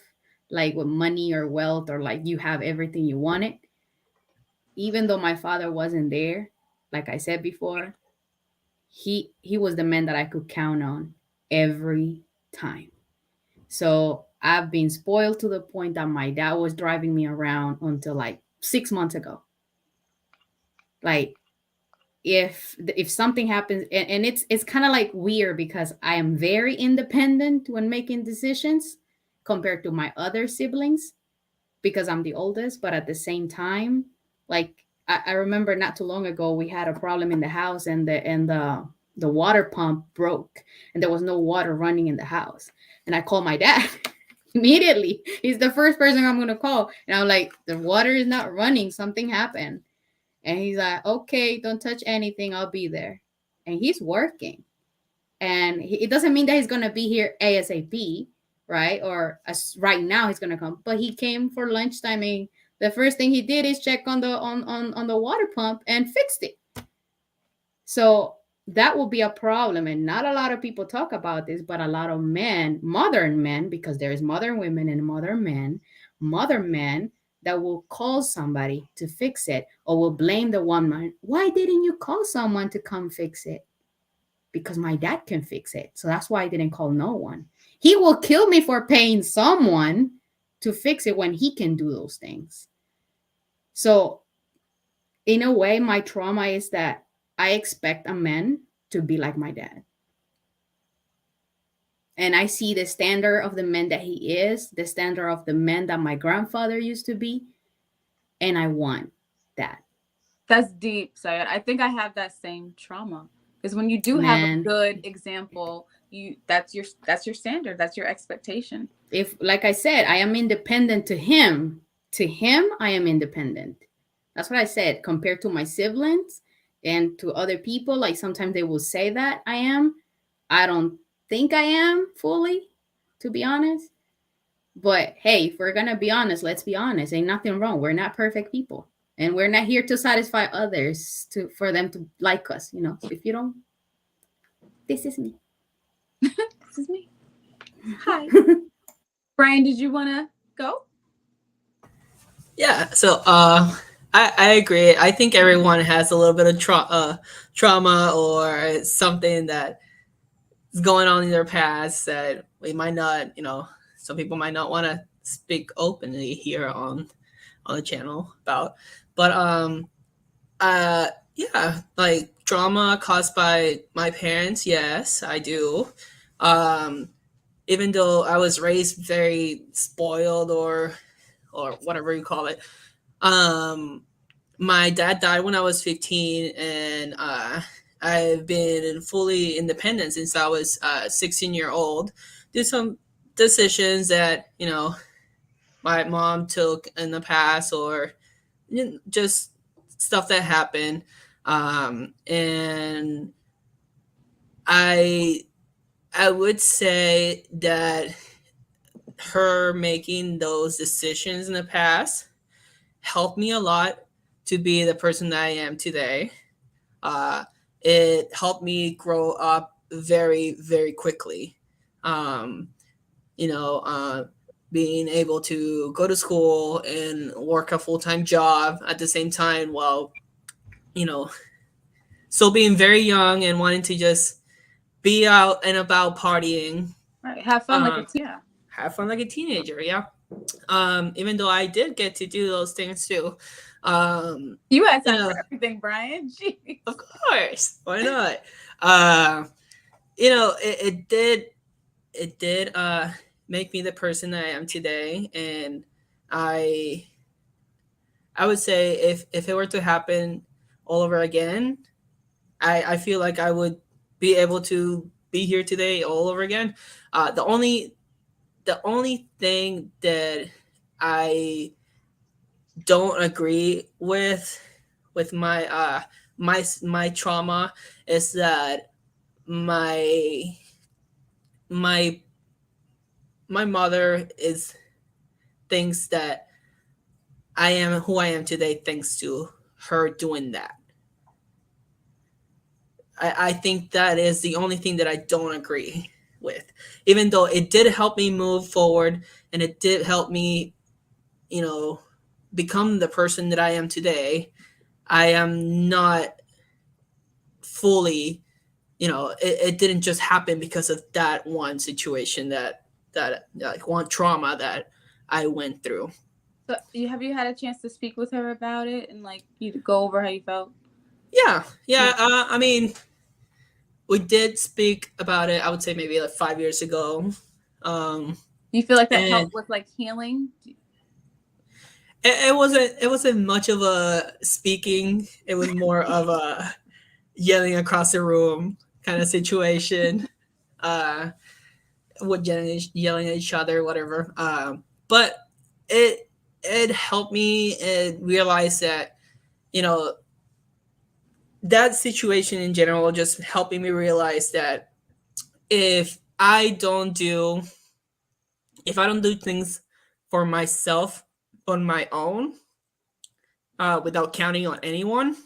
like with money or wealth, or like you have everything you wanted. Even though my father wasn't there, like I said before, he was the man that I could count on every time. So I've been spoiled to the point that my dad was driving me around until like 6 months ago. Like if something happens, and it's kind of like weird because I am very independent when making decisions compared to my other siblings because I'm the oldest, but at the same time, like I remember not too long ago we had a problem in the house, and the water pump broke and there was no water running in the house. And I called my dad immediately. He's the first person I'm going to call. And I'm like, the water is not running. Something happened. And he's like, okay, don't touch anything. I'll be there. And he's working. And it doesn't mean that he's going to be here ASAP, right? Or right now he's going to come. But he came for lunchtime. And the first thing he did is check on the water pump and fixed it. So that will be a problem. And not a lot of people talk about this, but a lot of men, modern men, because there's modern women and modern men that will call somebody to fix it or will blame the woman. Why didn't you call someone to come fix it? Because my dad can fix it. So that's why I didn't call no one. He will kill me for paying someone to fix it when he can do those things. So in a way, my trauma is that I expect a man to be like my dad. And I see the standard of the man that he is, the standard of the man that my grandfather used to be. And I want that. That's deep, Sayed. I think I have that same trauma. Because when you do have a good example, that's your standard, that's your expectation. If, like I said, I am independent to him. To him, I am independent. That's what I said. Compared to my siblings and to other people, like sometimes they will say that I am. I don't think I am fully, to be honest. But hey, if we're gonna be honest, let's be honest. Ain't nothing wrong. We're not perfect people. And we're not here to satisfy others for them to like us, you know. So if you don't, this is me. This is me. Hi. Brian, did you want to go? Yeah. So I agree. I think everyone has a little bit of trauma or something that is going on in their past that we might not, you know, some people might not want to speak openly here on the channel about. But yeah, like trauma caused by my parents, yes, I do. Even though I was raised very spoiled or whatever you call it. My dad died when I was 15, and I've been fully independent since I was 16-year-old. Did some decisions that, you know, my mom took in the past, or just stuff that happened. And I would say that her making those decisions in the past helped me a lot to be the person that I am today. It helped me grow up very, very quickly. Being able to go to school and work a full-time job at the same time while, you know, still being very young and wanting to just be out and about partying. Right. Have fun Have fun like a teenager, yeah. Even though I did get to do those things too. You had time for everything, Brian. Jeez. Of course. Why not? It did make me the person that I am today. And I would say if it were to happen all over again, I feel like I would be able to be here today all over again. The only thing that I don't agree with my my trauma is that my mother thinks that I am who I am today thanks to her doing that. I think that is the only thing that I don't agree with, even though it did help me move forward and it did help me, you know, become the person that I am today. I am not fully, you know, it didn't just happen because of that one situation that like one trauma that I went through. So have you had a chance to speak with her about it and like you go over how you felt? Yeah. I mean, we did speak about it. I would say maybe like 5 years ago. You feel like that helped with like healing? It wasn't much of a speaking. It was more of a yelling across the room kind of situation. With yelling at each other, whatever. But it helped me realize that, you know, that situation in general just helping me realize that if I don't do things for myself on my own, without counting on anyone,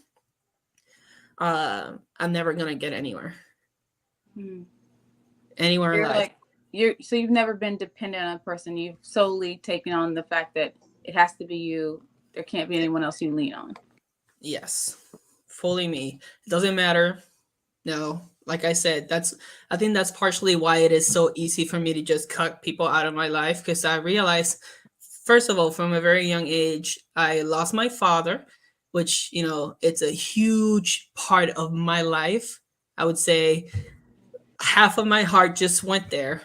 I'm never gonna get anywhere. Anywhere in You're life. like so you've never been dependent on a person. You've solely taken on the fact that it has to be you. There can't be anyone else you lean on. Yes, fully me. It doesn't matter. No, like I said, I think that's partially why it is so easy for me to just cut people out of my life, because I realized, first of all, from a very young age, I lost my father, which, you know, it's a huge part of my life. I would say half of my heart just went there.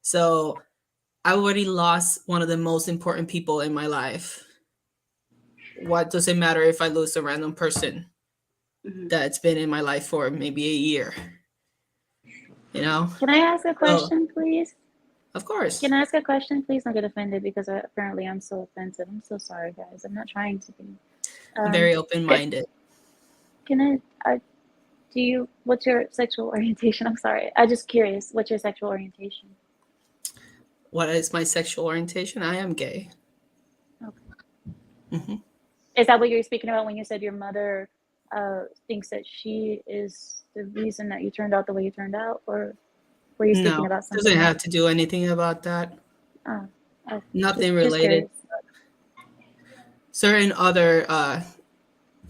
So I already lost one of the most important people in my life. What does it matter if I lose a random person that's been in my life for maybe a year? You know? Can I ask a question, please? Of course. Can I ask a question? Please don't get offended because apparently I'm so offensive. I'm so sorry, guys. I'm not trying to be. Very open-minded. What's your sexual orientation? I'm sorry. I'm just curious. What's your sexual orientation? What is my sexual orientation? I am gay. Okay. Is that what you were speaking about when you said your mother thinks that she is the reason that you turned out the way you turned out, or were you speaking about something? Doesn't have to do anything about that. Nothing related. Certain other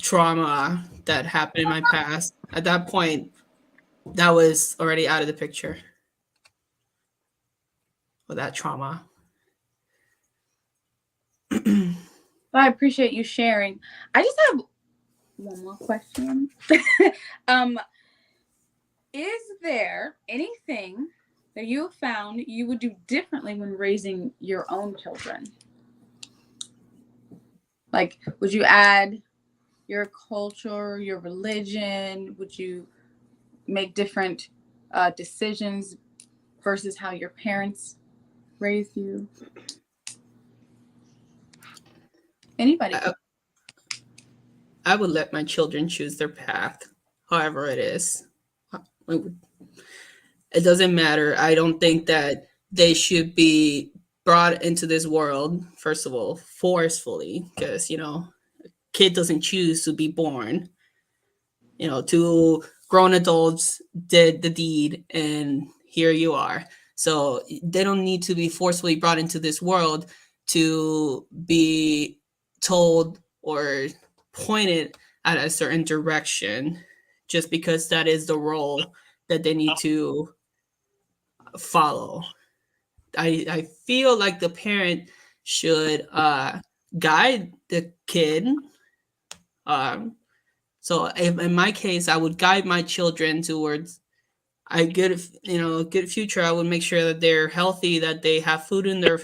trauma that happened in my past. At that point, that was already out of the picture. With that trauma. I appreciate you sharing. I just have one more question. Is there anything that you have found you would do differently when raising your own children? Like, would you add your culture, your religion? Would you make different decisions versus how your parents raised you? Anybody? I would let my children choose their path, however it is. It doesn't matter. I don't think that they should be brought into this world, first of all, forcefully, because, you know, a kid doesn't choose to be born. You know, two grown adults did the deed, and here you are. So they don't need to be forcefully brought into this world to be told or pointed at a certain direction, just because that is the role that they need to follow. I feel like the parent should guide the kid. So in my case, I would guide my children towards a good future. I would make sure that they're healthy, that they have food in their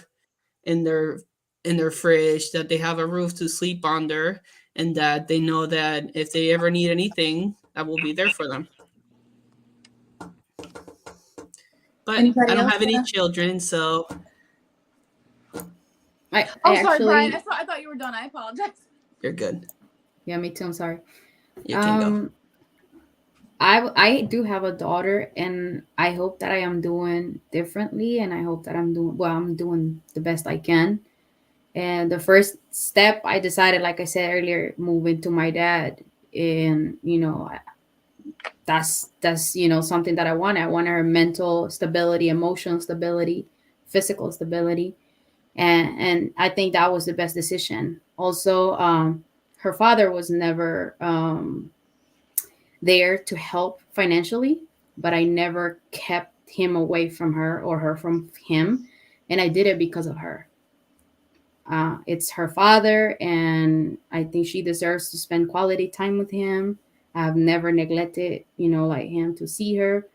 fridge, that they have a roof to sleep under, and that they know that if they ever need anything, I will be there for them. But Anybody I don't else have any children, so. Sorry, Brian. I thought you were done. I apologize. You're good. Yeah, me too. I'm sorry. You can go. I do have a daughter, and I hope that I am doing differently, and I hope that I'm doing the best I can. And the first step, I decided, like I said earlier, moving to my dad, and that's something that I want. I want her mental stability, emotional stability, physical stability, and I think that was the best decision. Also, her father was never there to help financially, but I never kept him away from her or her from him, and I did it because of her. It's her father, and I think she deserves to spend quality time with him. I've never neglected, like him, to see her.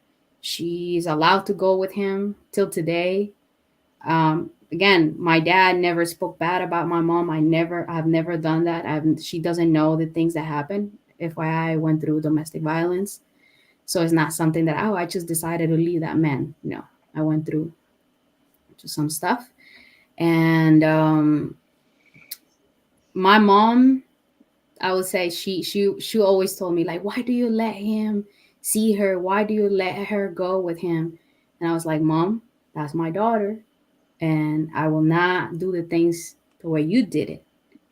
She's allowed to go with him till today. Again, my dad never spoke bad about my mom. I've never done that. She doesn't know the things that happened. FYI, I went through domestic violence. So it's not something that, oh, I just decided to leave that man. No, I went through some stuff. And my mom, I would say she always told me, like, why do you let him see her? Why do you let her go with him? And I was like, Mom, that's my daughter, and I will not do the things the way you did it.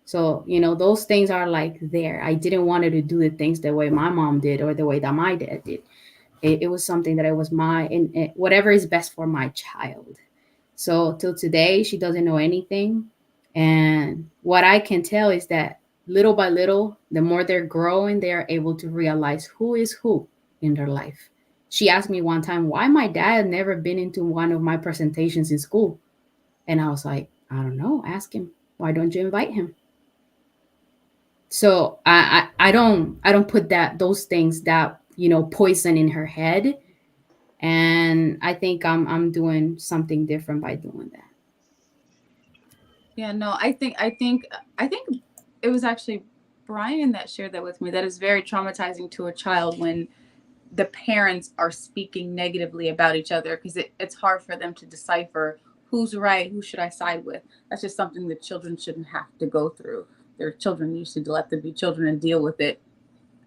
So, those things are like there. I didn't want her to do the things the way my mom did or the way that my dad did. It was something that it was whatever is best for my child. So till today, she doesn't know anything. And what I can tell is that little by little, the more they're growing, they are able to realize who is who in their life. She asked me one time why my dad had never been into one of my presentations in school. And I was like, I don't know, ask him. Why don't you invite him? So I don't put those things that, poison in her head. And I think I'm doing something different by doing that. Yeah, no, I think it was actually Brian that shared that with me. That is very traumatizing to a child when the parents are speaking negatively about each other, because it's hard for them to decipher who's right, who should I side with. That's just something that children shouldn't have to go through. They're children. You should let them be children and deal with it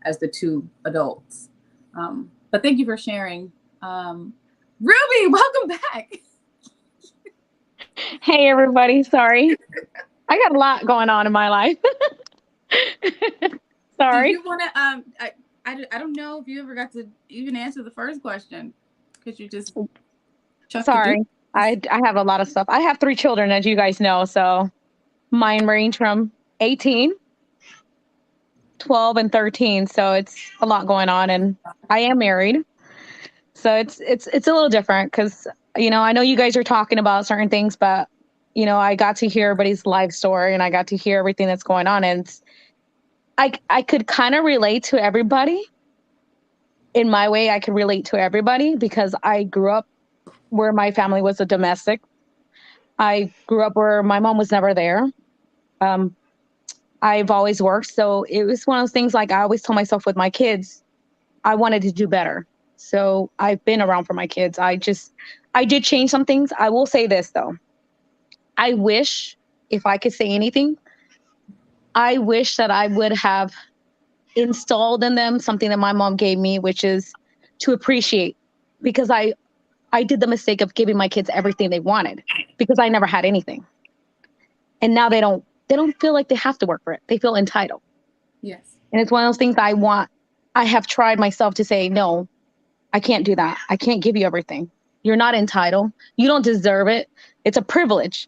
as the two adults. But thank you for sharing. Ruby, welcome back. Hey, everybody. Sorry. I got a lot going on in my life. Sorry. Do you want to, I don't know if you ever got to even answer the first question, because you just Sorry. I have a lot of stuff. I have 3 children, as you guys know. So mine range from 18, 12, and 13. So it's a lot going on, and I am married. So it's a little different because, I know you guys are talking about certain things, but, I got to hear everybody's life story, and I got to hear everything that's going on. And I could kind of relate to everybody. In my way, I could relate to everybody because I grew up where my family was a domestic. I grew up where my mom was never there. I've always worked. So it was one of those things, like I always told myself with my kids, I wanted to do better. So I've been around for my kids. I did change some things. I will say this, though. I wish, if I could say anything, I wish that I would have installed in them something that my mom gave me, which is to appreciate, because I did the mistake of giving my kids everything they wanted because I never had anything. And now they don't feel like they have to work for it. They feel entitled. Yes. And it's one of those things I have tried myself to say, no, I can't do that. I can't give you everything. You're not entitled. You don't deserve it. It's a privilege.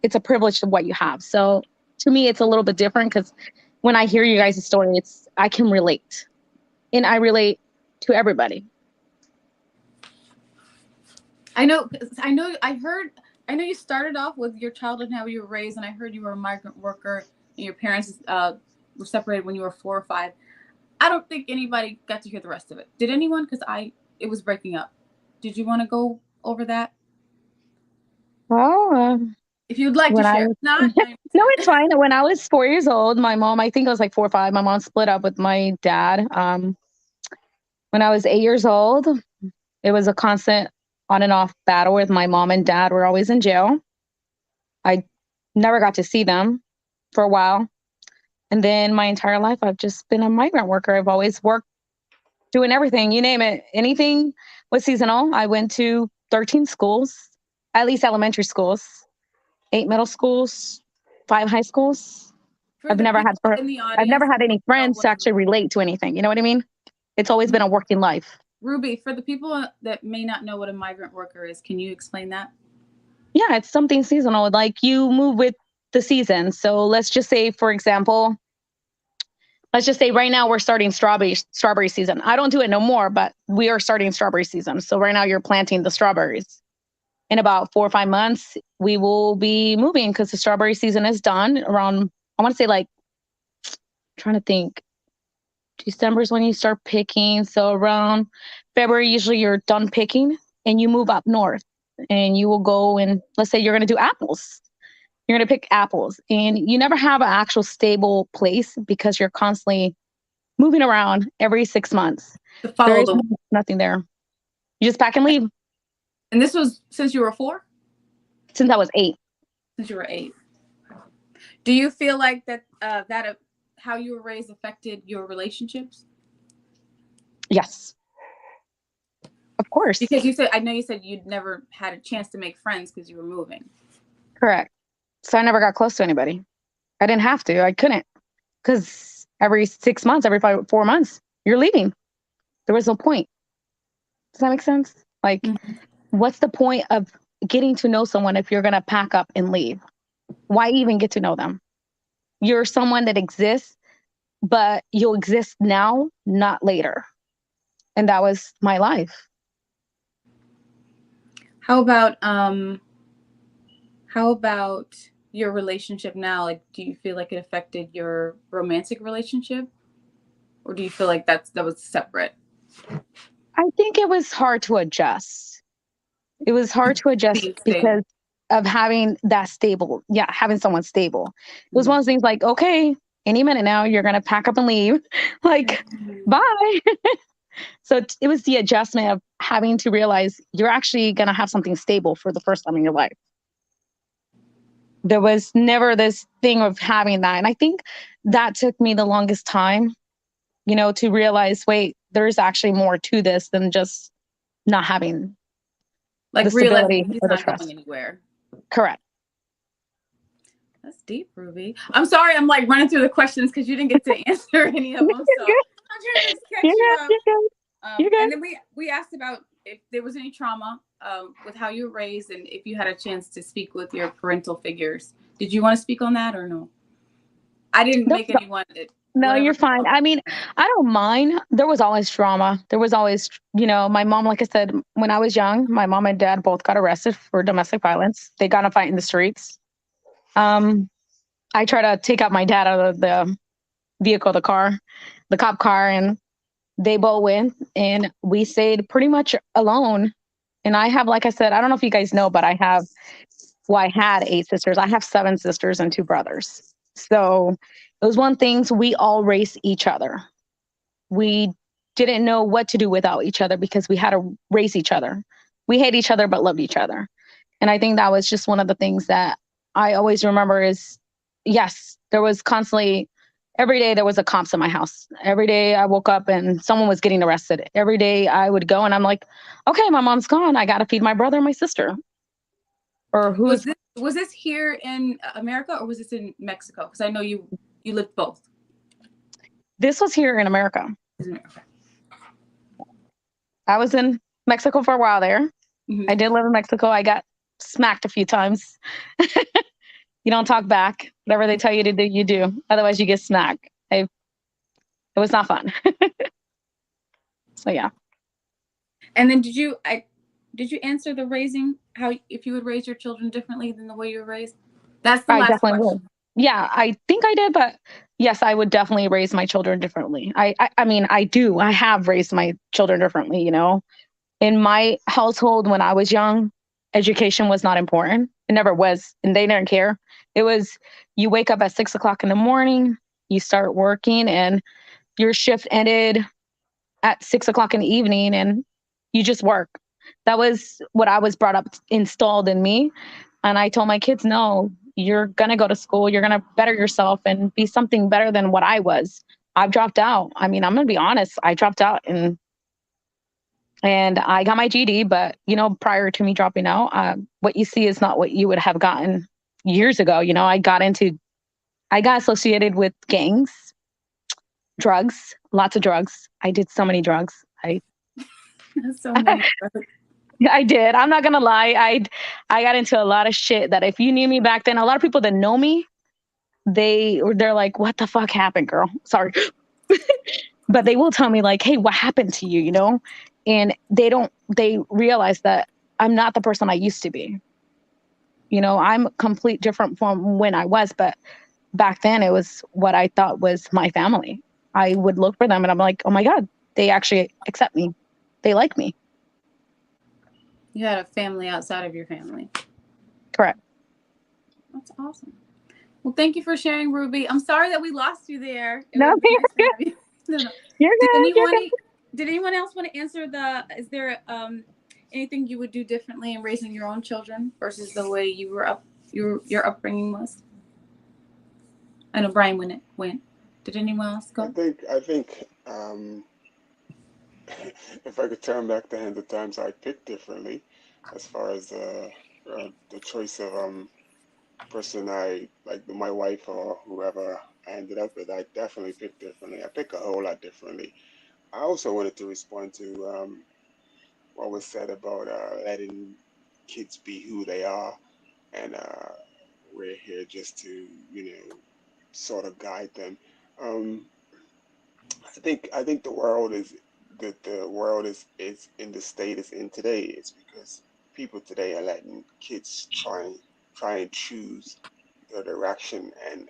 It's a privilege to what you have. So to me, it's a little bit different because when I hear you guys' story, I can relate. And I relate to everybody. I know you started off with your childhood and how you were raised, and I heard you were a migrant worker and your parents were separated when you were 4 or 5. I don't think anybody got to hear the rest of it. Did anyone? Because it was breaking up. Did you want to go over that? Well, if you'd like to share. No, it's fine. When I was 4 years old, my mom, I think I was like 4 or 5, my mom split up with my dad. When I was 8 years old, it was a constant on and off battle with my mom and dad. Were always in jail. I never got to see them for a while. And then my entire life, I've just been a migrant worker. I've always worked doing everything, you name it. Anything was seasonal. I went to 13 schools, at least elementary schools, 8 middle schools, 5 high schools. I've never had any friends to actually relate to anything. You know what I mean? It's always been a working life. Ruby, for the people that may not know what a migrant worker is, can you explain that? Yeah, it's something seasonal. Like you move with the season. So let's just say, for example, right now we're starting strawberry season. I don't do it no more, but we are starting strawberry season. So right now you're planting the strawberries. In about 4 or 5 months, we will be moving because the strawberry season is done around, I want to say like, trying to think, December is when you start picking. So around February, usually you're done picking and you move up north and you will go and let's say you're going to do apples. You're going to pick apples and you never have an actual stable place because you're constantly moving around every 6 months. To There follow is the. nothing there. You just pack and leave. And this was since you were 4? Since I was 8. Since you were 8. Do you feel like that how you were raised affected your relationships? Yes. Of course. Because I know you said you'd never had a chance to make friends because you were moving. Correct. So I never got close to anybody. I didn't have to. I couldn't. Because every 6 months, every 4 months, you're leaving. There was no point. Does that make sense? Like, what's the point of getting to know someone if you're going to pack up and leave? Why even get to know them? You're someone that exists, but you'll exist now, not later. And that was my life. How about your relationship now? Like, do you feel like it affected your romantic relationship? Or do you feel like that was separate? I think it was hard to adjust. It was hard to adjust Being stable. because of having that stable. Yeah, having someone stable. It was one of those things like, okay, any minute now, you're going to pack up and leave. Like, bye. So it was the adjustment of having to realize you're actually going to have something stable for the first time in your life. There was never this thing of having that. And I think that took me the longest time, to realize, wait, there's actually more to this than just not having like the stability realizing he's or the not trust. going anywhere. Correct. That's deep, Ruby. I'm sorry, I'm like running through the questions because you didn't get to answer any of them. So I'm trying to just catch you up. You're good. And then we asked about if there was any trauma with how you were raised and if you had a chance to speak with your parental figures. Did you want to speak on that or no? I didn't make anyone. No, you're fine. I mean, I don't mind. There was always trauma. There was always, my mom, like I said, when I was young, my mom and dad both got arrested for domestic violence. They got in a fight in the streets. I tried to take out my dad out of the vehicle, the cop car, and they both went, and we stayed pretty much alone. And I have, like I said, I don't know if you guys know, but I had 8 sisters. I have 7 sisters and 2 brothers. So it was one thing, we all raised each other. We didn't know what to do without each other because we had to raise each other. We hate each other, but loved each other. And I think that was just one of the things that I always remember is, yes, there was constantly, every day there was a cops in my house. Every day I woke up and someone was getting arrested. Every day I would go and I'm like, okay, my mom's gone. I got to feed my brother and my sister. Or was this here in America or was this in Mexico? Because I know you lived both. This was here in America. I was in Mexico for a while there. Mm-hmm. I did live in Mexico. I got smacked a few times. You don't talk back. Whatever they tell you to do, you do. Otherwise, you get smacked. It was not fun. So yeah. And then did you answer the raising, if you would raise your children differently than the way you were raised? That's the last question. Would. Yeah, I think I did, but yes, I would definitely raise my children differently. I mean, I do. I have raised my children differently, In my household, when I was young, education was not important. It never was, and they didn't care. It was, you wake up at 6 o'clock in the morning, you start working, and your shift ended at 6 o'clock in the evening, and you just work. That was what I was brought up, installed in me. And I told my kids, no, you're going to go to school. You're going to better yourself and be something better than what I was. I've dropped out. I mean, I'm going to be honest. I dropped out and I got my GED, but, prior to me dropping out, what you see is not what you would have gotten years ago. I got associated with gangs, drugs, lots of drugs. I did so many drugs. So many. I did. I'm not going to lie. I got into a lot of shit that if you knew me back then, a lot of people that know me, they're like, what the fuck happened, girl? Sorry. But they will tell me like, hey, what happened to you, And they realize that I'm not the person I used to be. I'm complete different from when I was, but back then it was what I thought was my family. I would look for them and I'm like, oh my God, they actually accept me. They like me. You had a family outside of your family. Correct. That's awesome. Well, thank you for sharing, Ruby. I'm sorry that we lost you there. No, No, no. You're Did good. You're anyone good. did anyone else want to answer is there anything you would do differently in raising your own children versus the way you were your upbringing was? I know Brian went. Did anyone else I go? think if I could turn back the hands of times, I'd pick differently as far as the choice of person I like, my wife or whoever I ended up with. I definitely pick differently. I pick a whole lot differently. I also wanted to respond to what was said about letting kids be who they are, and we're here just to, sort of guide them. Um, I think the world is in the state it's in today. It's because people today are letting kids try and choose their direction, and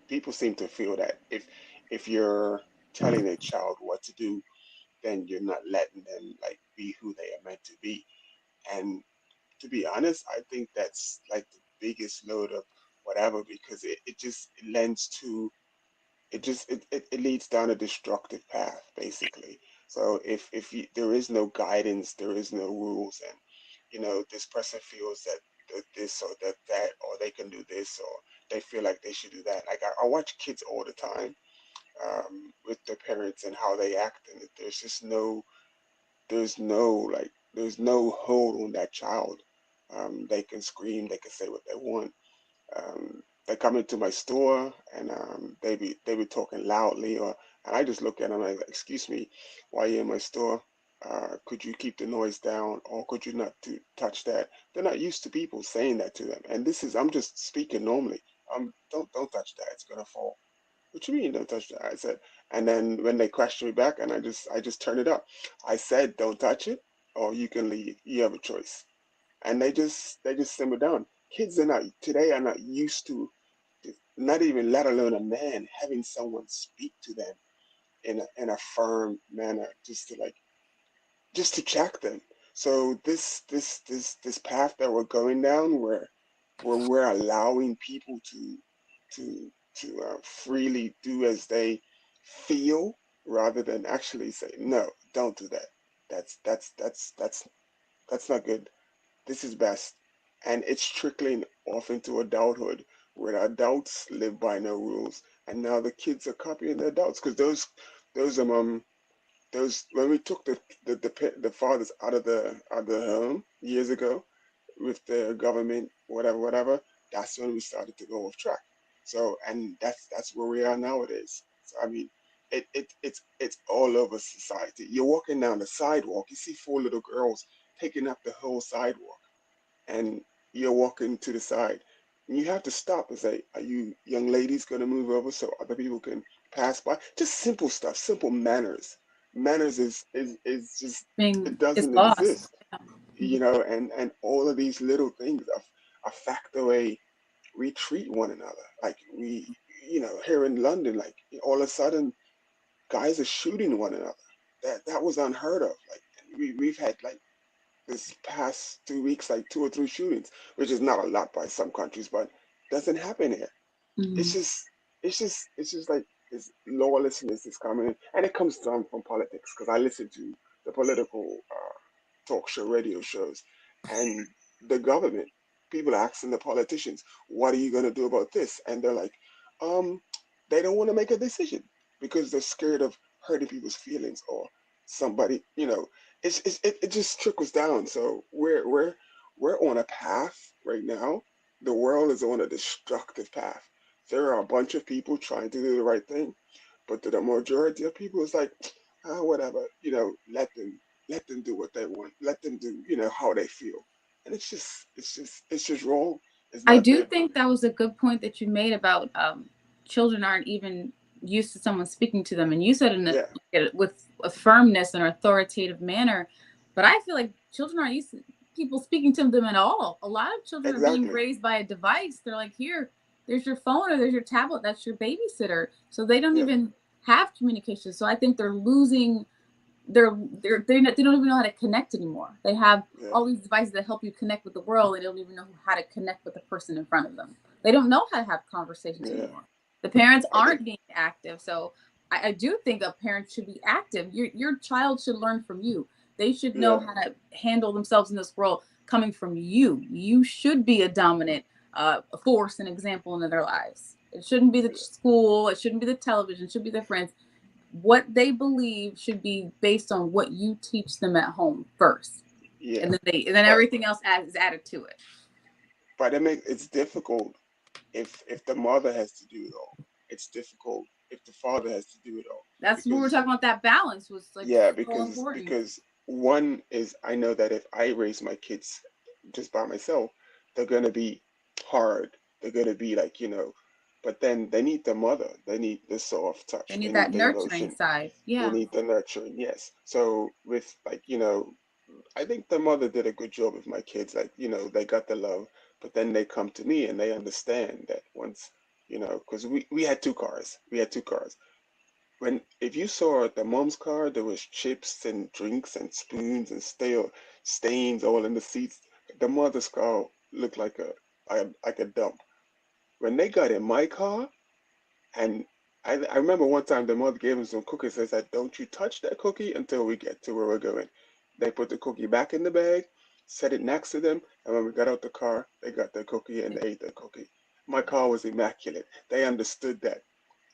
people seem to feel that if you're telling a child what to do, then you're not letting them like be who they are meant to be. And to be honest, I think that's like the biggest load of whatever, because it just it lends to it leads down a destructive path basically. So if there is no guidance, there is no rules, and this person feels that this or that, or they can do this, or they feel like they should do that. Like I watch kids all the time, with their parents and how they act, and there's just there's no hold on that child. They can scream, they can say what they want. They come into my store, and they be talking loudly, and I just look at them and like, excuse me, why you in my store? Could you keep the noise down, or could you not touch that? They're not used to people saying that to them, and I'm just speaking normally. Don't touch that, it's gonna fall. What you mean don't touch that? I said, and then when they question me back, and I just turn it up. I said, don't touch it, or you can leave. You have a choice. And they just simmer down. Kids are not used to, not even let alone a man having someone speak to them in a firm manner, just to check them. So this path that we're going down, where we're allowing people to freely do as they feel, rather than actually say no, don't do that. That's not good. This is best. And it's trickling off into adulthood, where the adults live by no rules, and now the kids are copying the adults, because those those when we took the fathers out of the home years ago, with the government, whatever, that's when we started to go off track. So, and that's where we are nowadays. So I mean, it's all over society. You're walking down the sidewalk, you see four little girls taking up the whole sidewalk, and you're walking to the side. And you have to stop and say, are you young ladies going to move over so other people can pass by? Just simple stuff, simple manners. Manners is just, Being it is doesn't lost. exist, and all of these little things affect the way we treat one another. Like here in London, like all of a sudden guys are shooting one another. That was unheard of. Like we've had like this past 2 weeks, like two or three shootings, which is not a lot by some countries, but doesn't happen here. It's Mhm. just, it's just like this lawlessness is coming in, and it comes from politics. Because I listen to the political talk show, radio shows, and the government, people are asking the politicians, "What are you going to do about this?" And they're like, um, they don't want to make a decision because they're scared of hurting people's feelings, or somebody, it just trickles down. So we're on a path right now. The world is on a destructive path. There are a bunch of people trying to do the right thing, but the majority of people is like, whatever, let them do what they want. Let them do, how they feel. And it's just wrong. It's I not do good. think that was a good point that you made about children aren't even used to someone speaking to them, and you said Yeah, with a firmness and authoritative manner. But I feel like children aren't used to people speaking to them at all. A lot of children are being exactly. raised by a device. They're like, here, there's your phone or there's your tablet. That's your babysitter. So they don't Yeah, even have communication. So I think they're losing they don't even know how to connect anymore. They have yeah, all these devices that help you connect with the world. They don't even know how to connect with the person in front of them. They don't know how to have conversations yeah. anymore. The parents aren't being active. So I do think a parent should be active. Your child should learn from you. They should know how to handle themselves in this world coming from you. You should be a dominant force and example in their lives. It shouldn't be the school. It shouldn't be the television. It should be their friends. What they believe should be based on what you teach them at home first. Yeah. And then everything else is added to it. But it's difficult if the mother has to do it all. It's difficult if the father has to do it all. That's what we're talking about. That balance was like because one is, I know that if I raise my kids just by myself, they're gonna be hard. They're gonna be like, but then they need the mother. They need the soft touch. They need that the nurturing emotion. side. Yeah. They need the nurturing, yes. So with I think the mother did a good job with my kids. Like, they got the love, but then they come to me and they understand that once, because we had two cars. If you saw the mom's car, there was chips and drinks and spoons and stains all in the seats. The mother's car looked like a dump. When they got in my car, and I remember one time the mother gave them some cookies and said, "Don't you touch that cookie until we get to where we're going." They put the cookie back in the bag, set it next to them, and when we got out the car, they got their cookie and they ate their cookie. My car was immaculate. They understood that.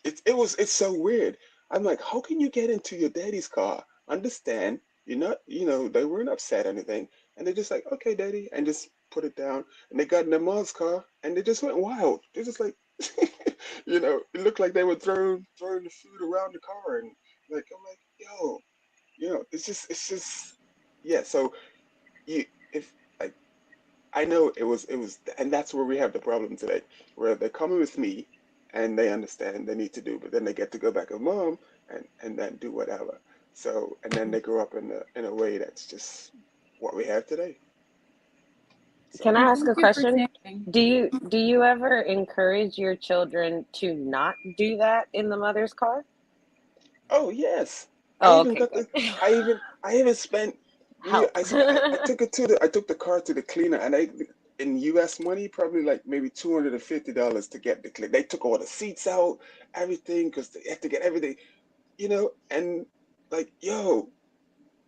It's so weird. I'm like, how can you get into your daddy's car? Understand, you're not, they weren't upset or anything. And they're just like, "Okay, daddy," and just put it down. And they got in their mom's car and they just went wild. They're just like, it looked like they were throwing the food around the car. And like, I'm like, yo, it's just, yeah. So I know it was, and that's where we have the problem today, where they're coming with me and they understand they need to do, but then they get to go back with mom and then do whatever. So, and then they grow up in a way that's just what we have today. So, Can I ask a question? Do you ever encourage your children to not do that in the mother's car? Oh yes. Oh, I even spent. I took the car to the cleaner, and in U.S. money, probably like maybe $250 to get the clean. They took all the seats out, everything, because they had to get everything, and like,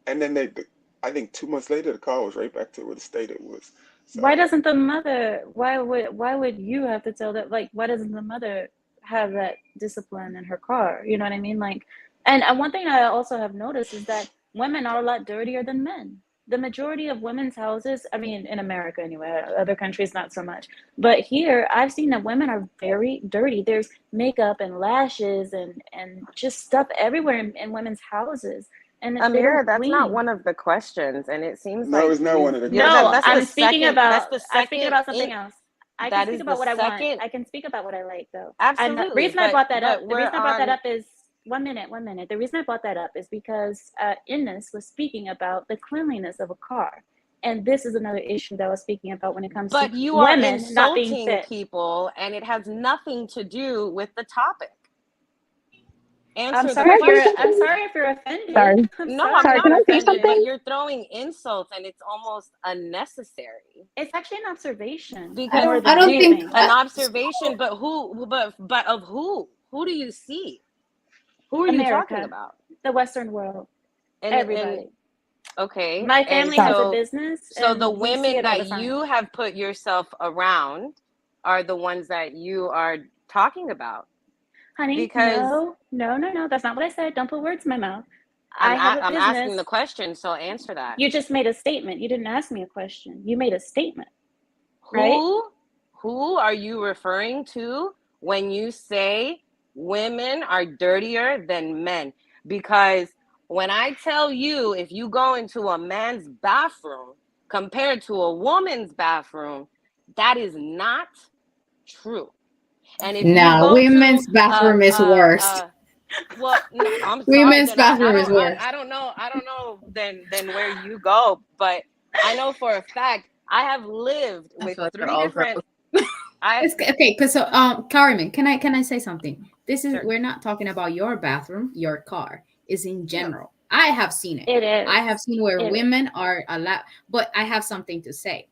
and then I think 2 months later, the car was right back to the state it was. So, Why doesn't the mother? Why would you have to tell that? Like, why doesn't the mother have that discipline in her car? You know what I mean? Like, and one thing I also have noticed is that women are a lot dirtier than men. The majority of women's houses, I mean, in America anyway, other countries not so much, but here I've seen that women are very dirty. There's makeup and lashes and just stuff everywhere in women's houses. And Amira, that's not one of the questions, and it seems no, it's not one of the questions. No, that's I'm the speaking second- about. that's the I'm speaking second about something in- else. I that can speak is about the what I want. second- I can speak about what I like, though. Absolutely. And the reason I brought that up. The we're reason I brought that on- up is 1 minute. The reason I brought that up is because Ines was speaking about the cleanliness of a car, and this is another issue that I was speaking about when it comes But to you are women not being insulting fit. people, and it has nothing to do with the topic. Answer I'm the sorry question. if you're offended. Sorry. No, sorry. I'm Sorry, not can I say offended, but something? you're throwing insults, and it's almost unnecessary. It's actually an observation. Because more I than don't think- anything. an observation, but of who? Who do you see? Who are you talking America. about? The Western world. And Everybody. okay. My and family has so- a business. So and the we see women it all the that time. you have put yourself around are the ones that you are talking about. Honey, Because- no. That's not what I said. Don't put words in my mouth. I'm have a asking business. the question, so answer that. You just made a statement. You didn't ask me a question. You made a statement. right? Who are you referring to when you say women are dirtier than men? Because when I tell you, if you go into a man's bathroom compared to a woman's bathroom, that is not true. And if you go women's to, bathroom is worse. Well, no, I'm sorry. Women's then bathroom is worse. I don't know then where you go, but I know for a fact I have lived with feel like they're 3 all different. Okay, because Carmen, can I say something? This is Sure. We're not talking about your bathroom, your car. It's in general. I have seen it. It is. I have seen where It is. women are allowed, but I have something to say.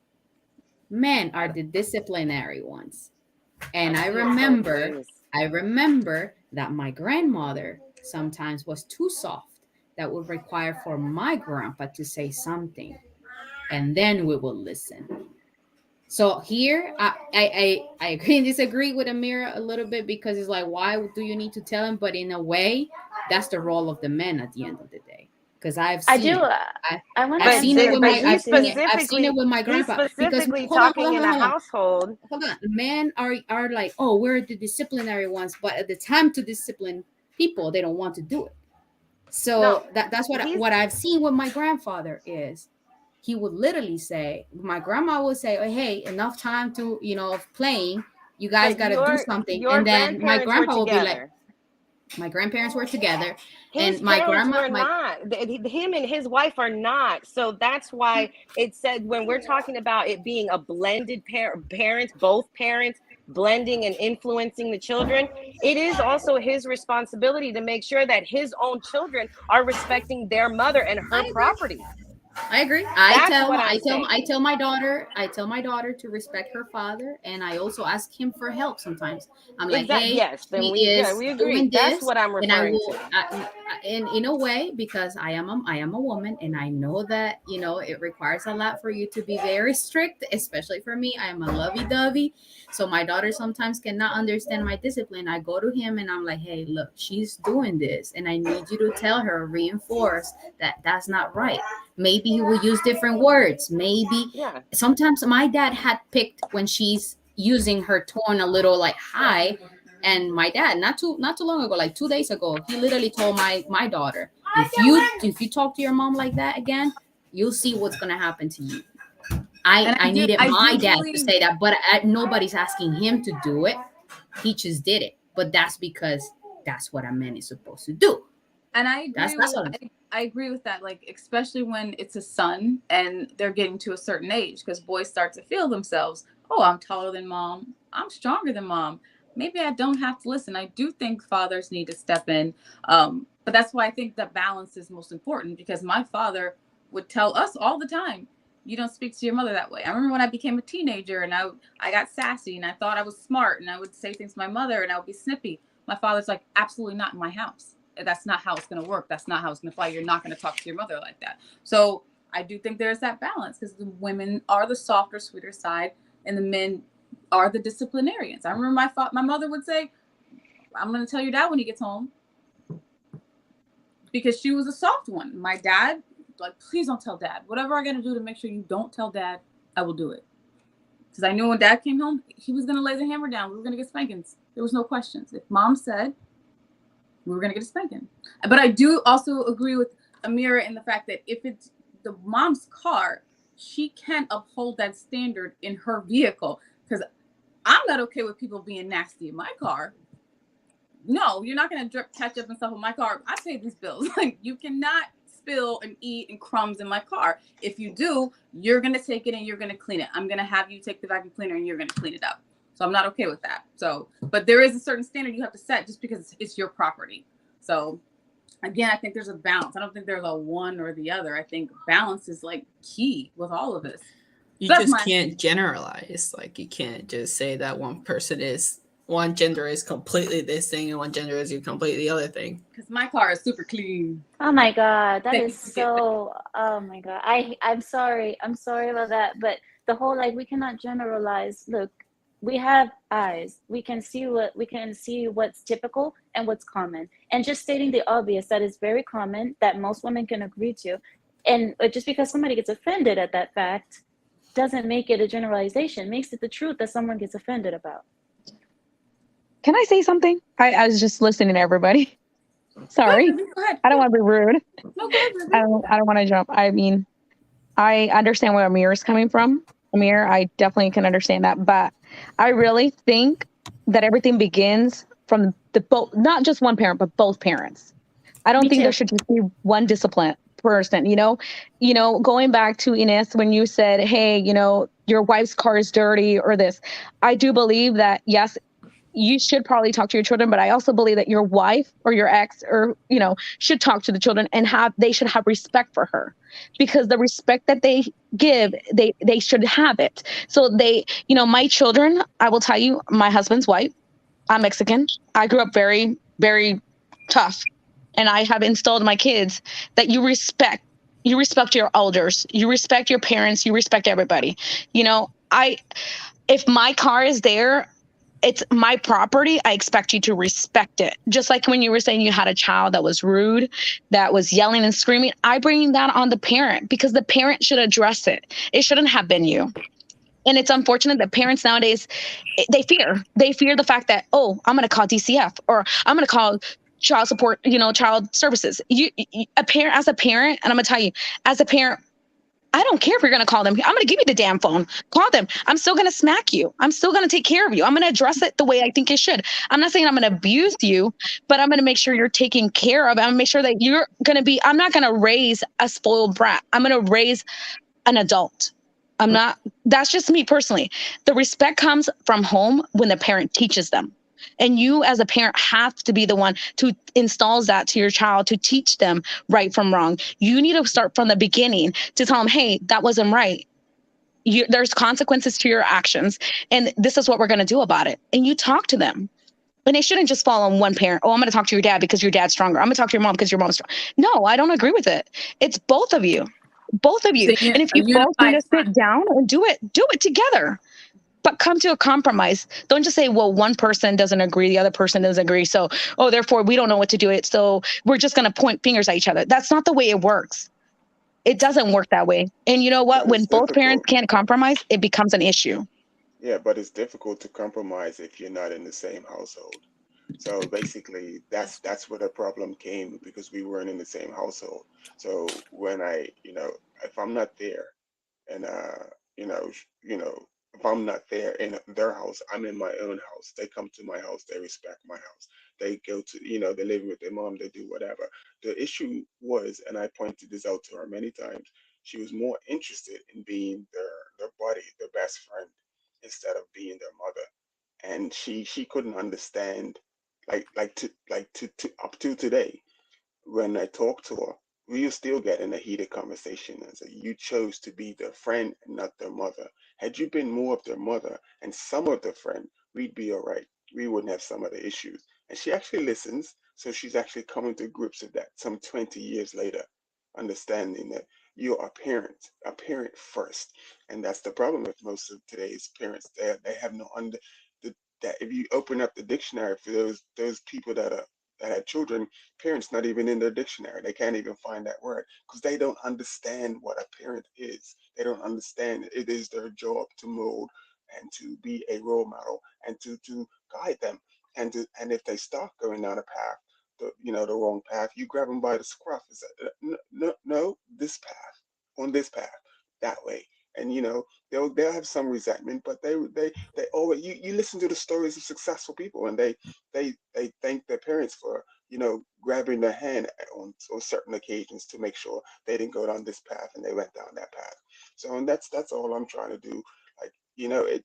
Men are the disciplinary ones. And I remember I remember that my grandmother sometimes was too soft. That would require for my grandpa to say something, and then we will listen. So here, I agree and disagree with Amira a little bit, because it's like, why do you need to tell him? But in a way, that's the role of the men at the end of the day. Because I've I seen do. it. I, I want to I've But seen it answer with but my. this he's too. I've seen it with my he's grandpa. Because specifically hold on, talking in a household. hold on. Men are like, oh, we're the disciplinary ones, but at the time to discipline people, they don't want to do it. So No, that's he's what I've seen with my grandfather is he would literally say, my grandma would say, oh, hey, enough time to, of playing. You guys but got to do something. your And then my grandparents were grandpa will be like, together. my grandparents were together. His And my parents grandma, were not. Him and his wife are not. So that's why it said when we're talking about it being a blended parents, both parents blending and influencing the children, it is also his responsibility to make sure that his own children are respecting their mother and her property. I agree. That's what I'm saying. I tell my daughter to respect her father, and I also ask him for help sometimes. I'm like, Exactly. hey, Yes. Then he we is agree. doing That's this, what I'm and I referring will, to. in a way, because I am a woman, and I know that it requires a lot for you to be very strict, especially for me. I am a lovey-dovey, so my daughter sometimes cannot understand my discipline. I go to him and I'm like, hey, look, she's doing this, and I need you to tell her, reinforce that that's not right. Maybe he will use different words. Maybe Yeah. sometimes my dad had picked when she's using her tone a little like high, and my dad not too long ago, like 2 days ago, he literally told my daughter, if you talk to your mom like that again, you'll see what's gonna happen to you. And I needed my dad to believe, say that, but nobody's asking him to do it. He just did it, but that's because that's what a man is supposed to do. and I agree That's with what I agree with that, like especially when it's a son and they're getting to a certain age, because boys start to feel themselves, oh, I'm taller than mom, I'm stronger than mom, maybe I don't have to listen. I do think fathers need to step in, but that's why I think that balance is most important, because my father would tell us all the time, you don't speak to your mother that way. I remember when I became a teenager and I got sassy and I thought I was smart and I would say things to my mother and I would be snippy. My father's like, absolutely not in my house. That's not how it's going to work. That's not how it's going to fly. You're not going to talk to your mother like that. So I do think there's that balance, because the women are the softer, sweeter side, and the men are the disciplinarians. I remember my mother would say, I'm going to tell your dad when he gets home, because she was a soft one. My dad, like, please don't tell dad. Whatever I got to do to make sure you don't tell dad, I will do it. Because I knew when dad came home, he was going to lay the hammer down. We were going to get spankings. There was no questions. If mom said, we were going to get a spanking. But I do also agree with Amira in the fact that if it's the mom's car, she can uphold that standard in her vehicle. Because I'm not okay with people being nasty in my car. No, you're not going to drip ketchup and stuff in my car. I pay these bills. Like, you cannot spill and eat and crumbs in my car. If you do, you're going to take it and you're going to clean it. I'm going to have you take the vacuum cleaner and you're going to clean it up. So I'm not okay with that. So, but there is a certain standard you have to set just because it's your property. So again, I think there's a balance. I don't think there's a one or the other. I think balance is like key with all of this. You just can't generalize. Like, you can't just say that one gender is completely this thing and one gender is completely the other thing. Because my car is super clean. Oh my God, that is so, oh my God. I'm sorry about that. But the whole, like, we cannot generalize. Look, we have eyes. We can see what's typical and what's common. And just stating the obvious, that is very common, that most women can agree to. And just because somebody gets offended at that fact doesn't make it a generalization. It makes it the truth that someone gets offended about. Can I say something? I was just listening to everybody. Sorry. Go ahead. I don't want to be rude. No, go ahead. I don't want to jump. I mean, I understand where Amir is coming from. Amir, I definitely can understand that. But I really think that everything begins from both, not just one parent, but both parents. I don't think there should just be one discipline person, going back to Ines, when you said, hey, your wife's car is dirty or this, I do believe that, yes, you should probably talk to your children, but I also believe that your wife or your ex or, should talk to the children and they should have respect for her, because the respect that they give, they should have it. So my children, I will tell you, my husband's wife, I'm Mexican. I grew up very, very tough. And I have instilled in my kids that you respect your elders, you respect your parents, you respect everybody. You know, if my car is there, it's my property. I expect you to respect it. Just like when you were saying you had a child that was rude, that was yelling and screaming, I bring that on the parent because the parent should address it. It shouldn't have been you. And it's unfortunate that parents nowadays, they fear the fact that, oh, I'm going to call DCF or I'm going to call child support, child services. A parent, as a parent, and I'm going to tell you, as a parent, I don't care if you're going to call them. I'm going to give you the damn phone. Call them. I'm still going to smack you. I'm still going to take care of you. I'm going to address it the way I think it should. I'm not saying I'm going to abuse you, but I'm going to make sure you're taken care of. I'm going to make sure that you're going to be, I'm not going to raise a spoiled brat. I'm going to raise an adult. I'm not, that's just me personally. The respect comes from home when the parent teaches them. And you as a parent have to be the one to install that to your child, to teach them right from wrong. You need to start from the beginning to tell them, hey, that wasn't right. There's consequences to your actions. And this is what we're going to do about it. And you talk to them. And they shouldn't just fall on one parent. Oh, I'm going to talk to your dad because your dad's stronger. I'm going to talk to your mom because your mom's stronger. No, I don't agree with it. It's both of you. Both of you. And if you both need to sit down and do it together. But come to a compromise. Don't just say, well, one person doesn't agree, the other person doesn't agree. So, therefore, we don't know what to do. So we're just going to point fingers at each other. That's not the way it works. It doesn't work that way. And you know what? When both parents can't compromise, it becomes an issue. Yeah, but it's difficult to compromise if you're not in the same household. So basically, that's where the problem came, because we weren't in the same household. So when if I'm not there, and if I'm not there in their house, I'm in my own house. They come to my house, they respect my house. They go to, they live with their mom, they do whatever. The issue was, and I pointed this out to her many times, she was more interested in being their buddy, their best friend, instead of being their mother. And she couldn't understand, to up to today, when I talk to her, we will still get in a heated conversation and say, you chose to be their friend and not their mother. Had you been more of their mother and some of their friend, we'd be all right. We wouldn't have some of the issues. And she actually listens. So she's actually coming to grips with that some 20 years later, understanding that you're a parent first. And that's the problem with most of today's parents. They have no that if you open up the dictionary for those people that had children, parents not even in their dictionary. They can't even find that word because they don't understand what a parent is. They don't understand it is their job to mold and to be a role model and to guide them. And if they start going down a path, the wrong path, you grab them by the scruff and say, no, this path, on this path, that way. And they'll have some resentment, but they always, you listen to the stories of successful people, and they thank their parents for grabbing their hand on certain occasions to make sure they didn't go down this path and they went down that path. So, and that's all I'm trying to do. Like,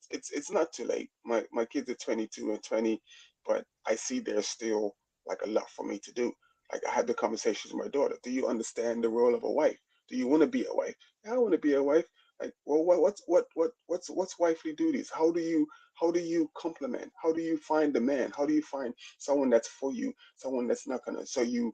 it's not too late. My kids are 22 and 20, but I see there's still like a lot for me to do. Like, I had the conversations with my daughter. Do you understand the role of a wife? Do you want to be a wife? Yeah, I want to be a wife. Like, well, what's wifely duties? How do you complement? How do you find the man? How do you find someone that's for you, someone that's not gonna, so you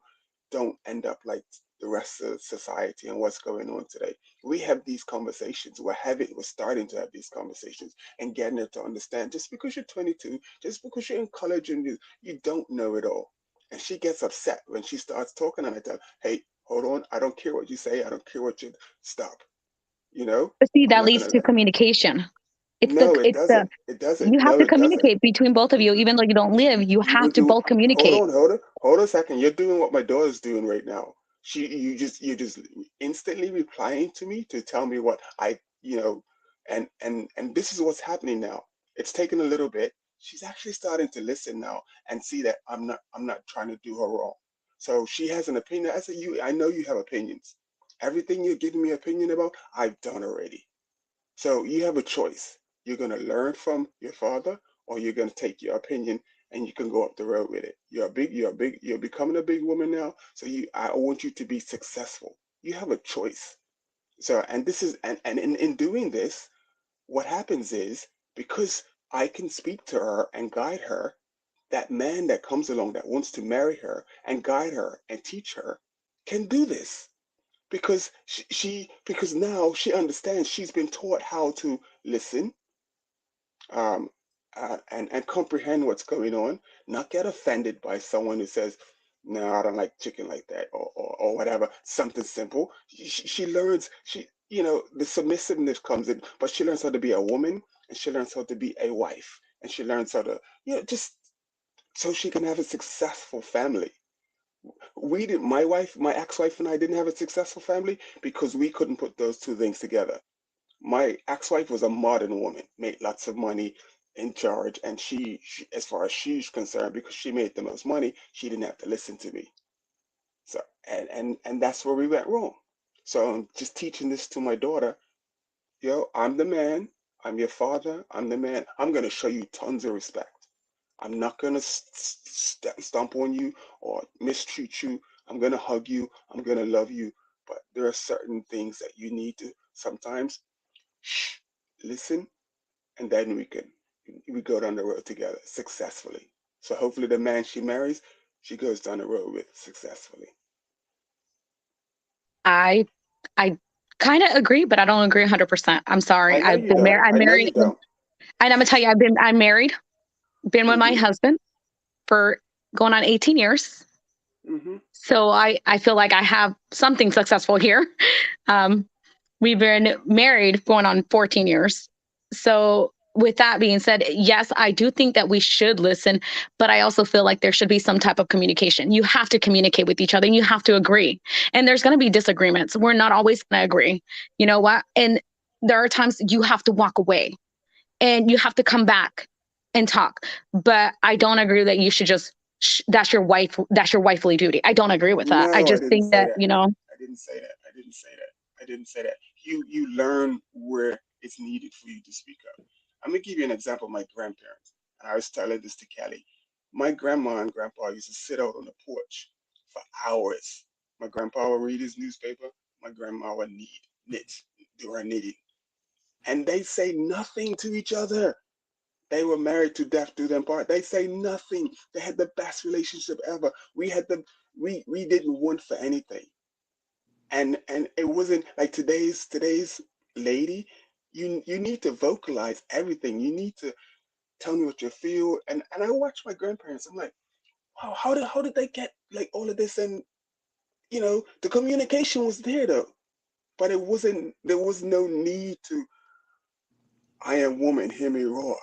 don't end up like the rest of society and what's going on today? We have these conversations. We're starting to have these conversations and getting her to understand. Just because you're 22, just because you're in college and you don't know it all. And she gets upset when she starts talking, and I tell her, hey, hold on, I don't care what you say, I don't care what you stop. But see, that leads to communication. It doesn't. You have to communicate between both of you, even though you don't live. You have to both communicate. Hold on a second. You're doing what my daughter's doing right now. You're just instantly replying to me to tell me what and this is what's happening now. It's taken a little bit. She's actually starting to listen now and see that I'm not trying to do her wrong. So she has an opinion. I know you have opinions. Everything you're giving me opinion about, I've done already. So you have a choice. You're going to learn from your father, or you're going to take your opinion and you can go up the road with it. You're becoming a big woman now. So I want you to be successful. You have a choice. So, and this is, and in doing this, what happens is, because I can speak to her and guide her, that man that comes along that wants to marry her and guide her and teach her can do this, because because now she understands, she's been taught how to listen, um, and comprehend what's going on, not get offended by someone who says, "No, I don't like chicken like that," or whatever, something simple. She learns, the submissiveness comes in, but she learns how to be a woman, and she learns how to be a wife, and she learns how to, just so she can have a successful family. We did, my ex-wife and I didn't have a successful family because we couldn't put those two things together. My ex-wife was a modern woman, made lots of money, in charge, and she, as far as she's concerned, because she made the most money, she didn't have to listen to me. So, and that's where we went wrong. So I'm just teaching this to my daughter. I'm the man. I'm your father. I'm the man. I'm going to show you tons of respect. I'm not going to stomp on you or mistreat you. I'm going to hug you. I'm going to love you. But there are certain things that you need to sometimes listen, and then we go down the road together successfully. So hopefully the man she marries, she goes down the road with successfully. I I kind of agree, but I don't agree 100%. I'm sorry. I know I've you been don't. married. I'm I know married, you don't. and I'm gonna tell you, I'm married, been with my Mm-hmm. husband for going on 18 years. Mm-hmm. So I feel like I have something successful here. We've been married going on 14 years. So with that being said, yes, I do think that we should listen, but I also feel like there should be some type of communication. You have to communicate with each other and you have to agree. And there's going to be disagreements. We're not always going to agree. You know what? And there are times you have to walk away and you have to come back and talk. But I don't agree that you should just that's your wifely duty. I don't agree with that. I No, I just didn't think say that, that. I didn't say that. I didn't say that. I didn't say that. You learn where it's needed for you to speak up. I'm gonna give you an example of my grandparents. And I was telling this to Kelly. My grandma and grandpa used to sit out on the porch for hours. My grandpa would read his newspaper. My grandma would knit, do her knitting. And they say nothing to each other. They were married to death do them part. They say nothing. They had the best relationship ever. We didn't want for anything. And it wasn't like today's lady. You need to vocalize everything. You need to tell me what you feel. And I watch my grandparents. I'm like, wow, how did they get like all of this? And the communication was there though, but it wasn't. There was no need to. I am woman, hear me roar.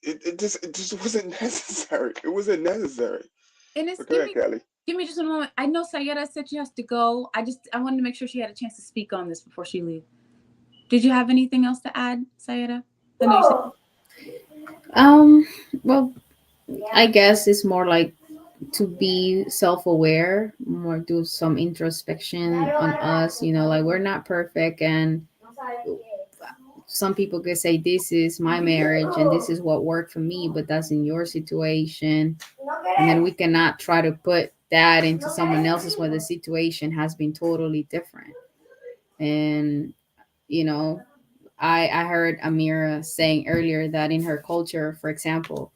It just wasn't necessary. It wasn't necessary. And it's Okay, Kelly. give me just a moment. I know Sayeda said she has to go. I wanted to make sure she had a chance to speak on this before she leaves. Did you have anything else to add, Sayeda? Well, I guess it's more like to be self-aware, more do some introspection on us, like we're not perfect, and some people could say this is my marriage and this is what worked for me, but that's in your situation, and then we cannot try to put that into someone else's where the situation has been totally different. And I heard Amira saying earlier that in her culture, for example,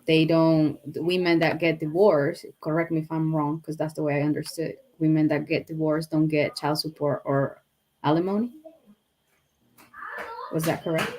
they don't, the women that get divorced, correct me if I'm wrong, because that's the way I understood, women that get divorced don't get child support or alimony. Was that correct?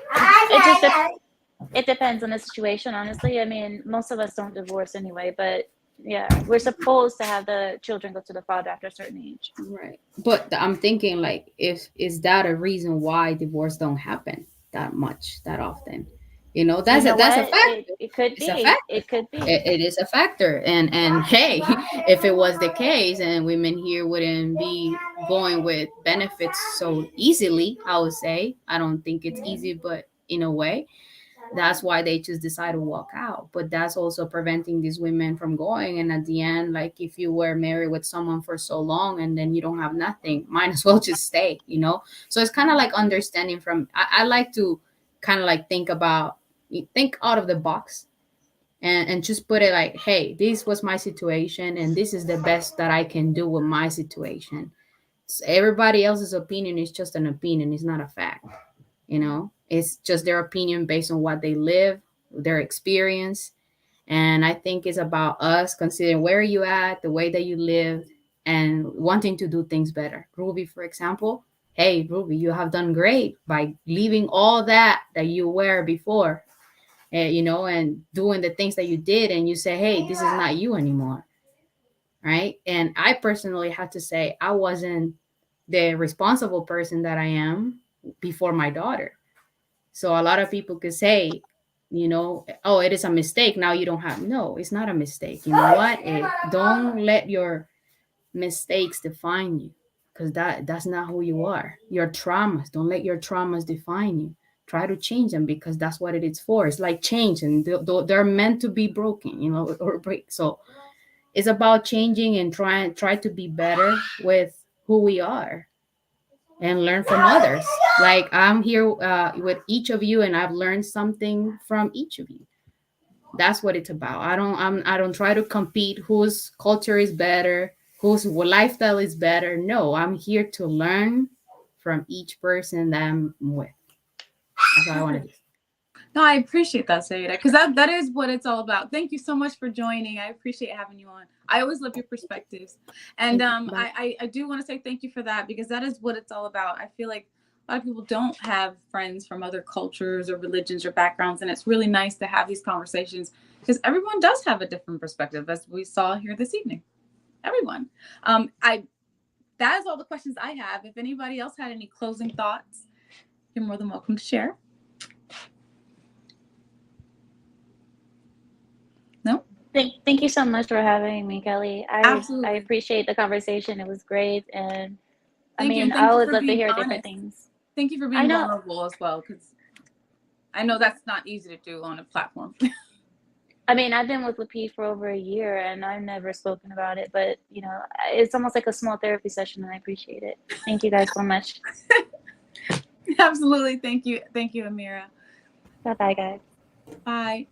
It depends on the situation, honestly. I mean, most of us don't divorce anyway, but yeah, we're supposed to have the children go to the father after a certain age. Right. But I'm thinking, like, if is that a reason why divorce don't happen that much, that often? That's You know that's a what? factor. It could It's a be. factor. It could be. It is a factor. And hey, if it was the case, and women here wouldn't be going with benefits so easily, I would say. I don't think it's easy, but in a way, that's why they just decide to walk out. But that's also preventing these women from going. And at the end, like, if you were married with someone for so long and then you don't have nothing, might as well just stay. So it's kind of like understanding from, I like to kind of like think out of the box, and just put it like, hey, this was my situation and this is the best that I can do with my situation. So everybody else's opinion is just an opinion, it's not a fact. It's just their opinion based on what they live, their experience. And I think it's about us considering where you at, the way that you live, and wanting to do things better. Ruby, for example, hey, Ruby, you have done great by leaving all that you were before, and doing the things that you did. And you say, hey, this is not you anymore. Right. And I personally had to say, I wasn't the responsible person that I am before my daughter. So a lot of people could say, oh, it is a mistake. Now you don't have. No, it's not a mistake. You know what? Don't let your mistakes define you, because that's not who you are. Your traumas, don't let your traumas define you. Try to change them, because that's what it is for. It's like change, and they're meant to be broken, or break. So it's about changing and try to be better with who we are and learn from others. Like I'm here with each of you, and I've learned something from each of you. That's what it's about. I don't try to compete whose culture is better, whose lifestyle is better. No, I'm here to learn from each person that I'm with. That's what I want to do. No, I appreciate that, Sayeda, because that is what it's all about. Thank you so much for joining. I appreciate having you on. I always love your perspectives. And I do want to say thank you for that, because that is what it's all about. I feel like a lot of people don't have friends from other cultures or religions or backgrounds, and it's really nice to have these conversations, because everyone does have a different perspective, as we saw here this evening. Everyone. That is all the questions I have. If anybody else had any closing thoughts, you're more than welcome to share. No? Thank you so much for having me, Kelly. Absolutely. I appreciate the conversation. It was great. And Thank you, and I always love to being hear honest. different things. Thank you for being vulnerable as well, because I know that's not easy to do on a platform. I've been with Lapid for over a year, and I've never spoken about it, but it's almost like a small therapy session, and I appreciate it. Thank you guys so much. Absolutely. Thank you, Amira. Bye, guys. Bye.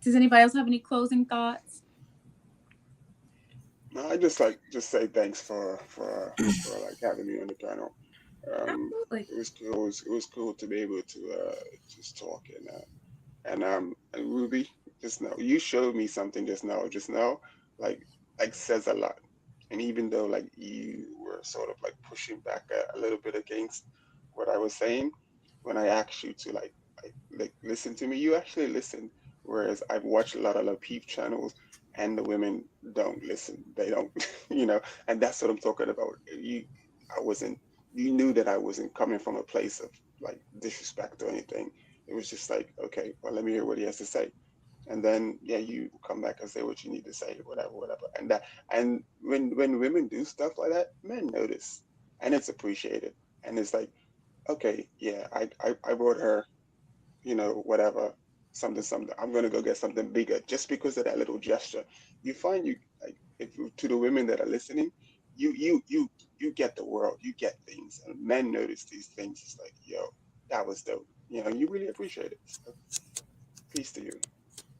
Does anybody else have any closing thoughts? No, I just say thanks for like having me on the panel. Absolutely. It was cool. It was cool to be able to just talk and Ruby, just now you showed me something just now, like says a lot. And even though like you were sort of like pushing back a little bit against what I was saying, when I asked you to like listen to me, you actually listened. Whereas I've watched a lot of Lapid channels, and the women don't listen. They don't, and that's what I'm talking about. You knew that I wasn't coming from a place of like disrespect or anything. It was just like, okay, well, let me hear what he has to say. And then, yeah, you come back and say what you need to say, whatever. And when women do stuff like that, men notice, and it's appreciated. And it's like, okay, yeah, I brought her, whatever, something. I'm gonna go get something bigger just because of that little gesture. You find if to the women that are listening, you get the world, you get things, and men notice these things. It's like, yo, that was dope. You really appreciate it. So, peace to you.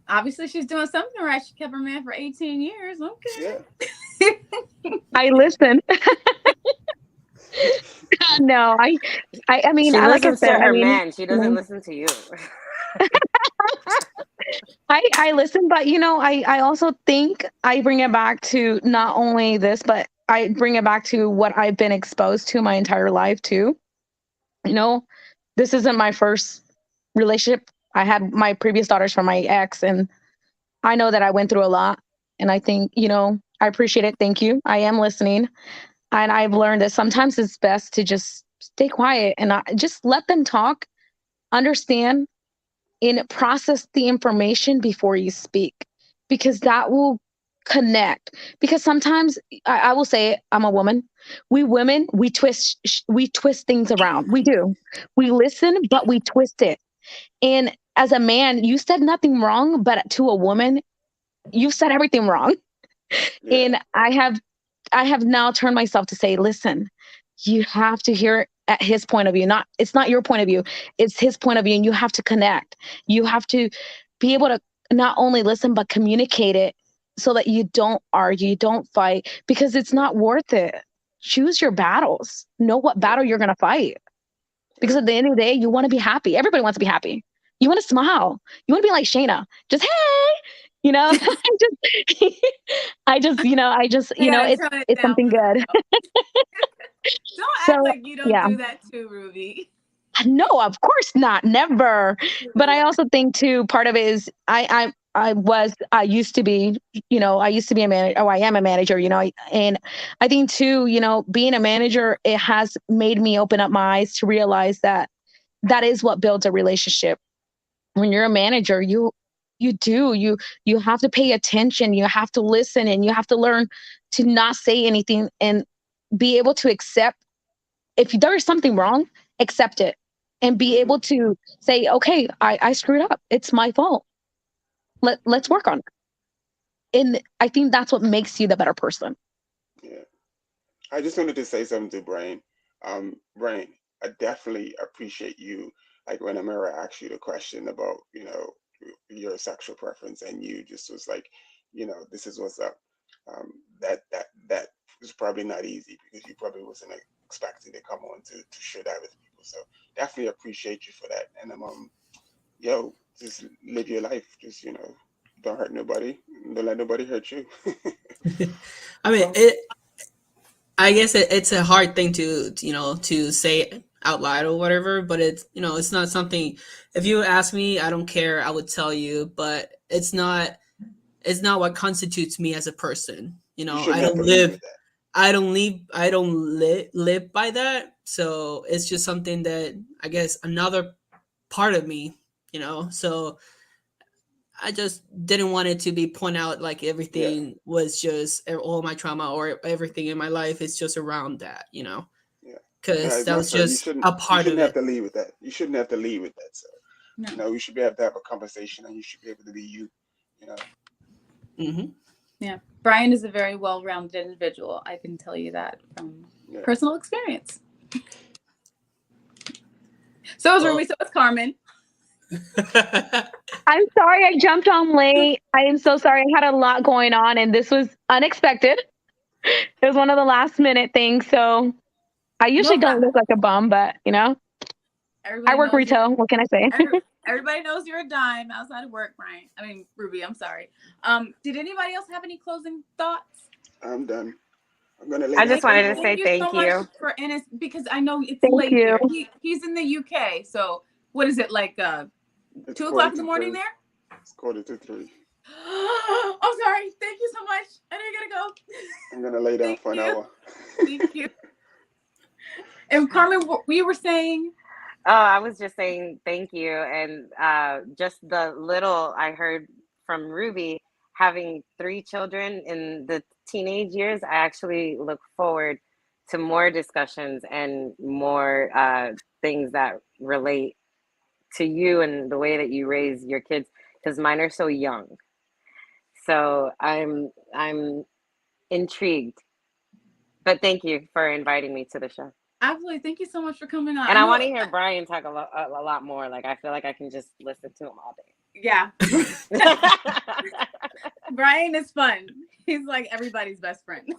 Obviously, she's doing something right. She kept her man for 18 years. Okay. Yeah. I listen. No, I mean, She like I listens to said, her man. She doesn't listen to you. I listen, but I also think I bring it back to not only this, but I bring it back to what I've been exposed to my entire life too. This isn't my first relationship. I had my previous daughters from my ex, and I know that I went through a lot. And I think, I appreciate it. Thank you. I am listening. And I've learned that sometimes it's best to just stay quiet and just let them talk, understand, and process the information before you speak, because that will connect. Because sometimes I will say it, I'm a woman. We women, we twist things around. We do. We listen, but we twist it. And as a man, you said nothing wrong, but to a woman, you said everything wrong. Yeah. And I have now turned myself to say, listen, you have to hear at his point of view. It's not your point of view. It's his point of view. And you have to connect. You have to be able to not only listen, but communicate it so that you don't argue, you don't fight, because it's not worth it. Choose your battles. Know what battle you're going to fight. Because at the end of the day, you want to be happy. Everybody wants to be happy. You want to smile. You want to be like Shayna. Just, hey, You know, I just, Tone it it's down something for the good. Don't act So, like you don't yeah. do that too, Ruby. No, of course not, never. But I also think too, part of it is I used to be, I used to be a manager. Oh, I am a manager, and I think too, being a manager, it has made me open up my eyes to realize that that is what builds a relationship. When you're a manager, you have to pay attention, you have to listen, and you have to learn to not say anything and be able to accept if there is something wrong, accept it and be able to say, okay, I screwed up. It's my fault. Let's work on it. And I think that's what makes you the better person. Yeah. I just wanted to say something to Brian. Brian, I definitely appreciate you. Like when Amira asked you the question about, your sexual preference, and you just was like, this is what's up. That was probably not easy because you probably wasn't expecting to come on to share that with people. So definitely appreciate you for that. And just live your life. Just don't hurt nobody. Don't let nobody hurt you. I mean, I guess it's a hard thing to say out loud or whatever, but it's not something. If you ask me, I don't care. I would tell you, but it's not what constitutes me as a person. I don't live. I don't live by that. So it's just something that I guess another part of me, so I just didn't want it to be point out like everything was just all my trauma or everything in my life is just around that, Yeah. because that was just a part of it. You shouldn't have to lead with that. You shouldn't have to lead with that. So, No. We should be able to have a conversation, and you should be able to be you. Mm-hmm. Yeah. Brian is a very well-rounded individual. I can tell you that from personal experience. So is Ruby. So is Carmen. I'm sorry I jumped on late. I am so sorry. I had a lot going on and this was unexpected. It was one of the last minute things. So I usually don't look like a bum, but I work retail. What can I say? Everybody knows you're a dime outside of work, Brian. I mean, Ruby, I'm sorry. Did anybody else have any closing thoughts? I'm done. I'm gonna lay I down. just wanted to say thank you. So much for Ennis, because I know it's Thank late you. here. He's in the UK, so what is it like? 2 o'clock in the morning there? It's 2:45. I'm sorry. Thank you so much. I know you gotta go. I'm gonna lay down for an hour. Thank you. And Carmen, what you were saying? Oh, I was just saying thank you. And just the little I heard from Ruby, having 3 children in the teenage years, I actually look forward to more discussions and more things that relate to you and the way that you raise your kids, because mine are so young. So I'm intrigued. But thank you for inviting me to the show. Absolutely. Thank you so much for coming on. And I want to hear Brian talk a lot more. Like, I feel like I can just listen to him all day. Yeah. Brian is fun. He's like everybody's best friend.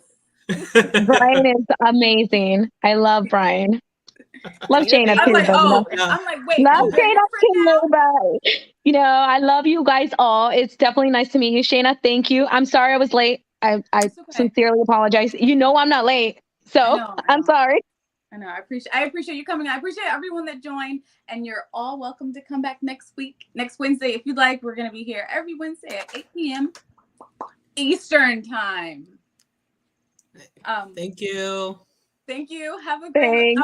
Brian is amazing. I love Brian. Love Shayna too. I'm like, wait. Love Shayna too, but I love you guys all. It's definitely nice to meet you, Shayna. Thank you. I'm sorry I was late. I sincerely apologize. I'm not late, so I know. I'm sorry. I know. I appreciate you coming. I appreciate everyone that joined, and you're all welcome to come back next Wednesday, if you'd like. We're going to be here every Wednesday at 8 p.m. Eastern time. Thank you. Thank you. Have a great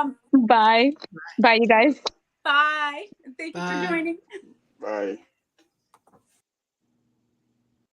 Bye. Bye, you guys. Bye. Thank you for joining. Bye.